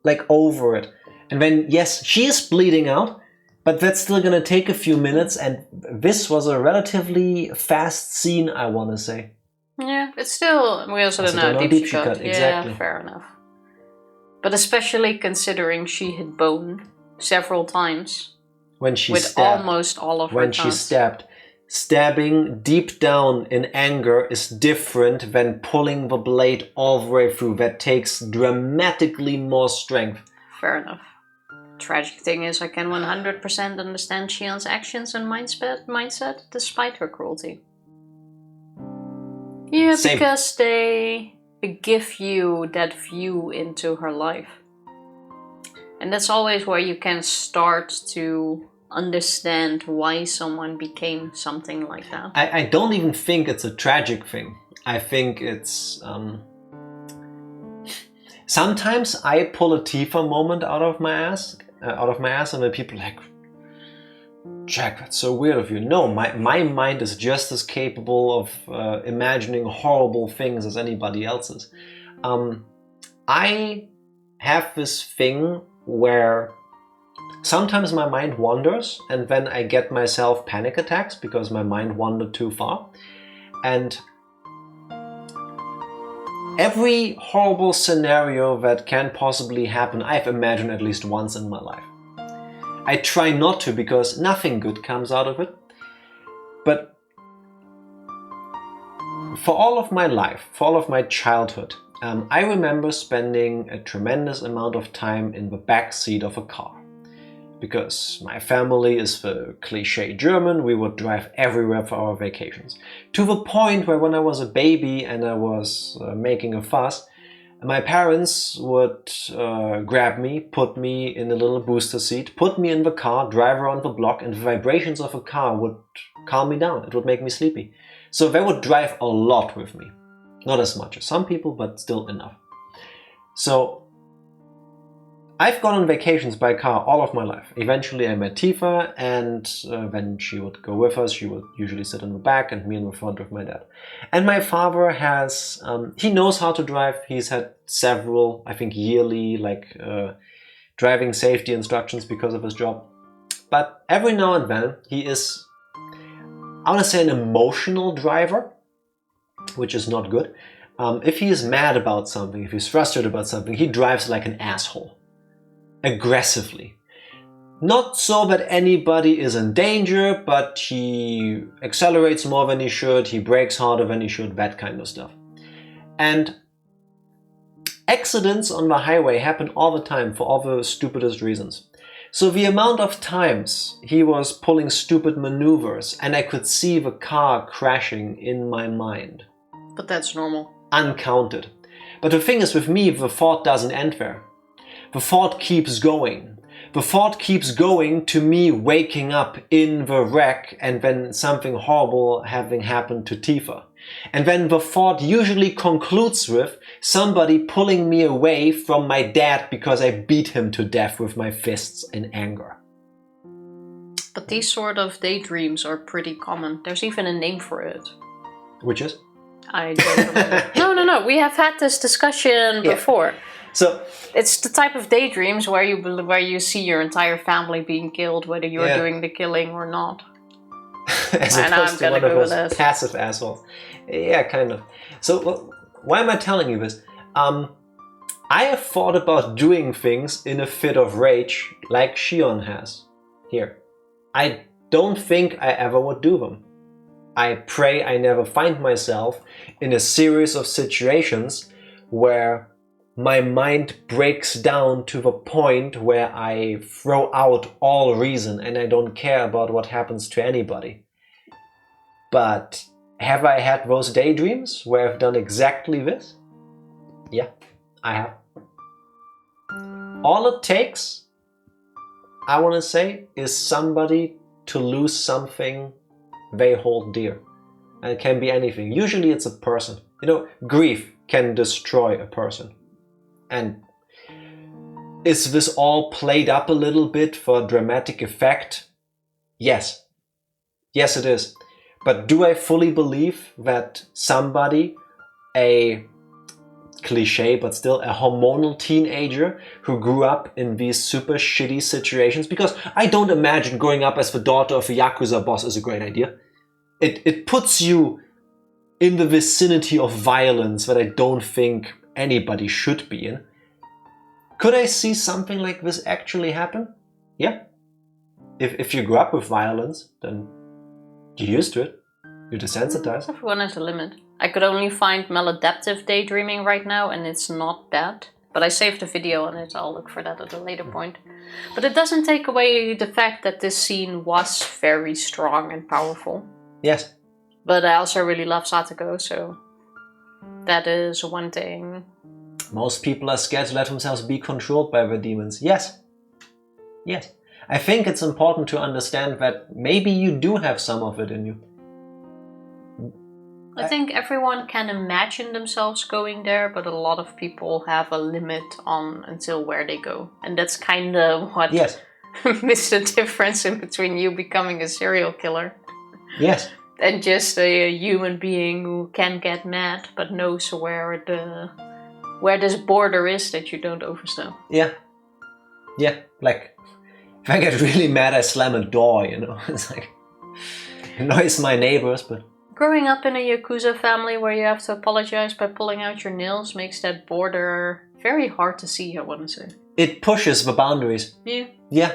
like over it. And then, yes, she is bleeding out, but that's still gonna take a few minutes, and this was a relatively fast scene, I wanna say. Yeah, it's still... We also don't know how deep she cut. Exactly. Yeah, fair enough. But especially considering she hit bone several times. When she with stabbed. Almost all of her When cuts. she stabbed. Stabbing deep down in anger is different than pulling the blade all the way through. That takes dramatically more strength. Fair enough. Tragic thing is, I can 100% understand Shion's actions and mindset despite her cruelty. Yeah, Same. because they give you that view into her life. And that's always where you can start to understand why someone became something like that. I don't even think it's a tragic thing. I think it's... sometimes I pull a Tifa moment out of my ass, and then people are like, Jack, that's so weird of you. No, my mind is just as capable of imagining horrible things as anybody else's. I have this thing where sometimes my mind wanders, and then I get myself panic attacks because my mind wandered too far. And every horrible scenario that can possibly happen, I've imagined at least once in my life. I try not to because nothing good comes out of it. But for all of my life, for all of my childhood, I remember spending a tremendous amount of time in the back seat of a car. Because my family is the cliché German, we would drive everywhere for our vacations. To the point where when I was a baby and I was making a fuss, my parents would grab me, put me in a little booster seat, put me in the car, drive around the block, and the vibrations of a car would calm me down. It would make me sleepy. So they would drive a lot with me. Not as much as some people, but still enough. So I've gone on vacations by car all of my life. Eventually I met Tifa, and when she would go with us, she would usually sit in the back and me in the front with my dad. And my father has, he knows how to drive. He's had several, I think, yearly driving safety instructions because of his job. But every now and then he is, I want to say, an emotional driver, which is not good. If he is mad about something, if he's frustrated about something, he drives like an asshole. Aggressively. Not so that anybody is in danger, but he accelerates more than he should, he brakes harder than he should, that kind of stuff. And accidents on the highway happen all the time for all the stupidest reasons. So the amount of times he was pulling stupid maneuvers and I could see the car crashing in my mind. But that's normal. Uncounted. But the thing is, with me, the thought doesn't end there. The thought keeps going. The thought keeps going to me waking up in the wreck and then something horrible having happened to Tifa. And then the thought usually concludes with somebody pulling me away from my dad because I beat him to death with my fists in anger. But these sort of daydreams are pretty common. There's even a name for it. Which is? I don't remember. No. We have had this discussion before. So it's the type of daydreams where you see your entire family being killed, whether you're doing the killing or not. As and opposed I'm to gonna one go of with those this. passive assholes. Yeah, kind of. So why am I telling you this? I have thought about doing things in a fit of rage like Shion has here. I don't think I ever would do them. I pray I never find myself in a series of situations where my mind breaks down to the point where I throw out all reason and I don't care about what happens to anybody. But have I had those daydreams where I've done exactly this? Yeah, I have. All it takes, I want to say, is somebody to lose something they hold dear. And it can be anything. Usually it's a person. You know, grief can destroy a person. And Is this all played up a little bit for dramatic effect? Yes. Yes, it is. But do I fully believe that somebody, a cliche, but still a hormonal teenager who grew up in these super shitty situations? Because I don't imagine growing up as the daughter of a Yakuza boss is a great idea. It puts you in the vicinity of violence that I don't think anybody should be in. Could I see something like this actually happen? Yeah. If you grew up with violence, then you're used to it. You're desensitized. Everyone has a limit. I could only find maladaptive daydreaming right now, and it's not that. But I saved a video on it, I'll look for that at a later point. But it doesn't take away the fact that this scene was very strong and powerful. Yes. But I also really love Satoko, so that is one thing. Most people are scared to let themselves be controlled by their demons. Yes. Yes. I think it's important to understand that maybe you do have some of it in you. I think everyone can imagine themselves going there, but a lot of people have a limit on until where they go. And that's kind of what makes the difference in between you becoming a serial killer. Yes. And just a human being who can get mad, but knows where this border is that you don't overstep. Yeah. Yeah. Like, if I get really mad, I slam a door, you know? It's like, it annoys my neighbors, but... Growing up in a Yakuza family where you have to apologize by pulling out your nails makes that border very hard to see, I want to say. It pushes the boundaries. Yeah. Yeah.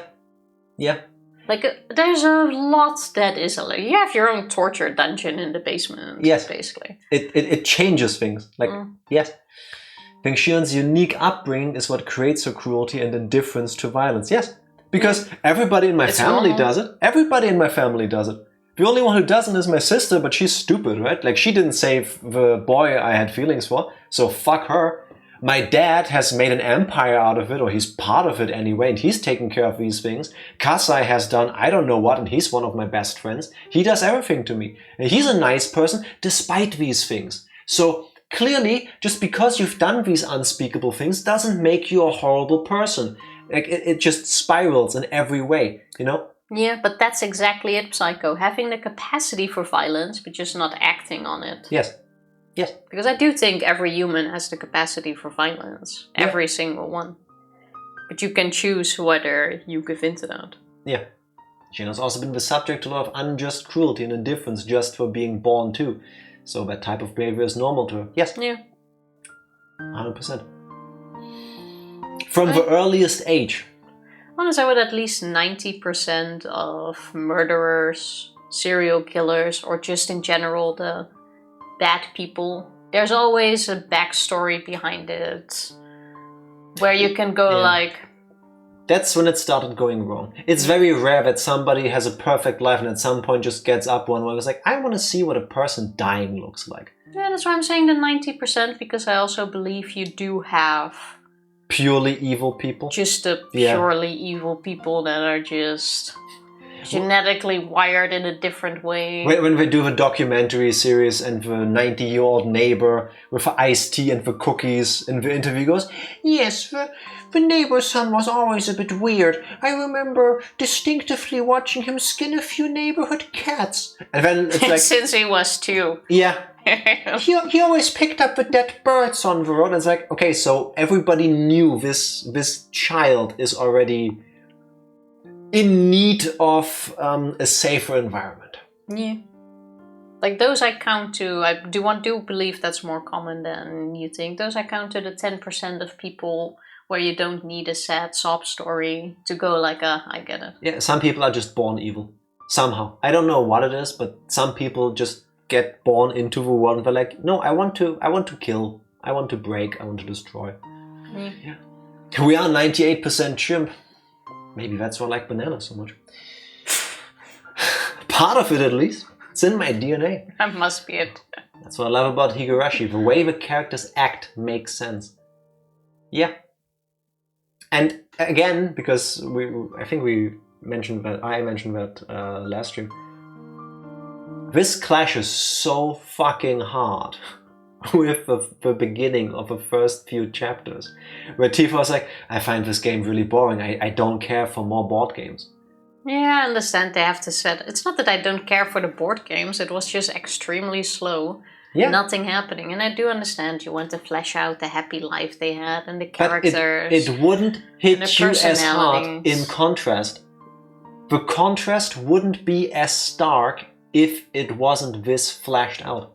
Yeah. Like, there's a lot that is... You have your own torture dungeon in the basement, yes. Basically. It changes things. Like, yes. I think Shion's unique upbringing is what creates her cruelty and indifference to violence. Yes. Because everybody in my family does it. Everybody in my family does it. The only one who doesn't is my sister, but she's stupid, right? Like, she didn't save the boy I had feelings for, so fuck her. My dad has made an empire out of it, or he's part of it anyway, and he's taking care of these things. Kasai has done I don't know what, and he's one of my best friends. He does everything to me. And he's a nice person, despite these things. So, clearly, just because you've done these unspeakable things doesn't make you a horrible person. Like, it just spirals in every way, you know? Yeah, but that's exactly it, Psycho. Having the capacity for violence, but just not acting on it. Yes. Yes. Because I do think every human has the capacity for violence. Yeah. Every single one. But you can choose whether you give in to that. Yeah. Shino's also been the subject to a lot of unjust cruelty and indifference just for being born too. So that type of behavior is normal to her. Yes. Yeah. 100%. From the earliest age. I want to say with at least 90% of murderers, serial killers, or just in general the bad people, there's always a backstory behind it. Where you can go like... That's when it started going wrong. It's very rare that somebody has a perfect life and at some point just gets up one way and was like, I want to see what a person dying looks like. Yeah, that's why I'm saying the 90%, because I also believe you do have... Purely evil people? Just the purely evil people that are just genetically wired in a different way. When they do the documentary series and the 90-year-old neighbor with the iced tea and the cookies in the interview goes, yes, the neighbor's son was always a bit weird. I remember distinctively watching him skin a few neighborhood cats. And then it's like... Since he was 2. Yeah. he always picked up the dead birds on the road. And it's like, okay, so everybody knew this child is already in need of a safer environment. Yeah. Like those I count to, I do believe that's more common than you think. Those I count to the 10% of people where you don't need a sad sob story to go like, I get it. Yeah, some people are just born evil. Somehow. I don't know what it is, but some people just get born into the world and they're like, no, I want to kill, I want to break, I want to destroy. Yeah. We are 98% chimp. Maybe that's why I like bananas so much. Part of it at least. It's in my DNA. That must be it. That's what I love about Higurashi. The way the characters act makes sense. Yeah. And again, because I think I mentioned that last stream. This clashes so fucking hard with the beginning of the first few chapters, where Tifa was like, I find this game really boring. I don't care for more board games. Yeah, I understand they have to set... It's not that I don't care for the board games, it was just extremely slow. Yeah. Nothing happening. And I do understand you want to flesh out the happy life they had and the But characters. it wouldn't hit the you as hard personalities. in contrast. The contrast wouldn't be as stark if it wasn't this flashed out.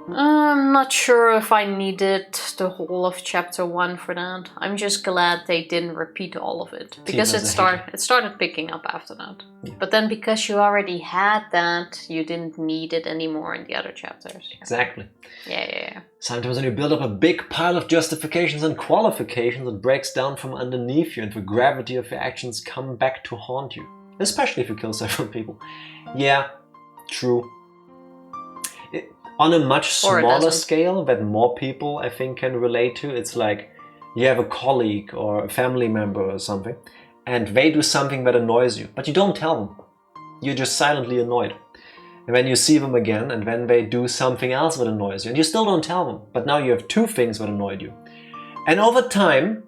I'm not sure if I needed the whole of chapter 1 for that. I'm just glad they didn't repeat all of it. Because it started picking up after that. Yeah. But then because you already had that, you didn't need it anymore in the other chapters. Exactly. Yeah. Sometimes when you build up a big pile of justifications and qualifications, it breaks down from underneath you and the gravity of your actions come back to haunt you. Especially if you kill several people. Yeah, true. On a much smaller scale that more people, I think, can relate to, it's like you have a colleague or a family member or something, and they do something that annoys you, but you don't tell them. You're just silently annoyed. And then you see them again, and then they do something else that annoys you, and you still don't tell them. But now you have two things that annoyed you. And over time,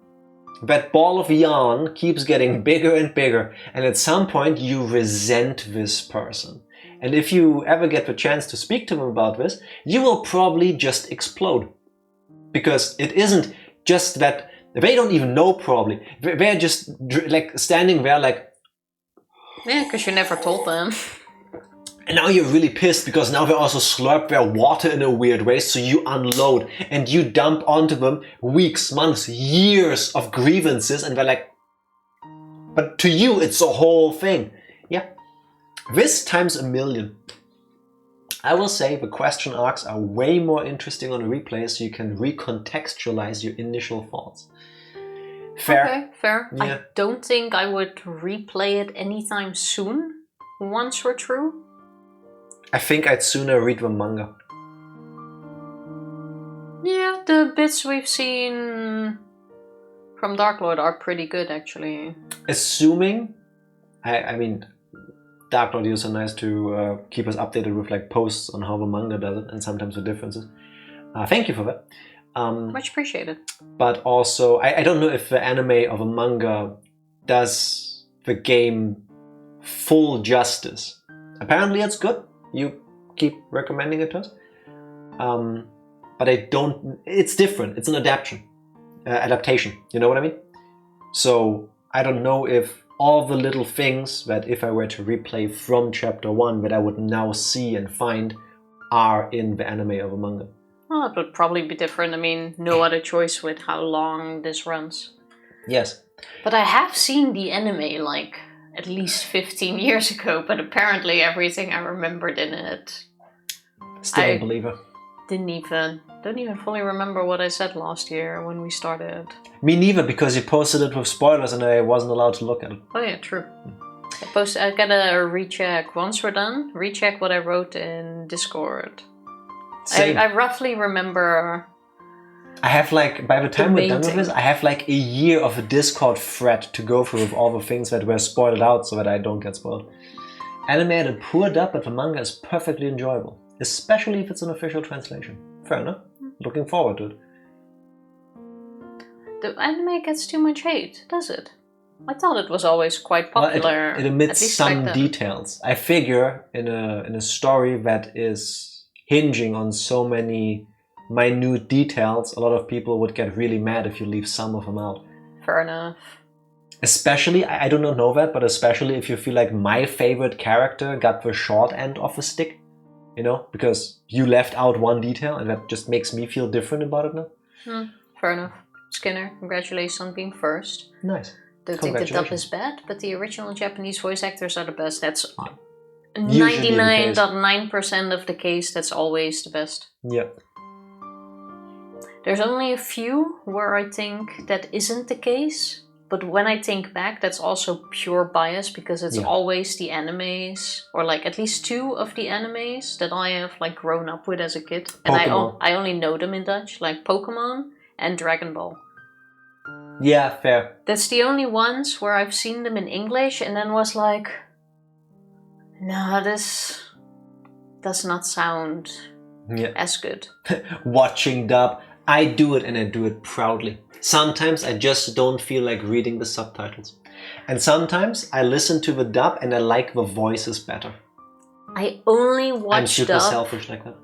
that ball of yarn keeps getting bigger and bigger, and at some point you resent this person. And if you ever get the chance to speak to them about this, you will probably just explode. Because it isn't just that, they don't even know probably. They're just like standing there like... Yeah, because you never told them. And now you're really pissed because now they also slurp their water in a weird way, so you unload and you dump onto them weeks, months, years of grievances, and they're like... But to you, it's a whole thing. Yeah. This times a million. I will say the question arcs are way more interesting on a replay, so you can recontextualize your initial thoughts. Fair. Okay, fair. Yeah. I don't think I would replay it anytime soon, once we're through. I think I'd sooner read the manga. Yeah, the bits we've seen from Dark Lord are pretty good, actually. Assuming, I mean, Dark Lord is so nice to keep us updated with like posts on how the manga does it and sometimes the differences. Thank you for that. Much appreciated. But also, I don't know if the anime of a manga does the game full justice. Apparently it's good. You keep recommending it to us. But I don't... It's different. It's an adaptation. You know what I mean? So I don't know if all the little things that if I were to replay from chapter 1 that I would now see and find are in the anime of a manga. Well, it would probably be different. I mean, no other choice with how long this runs. Yes. But I have seen the anime like at least 15 years ago, but apparently everything I remembered in it... Still a believer. Don't even fully remember what I said last year when we started. Me neither, because you posted it with spoilers and I wasn't allowed to look at it. Oh yeah, true. I gotta recheck once we're done. Recheck what I wrote in Discord. Same. I roughly remember. I have like, by the time we're done with this, I have like a year of a Discord thread to go through with all the things that were spoiled out so that I don't get spoiled. Anime had a poor dub, but the manga is perfectly enjoyable. Especially if it's an official translation. Fair enough. Looking forward to it. The anime gets too much hate, does it? I thought it was always quite popular. Well, it omits some details. I figure in a story that is hinging on so many minute details, a lot of people would get really mad if you leave some of them out. Fair enough. Especially, I do not know that, but especially if you feel like my favorite character got the short end of the stick. You know, because you left out one detail and that just makes me feel different about it now. Fair enough. Skinner, congratulations on being first. Nice. Don't think the dub is bad, but the original Japanese voice actors are the best. That's 99.9% of the case, that's always the best. Yeah. There's only a few where I think that isn't the case. But when I think back, that's also pure bias because it's always the animes, or like at least 2 of the animes that I have like grown up with as a kid. And I only know them in Dutch, like Pokemon and Dragon Ball. Yeah, fair. That's the only ones where I've seen them in English and then was like, no, this does not sound Yeah. as good. Watching dub, I do it and I do it proudly. Sometimes I just don't feel like reading the subtitles. And sometimes I listen to the dub and I like the voices better. I only I'm watch super dub selfish like that.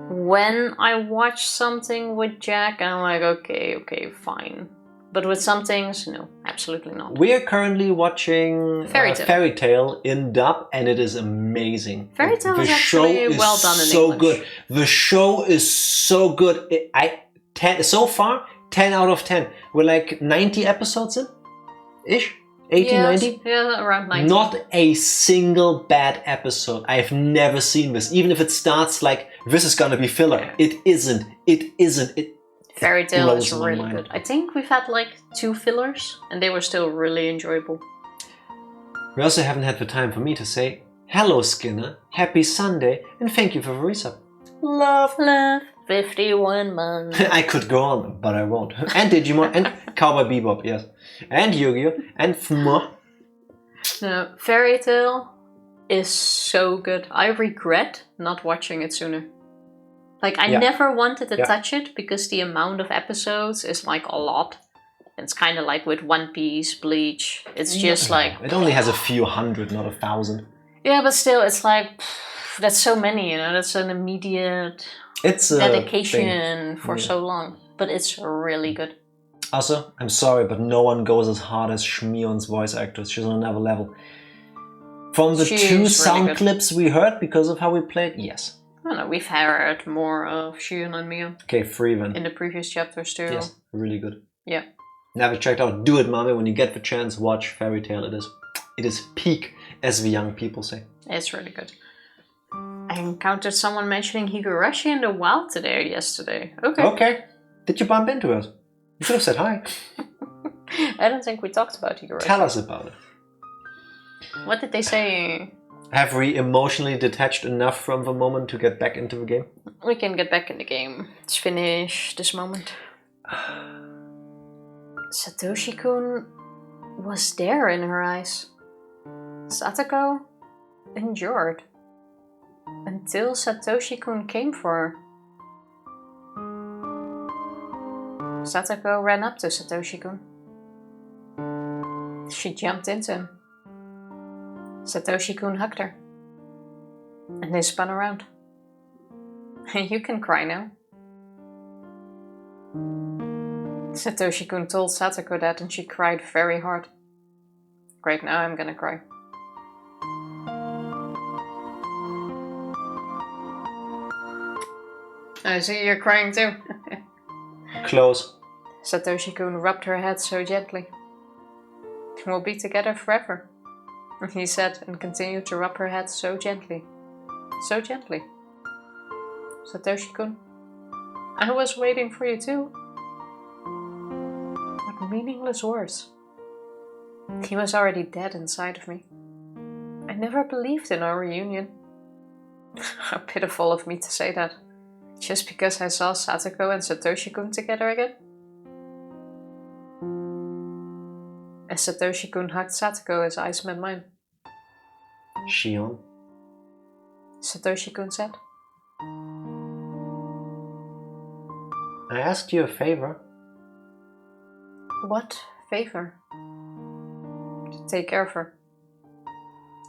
when I watch something with Jack and I'm like, okay, fine. But with some things, no, absolutely not. We are currently watching Fairy Tale in dub and it is amazing. Fairy Tale The is show actually is well done in so English. good. The show is so good. So far, 10 out of 10. We're like 90 episodes in? Ish? 80, 90? Yeah, around 90. Not a single bad episode. I've never seen this. Even if it starts like, this is gonna be filler. It isn't. Fairy Tale blows is my really mind. good. I think we've had like 2 fillers and they were still really enjoyable. We also haven't had the time for me to say, hello Skinner, happy Sunday, and thank you for the resub. Love. 51 months. I could go on, but I won't. And Digimon, and Cowboy Bebop, yes. And Yu-Gi-Oh! And FMO. No, Fairy Tale is so good. I regret not watching it sooner. Like, I never wanted to touch it because the amount of episodes is like a lot. It's kind of like with One Piece, Bleach. It's just like... It only has a few hundred, not 1,000. Yeah, but still, it's like... That's so many, you know? That's an immediate dedication for so long. But it's really good. Also, I'm sorry, but no one goes as hard as Shmion's voice actress. She's on another level. From the She's 2 really sound good. clips we heard because of how we played, yes. I don't know, we've heard more of Shion and Mio Okay, 3 then. in the previous chapters too. Yes, really good. Yeah. Never checked out. Do it, mommy. When you get the chance, watch Fairy Tale. It is peak, as the young people say. It's really good. I encountered someone mentioning Higurashi in the wild today or yesterday. Okay. Did you bump into us? You should have said hi. I don't think we talked about Higurashi. Tell us about it. What did they say? Have we emotionally detached enough from the moment to get back into the game? We can get back in the game. Let's finish this moment. Satoshi-kun was there in her eyes. Satoko endured. Until Satoshi-kun came for her. Satoko ran up to Satoshi-kun. She jumped into him. Satoshi-kun hugged her. And they spun around. You can cry now. Satoshi-kun told Satoko that and she cried very hard. Great, now I'm gonna cry. I see you're crying too. Close. Satoshi-kun rubbed her head so gently. We'll be together forever, he said, and continued to rub her head so gently. So gently. Satoshi-kun, I was waiting for you too. What meaningless words. He was already dead inside of me. I never believed in our reunion. How pitiful of me to say that. Just because I saw Satoko and Satoshi-kun together again? As Satoshi-kun hugged Satoko, his eyes met mine. Shion. Satoshi-kun said. I asked you a favor. What favor? To take care of her.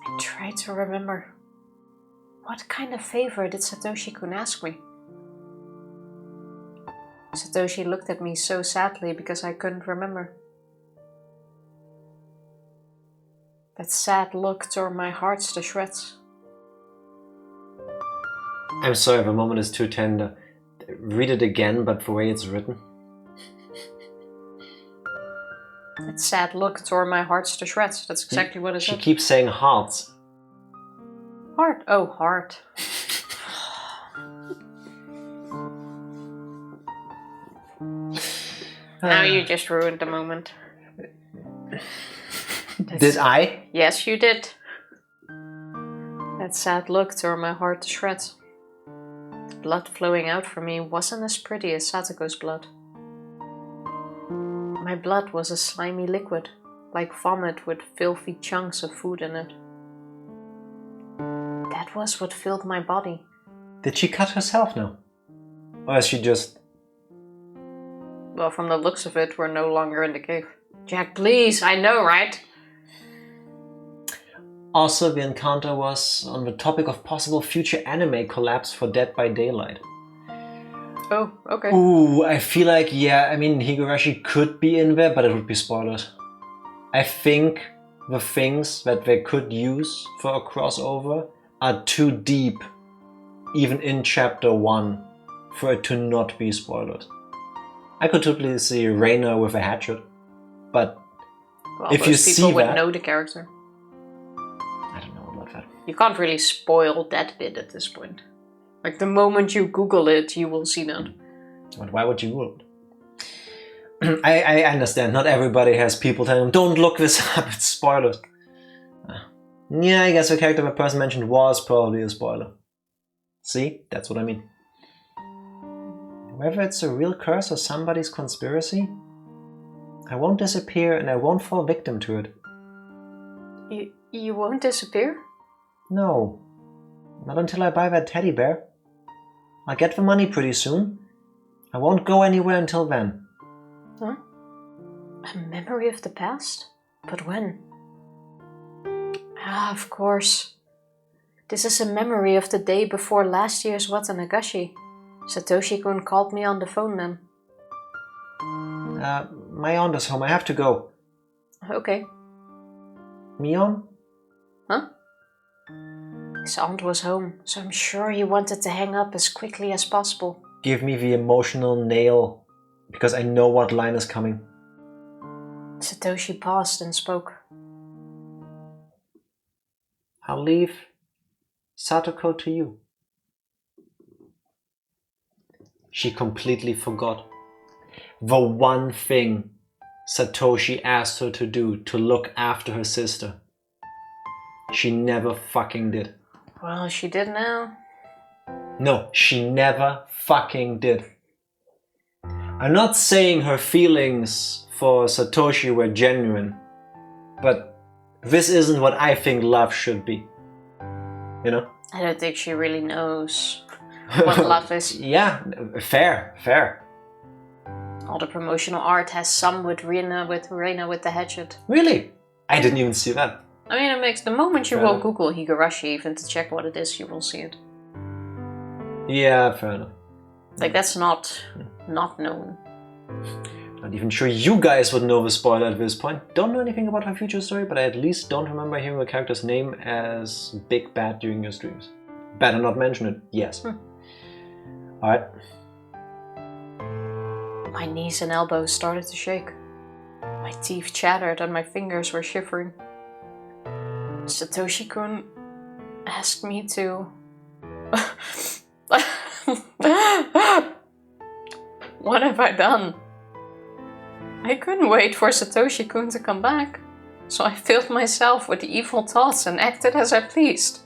I tried to remember. What kind of favor did Satoshi-kun ask me? Satoshi looked at me so sadly because I couldn't remember. That sad look tore my heart to shreds. I'm sorry, the moment is too tender. Read it again, but the way it's written. That sad look tore my heart to shreds. That's exactly what it She said. keeps saying hearts. Heart. Oh, heart. Now you just ruined the moment. Did I? Yes, you did. That sad look tore my heart to shreds. The blood flowing out from me wasn't as pretty as Satoko's blood. My blood was a slimy liquid, like vomit with filthy chunks of food in it. That was what filled my body, Did she cut herself now? Or is she just... Well, from the looks of it, we're no longer in the cave. Jack, please, I know, right? Also, the encounter was on the topic of possible future anime collapse for Dead by Daylight. Oh, okay. Ooh, I feel like, yeah, I mean, Higurashi could be in there, but it would be spoilers. I think the things that they could use for a crossover are too deep, even in chapter 1, for it to not be spoilers. I could totally see Reina with a hatchet, but Well, if you see people would that... know the character. I don't know about that. You can't really spoil that bit at this point. Like, the moment you Google it, you will see that. But why would you Google it? I understand, not everybody has people telling them, don't look this up, it's spoilers. Yeah, I guess the character the person mentioned was probably a spoiler. See? That's what I mean. Whether it's a real curse or somebody's conspiracy, I won't disappear and I won't fall victim to it. You won't disappear? No. Not until I buy that teddy bear. I'll get the money pretty soon. I won't go anywhere until then. Huh? A memory of the past? But when? Ah, of course. This is a memory of the day before last year's Watanagashi. Satoshi-kun called me on the phone then. My aunt is home. I have to go. Okay. Mion? Huh? His aunt was home, so I'm sure he wanted to hang up as quickly as possible. Give me the emotional nail, because I know what line is coming. Satoshi paused and spoke. I'll leave Satoko to you. She completely forgot. The one thing Satoshi asked her to do, to look after her sister. She never fucking did. Well, she did now. No, she never fucking did. I'm not saying her feelings for Satoshi were genuine, but this isn't what I think love should be. You know? I don't think she really knows what love is. Yeah, fair. All the promotional art has some with Reina with the hatchet. Really? I didn't even see that. I mean, it makes the moment you Fair will enough. Google Higurashi even to check what it is, you will see it. Yeah, fair enough. Like, that's not known. Not even sure you guys would know the spoiler at this point. Don't know anything about her future story, but I at least don't remember hearing the character's name as Big Bad during your streams. Better not mention it, yes. Alright. My knees and elbows started to shake. My teeth chattered and my fingers were shivering. Satoshi-kun asked me to... What have I done? I couldn't wait for Satoshi-kun to come back, so I filled myself with evil thoughts and acted as I pleased.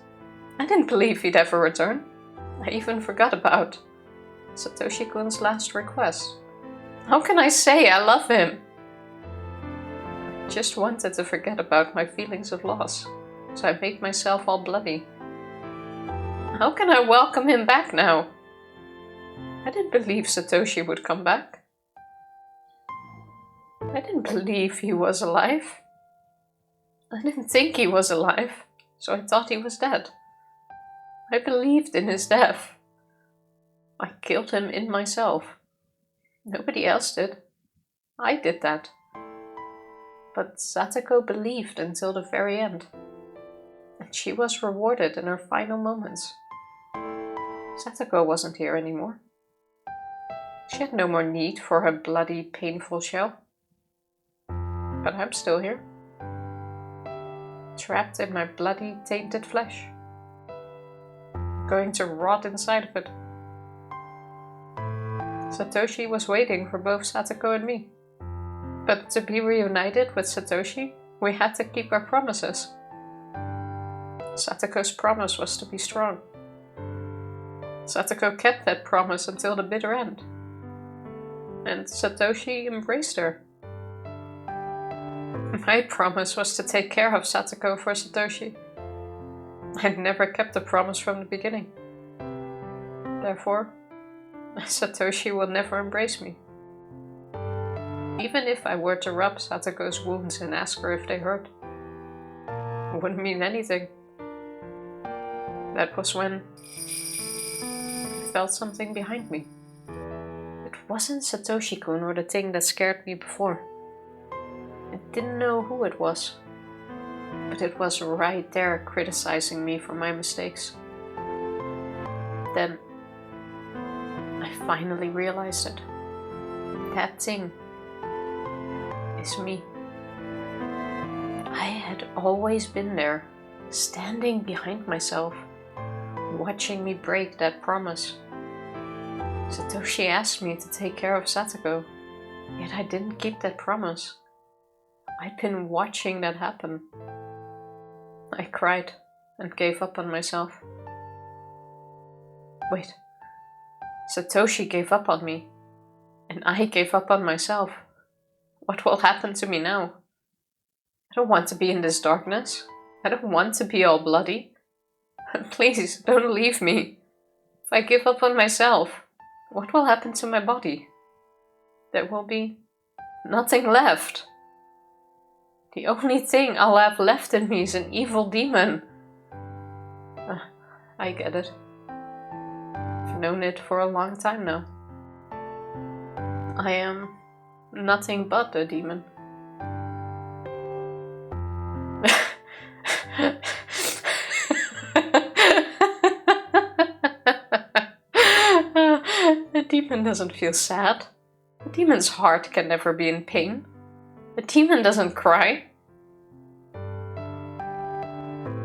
I didn't believe he'd ever return. I even forgot about Satoshi-kun's last request. How can I say I love him? I just wanted to forget about my feelings of loss, so I made myself all bloody. How can I welcome him back now? I didn't believe Satoshi would come back. I didn't believe he was alive. I didn't think he was alive, so I thought he was dead. I believed in his death. I killed him in myself. Nobody else did. I did that. But Satoko believed until the very end. And she was rewarded in her final moments. Satoko wasn't here anymore. She had no more need for her bloody, painful shell. But I'm still here. Trapped in my bloody, tainted flesh. Going to rot inside of it. Satoshi was waiting for both Satoko and me. But to be reunited with Satoshi, we had to keep our promises. Satoko's promise was to be strong. Satoko kept that promise until the bitter end. And Satoshi embraced her. My promise was to take care of Satoko for Satoshi. I'd never kept a promise from the beginning. Therefore, Satoshi will never embrace me. Even if I were to rub Satoko's wounds and ask her if they hurt, it wouldn't mean anything. That was when I felt something behind me. It wasn't Satoshi-kun or the thing that scared me before. I didn't know who it was, but it was right there criticizing me for my mistakes. Then I finally realized it. That thing is me. I had always been there, standing behind myself, watching me break that promise. Satoshi asked me to take care of Satoko, yet I didn't keep that promise. I'd been watching that happen. I cried and gave up on myself. Wait, Satoshi gave up on me, and I gave up on myself. What will happen to me now? I don't want to be in this darkness. I don't want to be all bloody. Please, don't leave me. If I give up on myself, what will happen to my body? There will be nothing left. The only thing I'll have left in me is an evil demon. I get it. I've known it for a long time now. I am nothing but a demon. A demon doesn't feel sad. A demon's heart can never be in pain. A demon doesn't cry.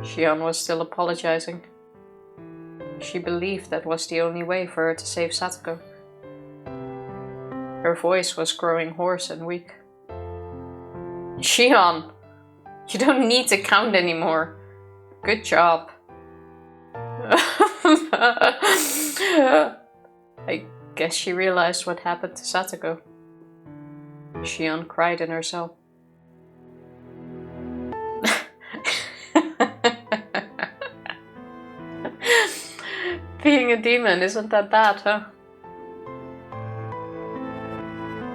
Shion was still apologizing. She believed that was the only way for her to save Satoko. Her voice was growing hoarse and weak. Shion, you don't need to count anymore. Good job. I guess she realized what happened to Satoko. Shion cried in herself. Being a demon isn't that bad, huh?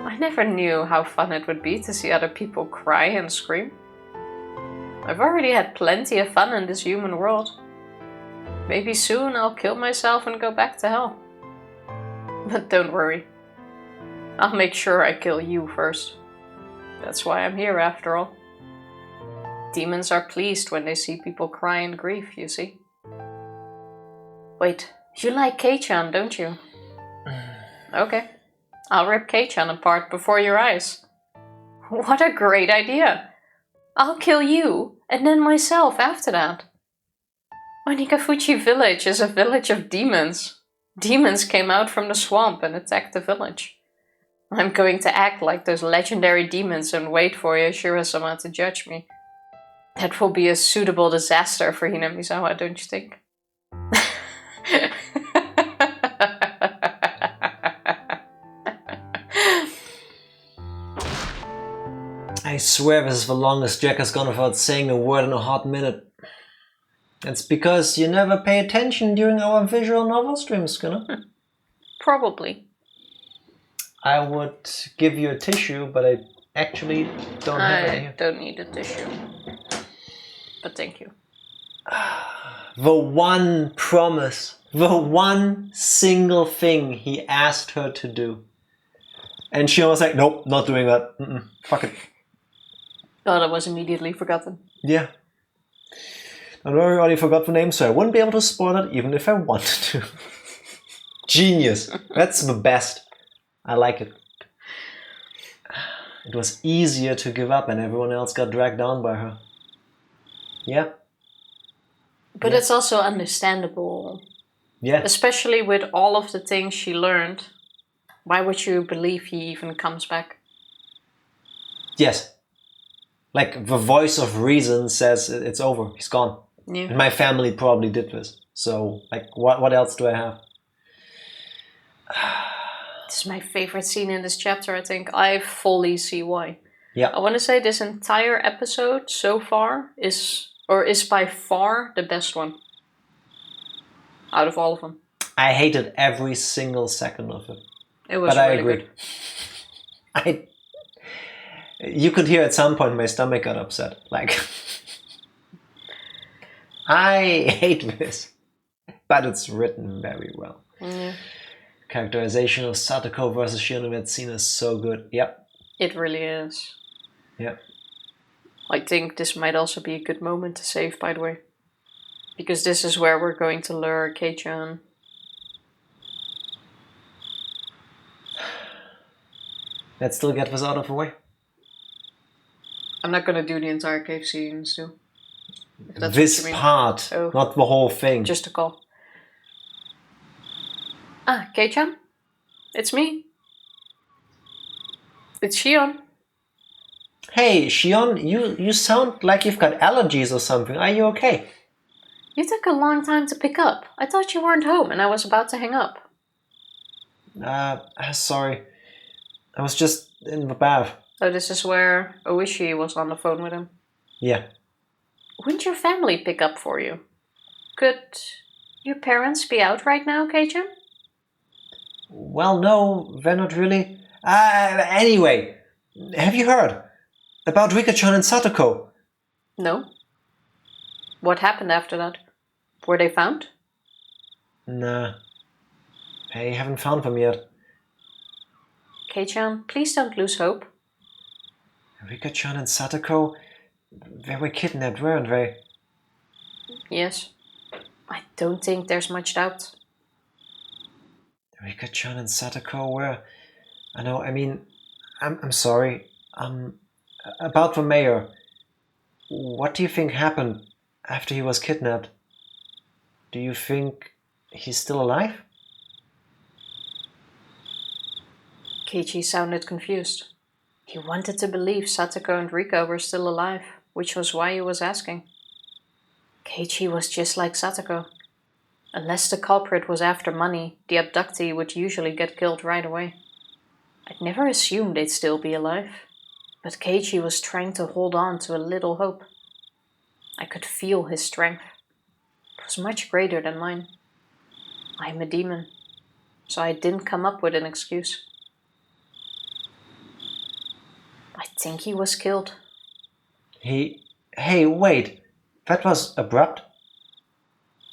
I never knew how fun it would be to see other people cry and scream. I've already had plenty of fun in this human world. Maybe soon I'll kill myself and go back to hell. But don't worry. I'll make sure I kill you first. That's why I'm here after all. Demons are pleased when they see people cry and grieve, you see. Wait, you like Kei-chan, don't you? Okay. I'll rip Kei-chan apart before your eyes. What a great idea! I'll kill you, and then myself after that. Onikafuchi village is a village of demons. Demons came out from the swamp and attacked the village. I'm going to act like those legendary demons and wait for oyashiro-sama to judge me. That will be a suitable disaster for Hinamizawa, don't you think? I swear this is the longest Jack has gone without saying a word in a hot minute. It's because you never pay attention during our visual novel streams, Skinner. Probably. I would give you a tissue, but I actually don't have it here. I don't need a tissue. But thank you. The one promise, the one single thing he asked her to do. And she was like, nope, not doing that. Fuck it. Oh, that was immediately forgotten. Yeah. Don't worry, I already forgot the name, so I wouldn't be able to spoil it even if I wanted to. Genius. That's the best. I like it. It was easier to give up and everyone else got dragged down by her. Yeah. But it's also understandable. Yeah. Especially with all of the things she learned. Why would you believe he even comes back? Yes. Like, the voice of reason says it's over, he's gone. Yeah. And my family probably did this. So, like, what else do I have? This is my favorite scene in this chapter, I think. I fully see why. Yeah. I want to say this entire episode so far is by far the best one. Out of all of them. I hated every single second of it. It was But I really agree. good. You could hear at some point my stomach got upset. Like, I hate this. But it's written very well. Yeah. Characterization of Satoko versus Shion in that scene is so good. Yep. It really is. Yep. I think this might also be a good moment to save, by the way. Because this is where we're going to lure Keiichi. Let's still get this out of the way. I'm not gonna do the entire cave scene, still. If that's This what you mean. part, Oh. not the whole thing. Just a call. Ah, Keiichi? It's me. It's Shion. Hey, Shion, you sound like you've got allergies or something. Are you okay? You took a long time to pick up. I thought you weren't home and I was about to hang up. Sorry. I was just in the bath. So this is where Ooishi was on the phone with him. Yeah. Wouldn't your family pick up for you? Could your parents be out right now, Keiichi? Well, no, they're not really. Anyway, have you heard about Rika-chan and Satoko? No. What happened after that? Were they found? Nah. I haven't found them yet. Keiichi, please don't lose hope. Rika-chan and Satoko, they were kidnapped, weren't they? Yes. I don't think there's much doubt. Rika-chan and Satoko were... I'm sorry. About the mayor. What do you think happened after he was kidnapped? Do you think he's still alive? Keiichi sounded confused. He wanted to believe Satoko and Rika were still alive, which was why he was asking. Keiichi was just like Satoko. Unless the culprit was after money, the abductee would usually get killed right away. I'd never assumed they'd still be alive, but Keiichi was trying to hold on to a little hope. I could feel his strength. It was much greater than mine. I'm a demon, so I didn't come up with an excuse. I think he was killed. Hey, wait. That was abrupt.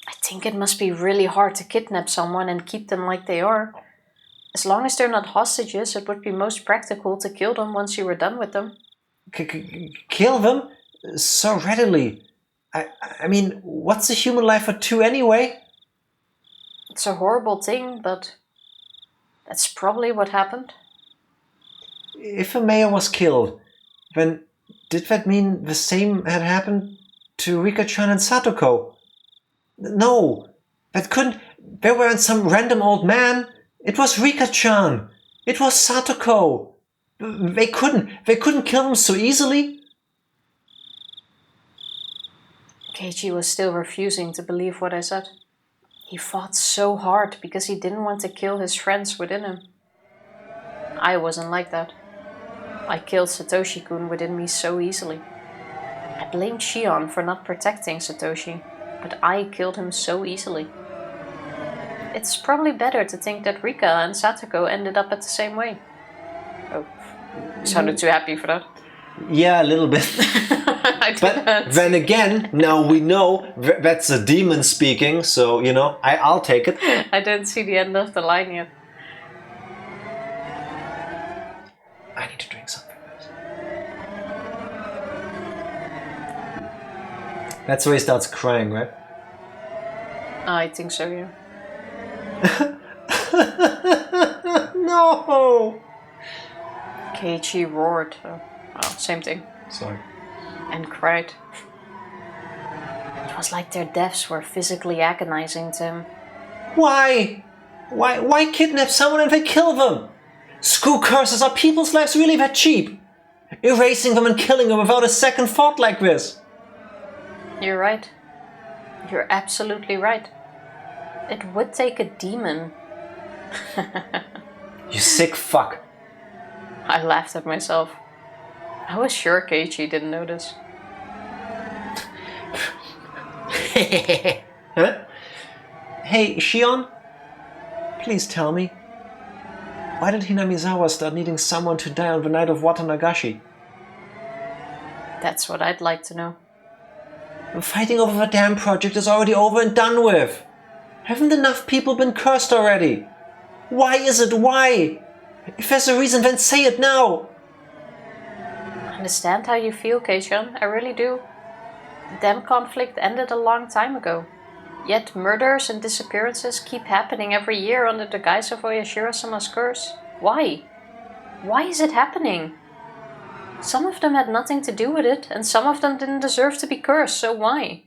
I think it must be really hard to kidnap someone and keep them like they are. As long as they're not hostages, it would be most practical to kill them once you were done with them. Kill them? So readily? I mean, what's a human life for two anyway? It's a horrible thing, but that's probably what happened. If a mayor was killed, then did that mean the same had happened to Rika-chan and Satoko? No, that couldn't... They weren't some random old man. It was Rika-chan. It was Satoko. They couldn't kill them so easily. Keiichi was still refusing to believe what I said. He fought so hard because he didn't want to kill his friends within him. I wasn't like that. I killed Satoshi-kun within me so easily. I blamed Shion for not protecting Satoshi, but I killed him so easily. It's probably better to think that Rika and Satoko ended up at the same way. Oh, you sounded too happy for that. Yeah, a little bit. I But didn't. then again, now we know that's a demon speaking, so, I'll take it. I didn't see the end of the line yet. I need to drink something first. That's where he starts crying, right? I think so, yeah. No! Keiichi roared. Well, same thing. Sorry. And cried. It was like their deaths were physically agonizing to him. Why? Why kidnap someone and then kill them? Screw curses, are people's lives really that cheap? Erasing them and killing them without a second thought like this. You're right. You're absolutely right. It would take a demon. You sick fuck. I laughed at myself. I was sure Keiichi didn't notice. Huh? Hey, Shion? Please tell me. Why did Hinamizawa start needing someone to die on the night of Watanagashi? That's what I'd like to know. The fighting over the dam project is already over and done with. Haven't enough people been cursed already? Why is it? Why? If there's a reason, then say it now. I understand how you feel, Keiichi. I really do. The dam conflict ended a long time ago. Yet murders and disappearances keep happening every year under the guise of Oyashiro-sama's curse. Why? Why is it happening? Some of them had nothing to do with it, and some of them didn't deserve to be cursed, so why?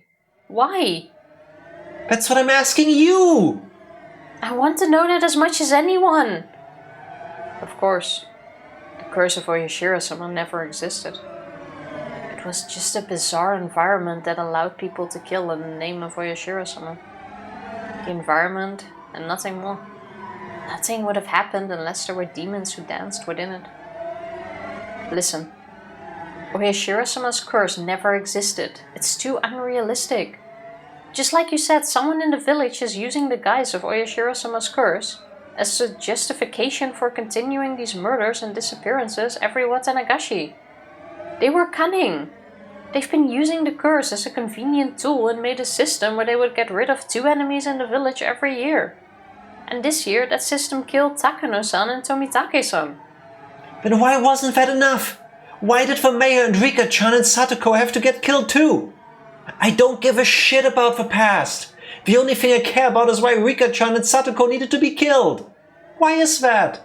Why? That's what I'm asking you! I want to know that as much as anyone! Of course, the curse of Oyashiro-sama never existed. It was just a bizarre environment that allowed people to kill in the name of Oyashiro-sama. The environment and nothing more. Nothing would have happened unless there were demons who danced within it. Listen, Oyashiro-sama's curse never existed. It's too unrealistic. Just like you said, someone in the village is using the guise of Oyashiro-sama's curse as a justification for continuing these murders and disappearances every Watanagashi. They were cunning. They've been using the curse as a convenient tool and made a system where they would get rid of 2 enemies in the village every year. And this year that system killed Takano-san and Tomitake-san. Then why wasn't that enough? Why did the mayor and Rika-chan and Satoko have to get killed too? I don't give a shit about the past. The only thing I care about is why Rika-chan and Satoko needed to be killed. Why is that?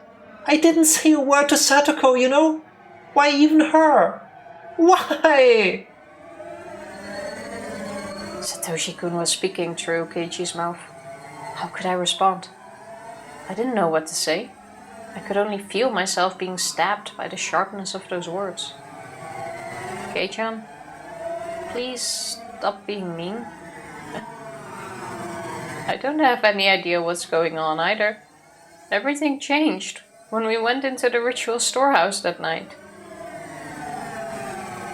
I didn't say a word to Satoko, you know? Why even her? Why? Satoshi-kun was speaking through Keiichi's mouth. How could I respond? I didn't know what to say. I could only feel myself being stabbed by the sharpness of those words. Kei-chan, please stop being mean. I don't have any idea what's going on either. Everything changed when we went into the ritual storehouse that night.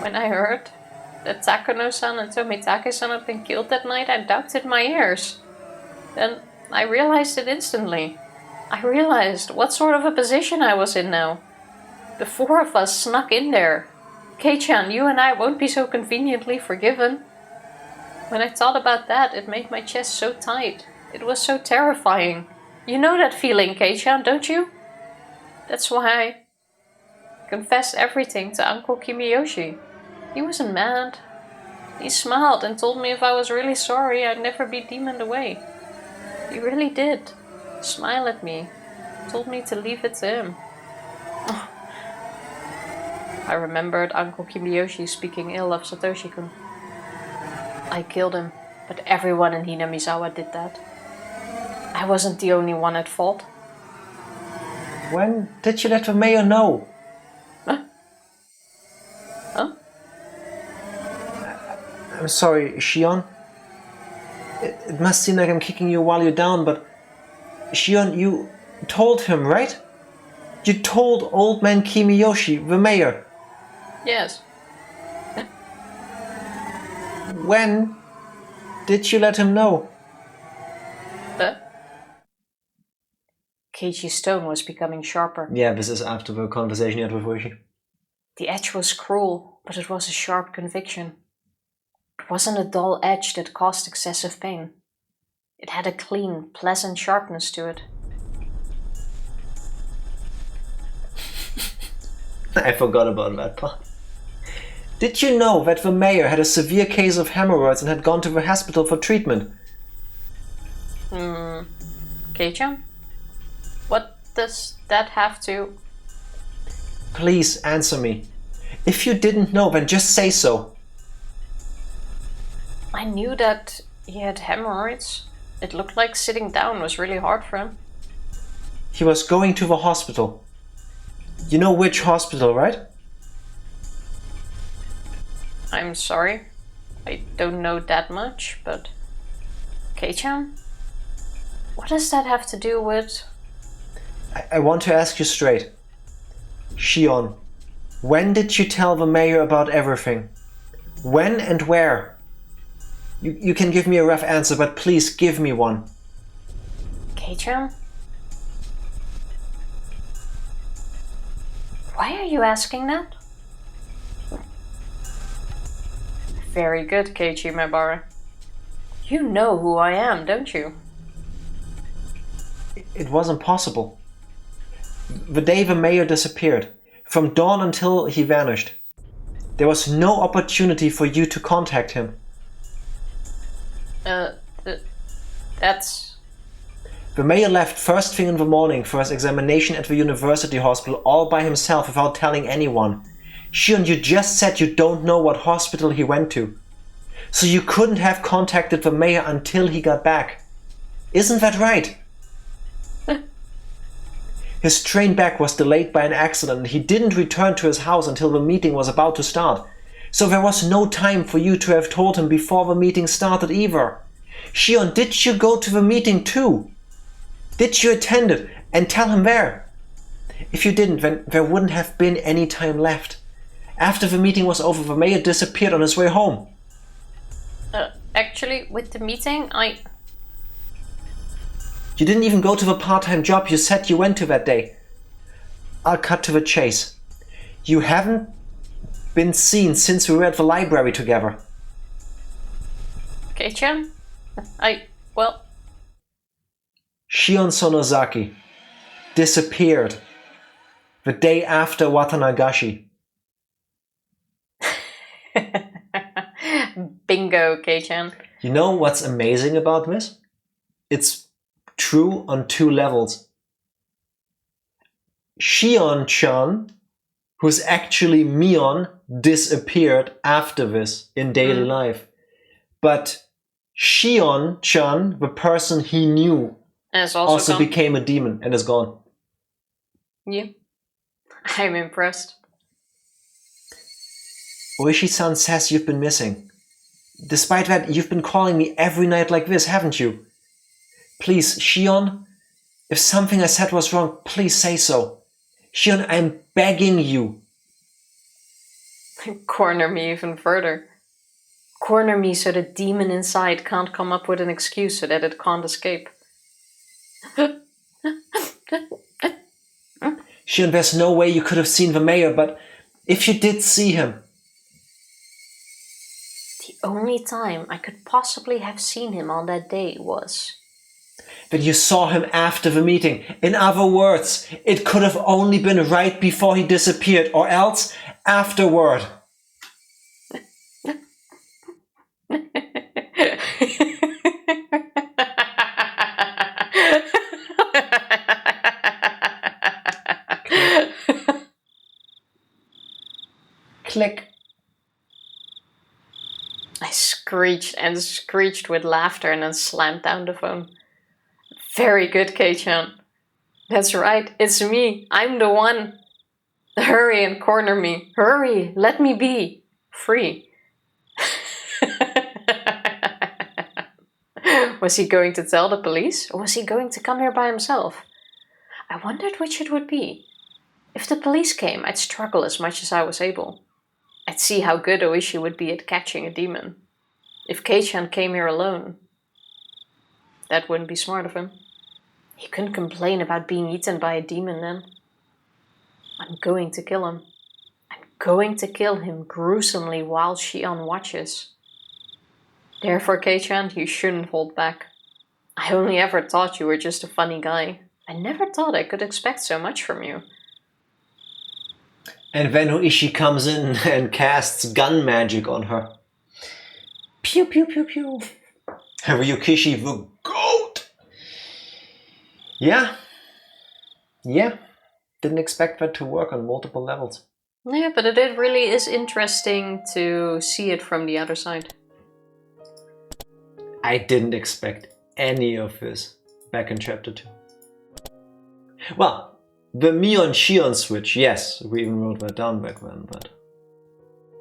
When I heard that Takano-san and Tomitake-san had been killed that night, I doubted my ears. Then I realized it instantly. I realized what sort of a position I was in now. The 4 of us snuck in there. Kei-chan, you and I won't be so conveniently forgiven. When I thought about that, it made my chest so tight. It was so terrifying. You know that feeling, Kei-chan, don't you? That's why I confessed everything to Uncle Kimiyoshi. He wasn't mad. He smiled and told me if I was really sorry, I'd never be demoned away. He really did. Smile at me. Told me to leave it to him. I remembered Uncle Kimiyoshi speaking ill of Satoshi-kun. I killed him, but everyone in Hinamizawa did that. I wasn't the only one at fault. When did you let the mayor know? Huh? I'm sorry, Shion. It must seem like I'm kicking you while you're down, but Shion, you told him, right? You told old man Kimiyoshi, the mayor. Yes. When did you let him know? Keiichi's tone was becoming sharper. Yeah, this is after the conversation you had with Oishi. The edge was cruel, but it was a sharp conviction. It wasn't a dull edge that caused excessive pain. It had a clean, pleasant sharpness to it. I forgot about that part. Did you know that the mayor had a severe case of hemorrhoids and had gone to the hospital for treatment? Kei-chan? What does that have to... Please answer me. If you didn't know, then just say so. I knew that he had hemorrhoids. It looked like sitting down was really hard for him. He was going to the hospital. You know which hospital, right? I'm sorry. I don't know that much, but... Kei-chan? What does that have to do with... I want to ask you straight. Shion, when did you tell the mayor about everything? When and where? You can give me a rough answer, but please give me one. Kei-chan? Why are you asking that? Very good, Keiichi Maebara. You know who I am, don't you? It wasn't possible. The day the mayor disappeared, from dawn until he vanished, there was no opportunity for you to contact him. That's... The mayor left first thing in the morning for his examination at the university hospital all by himself without telling anyone. Shion, you just said you don't know what hospital he went to. So you couldn't have contacted the mayor until he got back. Isn't that right? His train back was delayed by an accident and he didn't return to his house until the meeting was about to start. So there was no time for you to have told him before the meeting started either. Shion, did you go to the meeting too? Did you attend it and tell him there? If you didn't, then there wouldn't have been any time left. After the meeting was over, the mayor disappeared on his way home. Actually, with the meeting, You didn't even go to the part-time job you said you went to that day. I'll cut to the chase. You haven't been seen since we were at the library together. Kei-chan? Well... Shion Sonozaki disappeared the day after Watanagashi. Bingo, Kei-chan. You know what's amazing about this? It's true on two levels. Shion-chan, who's actually Mion, disappeared after this in daily life. But Shion-chan, the person he knew, also became a demon and is gone. Yeah. I'm impressed. Ooishi-san says you've been missing. Despite that, you've been calling me every night like this, haven't you? Please, Shion, if something I said was wrong, please say so. Shion, I'm begging you. Corner me even further. Corner me so the demon inside can't come up with an excuse so that it can't escape. Shion, there's no way you could have seen the mayor, but if you did see him... The only time I could possibly have seen him on that day was... that you saw him after the meeting. In other words, it could have only been right before he disappeared, or else afterward. Click. I screeched and screeched with laughter and then slammed down the phone. Very good, Kei-chan. That's right, it's me. I'm the one. Hurry and corner me. Hurry, let me be free. Was he going to tell the police, or was he going to come here by himself? I wondered which it would be. If the police came, I'd struggle as much as I was able. I'd see how good Ooishi would be at catching a demon. If Kei-chan came here alone, that wouldn't be smart of him. He couldn't complain about being eaten by a demon then. I'm going to kill him. I'm going to kill him gruesomely while Shion watches. Therefore, Kei-chan, you shouldn't hold back. I only ever thought you were just a funny guy. I never thought I could expect so much from you. And then Ooishi comes in and casts gun magic on her. Pew pew pew pew. Ryukishi the GOAT! Yeah. Didn't expect that to work on multiple levels. Yeah, but it really is interesting to see it from the other side. I didn't expect any of this back in chapter 2. Well, the Mion-Shion switch, yes, we even wrote that down back then, but...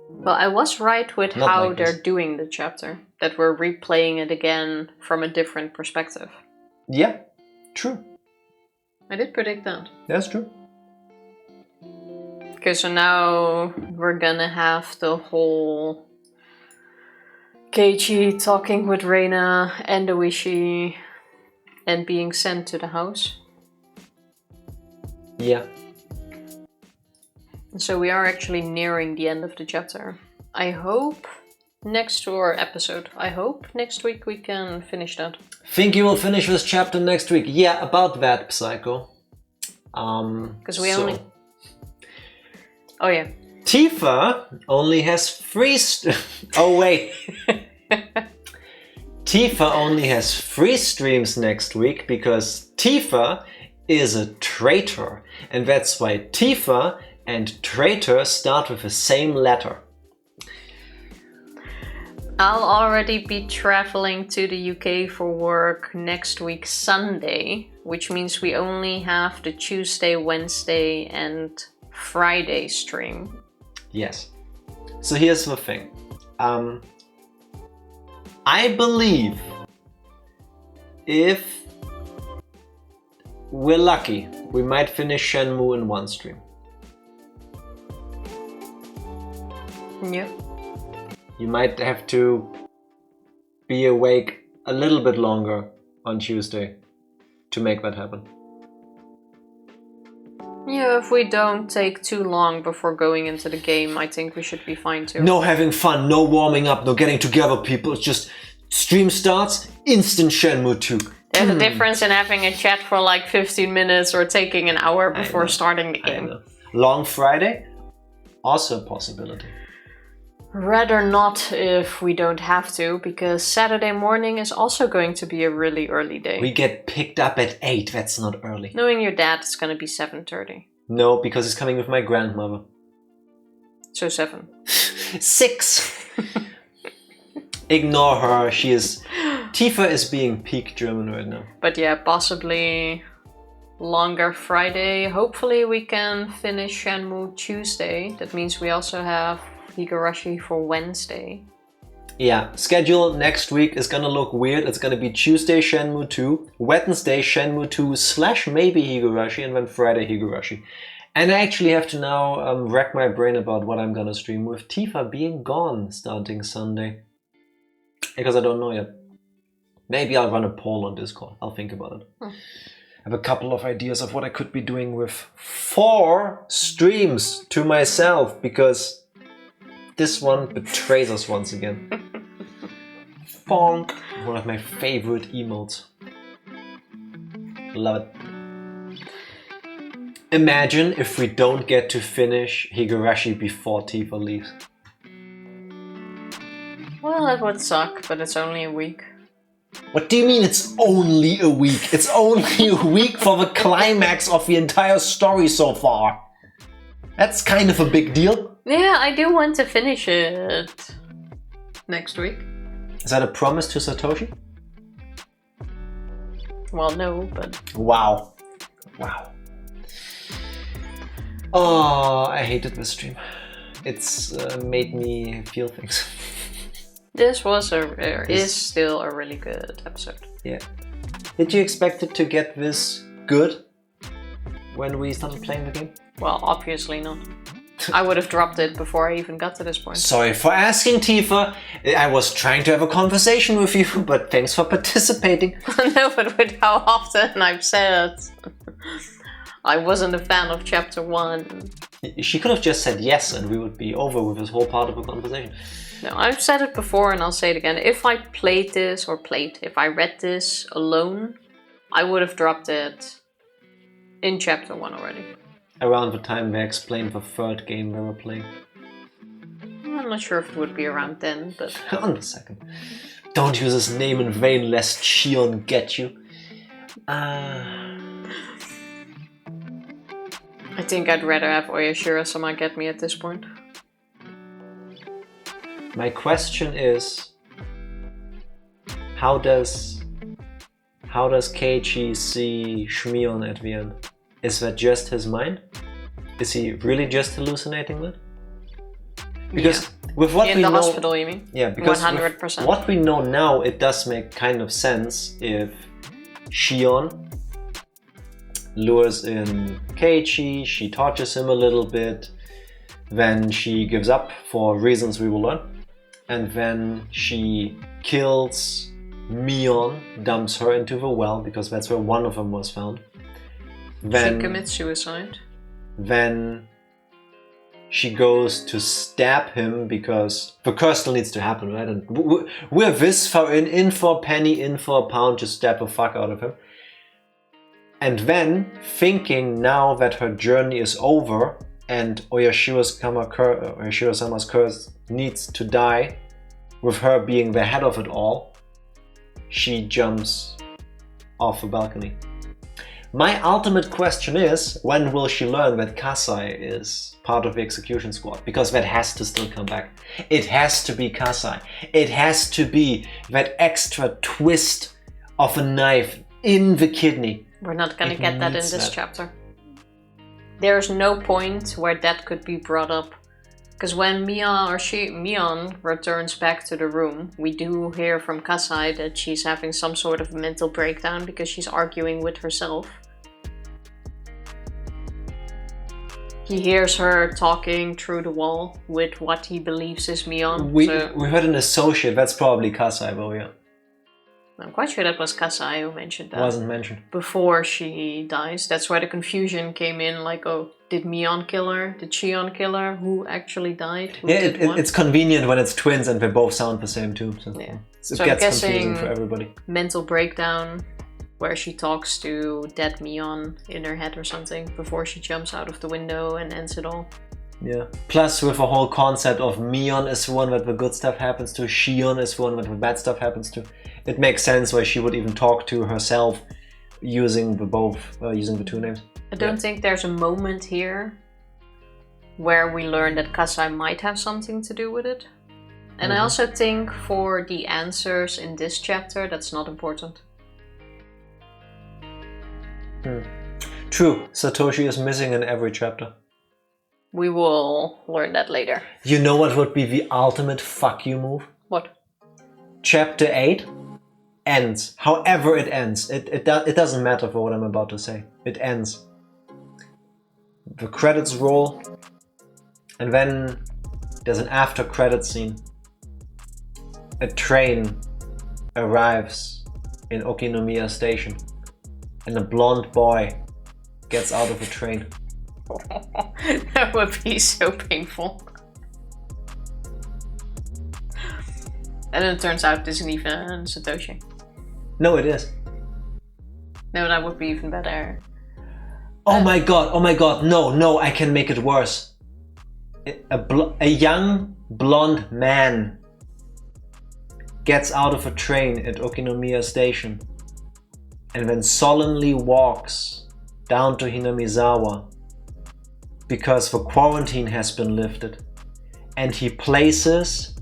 Well, I was right with Not how like they're this. doing the chapter. That we're replaying it again from a different perspective. Yeah, true. I did predict that. That's true. Okay, so now we're gonna have the whole Keiichi talking with Reina and Ooishi and being sent to the house. Yeah. So we are actually nearing the end of the chapter. I hope next week we can finish that. Think you will finish this chapter next week? Yeah, about that, Psycho. Because we only... Oh yeah. Tifa only has 3 Oh wait. Tifa only has 3 streams next week because Tifa is a traitor. And that's why Tifa and traitor start with the same letter. I'll already be traveling to the UK for work next week Sunday, which means we only have the Tuesday, Wednesday and Friday stream. Yes. So here's the thing. I believe if we're lucky, we might finish Shenmue in 1 stream. Yeah. You might have to be awake a little bit longer on Tuesday to make that happen. Yeah, if we don't take too long before going into the game, I think we should be fine too. No having fun, no warming up, no getting together, people. It's just stream starts, instant Shenmue 2. There's a difference in having a chat for like 15 minutes or taking an hour before starting the game. I know. Long Friday, also a possibility. Rather not if we don't have to, because Saturday morning is also going to be a really early day. We get picked up at 8, that's not early. Knowing your dad, it's going to be 7:30. No, because he's coming with my grandmother. So 7. 6! Ignore her, Tifa is being peak German right now. But yeah, possibly longer Friday. Hopefully we can finish Shenmue Tuesday. That means we also have Higurashi for Wednesday. Yeah, schedule next week is gonna look weird. It's gonna be Tuesday Shenmue 2, Wednesday Shenmue 2 / maybe Higurashi, and then Friday Higurashi. And I actually have to now rack my brain about what I'm gonna stream with Tifa being gone starting Sunday. Because I don't know yet. Maybe I'll run a poll on Discord. I'll think about it. I have a couple of ideas of what I could be doing with 4 streams to myself, because this one betrays us once again. Bonk! One of my favorite emotes. Love it. Imagine if we don't get to finish Higurashi before Tifa leaves. Well, that would suck, but it's only a week. What do you mean it's only a week? It's only a week for the climax of the entire story so far. That's kind of a big deal. Yeah, I do want to finish it next week. Is that a promise to Satoshi? Well, no, but... Wow. Wow. Oh, I hated this stream. It's made me feel things. This is still a really good episode. Yeah. Did you expect it to get this good when we started playing the game? Well, obviously not. I would have dropped it before I even got to this point. Sorry for asking, Tifa. I was trying to have a conversation with you, but thanks for participating. No, but with how often I've said I wasn't a fan of chapter 1. She could have just said yes and we would be over with this whole part of the conversation. No, I've said it before and I'll say it again. If I if I read this alone, I would have dropped it in chapter 1 already. Around the time they explained the 3rd game they were playing. I'm not sure if it would be around then, but... On the 2nd. Don't use his name in vain lest Shion get you. I think I'd rather have Oyashiro-sama get me at this point. My question is, how does Keiichi see Shmion at the end? Is that just his mind? Is he really just hallucinating that? Because with what we know... In the hospital, you mean? Yeah, because 100%. With what we know now, it does make kind of sense if Shion lures in Keiichi, she tortures him a little bit, then she gives up for reasons we will learn, and then she kills Mion, dumps her into the well, because that's where one of them was found. Then she commits suicide. Then she goes to stab him because the curse still needs to happen, right? And we're this far in for a penny, in for a pound to stab the fuck out of him. And then, thinking now that her journey is over and Oyashiro-sama's curse needs to die, with her being the head of it all, she jumps off the balcony. My ultimate question is, when will she learn that Kasai is part of the execution squad? Because that has to still come back. It has to be Kasai. It has to be that extra twist of a knife in the kidney. We're not gonna get that in this chapter. There's no point where that could be brought up. Because when Mion returns back to the room, we do hear from Kasai that she's having some sort of mental breakdown because she's arguing with herself. He hears her talking through the wall with what he believes is Mion. We heard an associate, that's probably Kasai, though, yeah. I'm quite sure that was Kasai who mentioned that. Wasn't mentioned. Before she dies. That's why the confusion came in, like, oh, did Mion kill her? Did Shion kill her? Who actually died? Who did what? It's convenient when it's twins and they both sound the same too. So, yeah. It gets confusing for everybody. Mental breakdown, where she talks to dead Mion in her head or something before she jumps out of the window and ends it all. Yeah. Plus with the whole concept of Mion is the one that the good stuff happens to, Shion is the one that the bad stuff happens to. It makes sense why she would even talk to herself using the two names. I don't think there's a moment here where we learn that Kasai might have something to do with it. And I also think for the answers in this chapter, that's not important. True, Satoshi is missing in every chapter. We will learn that later. You know what would be the ultimate fuck you move? What? Chapter 8 ends. However it ends. It doesn't matter for what I'm about to say. It ends. The credits roll. And then there's an after credit scene. A train arrives in Okinomiya Station. And a blonde boy gets out of the train. That would be so painful. And then it turns out this isn't even Satoshi. No, it is. No, that would be even better. Oh my god, no, I can make it worse. A young blonde man gets out of a train at Okinomiya Station and then solemnly walks down to Hinamizawa because the quarantine has been lifted, and he places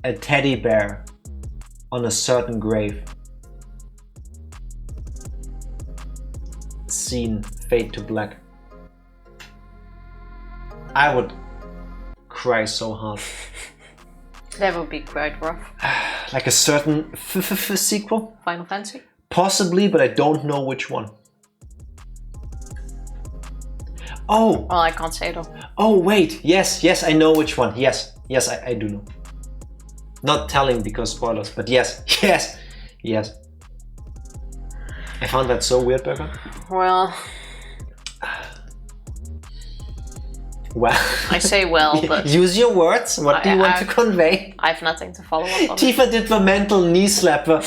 a teddy bear on a certain grave. Scene, fade to black. I would cry so hard. That would be quite rough. Like a certain sequel? Final Fantasy? Possibly, but I don't know which one. Oh! Well, I can't say though. Oh, wait. Yes, I know which one. Yes, I do know. Not telling because spoilers, but yes. I found that so weird, Berger. Well, I say well, but... Use your words. What do you want to convey? I have nothing to follow up on. Tifa did the mental knee slapper.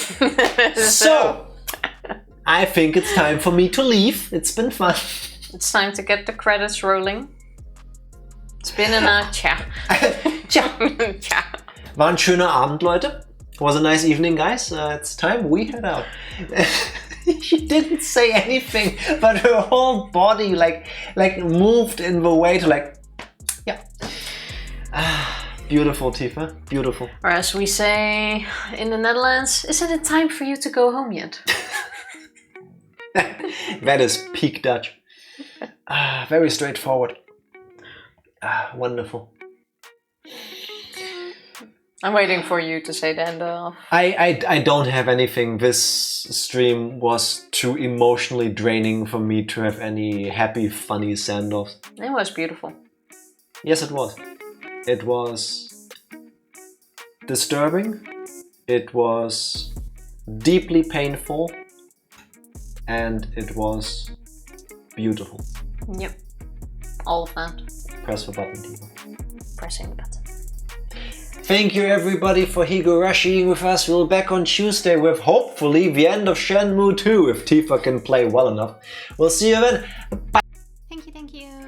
So, I think it's time for me to leave. It's been fun. It's time to get the credits rolling. It's been a Tja. War ein schöner Abend, Leute. Was a nice evening, guys. It's time we head out. She didn't say anything, but her whole body like moved in the way to yeah. Beautiful, Tifa. Beautiful. Or as we say in the Netherlands, isn't it time for you to go home yet? That is peak Dutch. Very straightforward. Wonderful. I'm waiting for you to say the end off. I don't have anything. This stream was too emotionally draining for me to have any happy, funny send-offs. It was beautiful. Yes, it was. It was disturbing. It was deeply painful. And it was beautiful. Yep. All of that. Press the button, Tifa. Pressing the button. Thank you everybody for Higurashiing with us. We'll be back on Tuesday with hopefully the end of Shenmue 2 if Tifa can play well enough. We'll see you then. Bye. Thank you, thank you.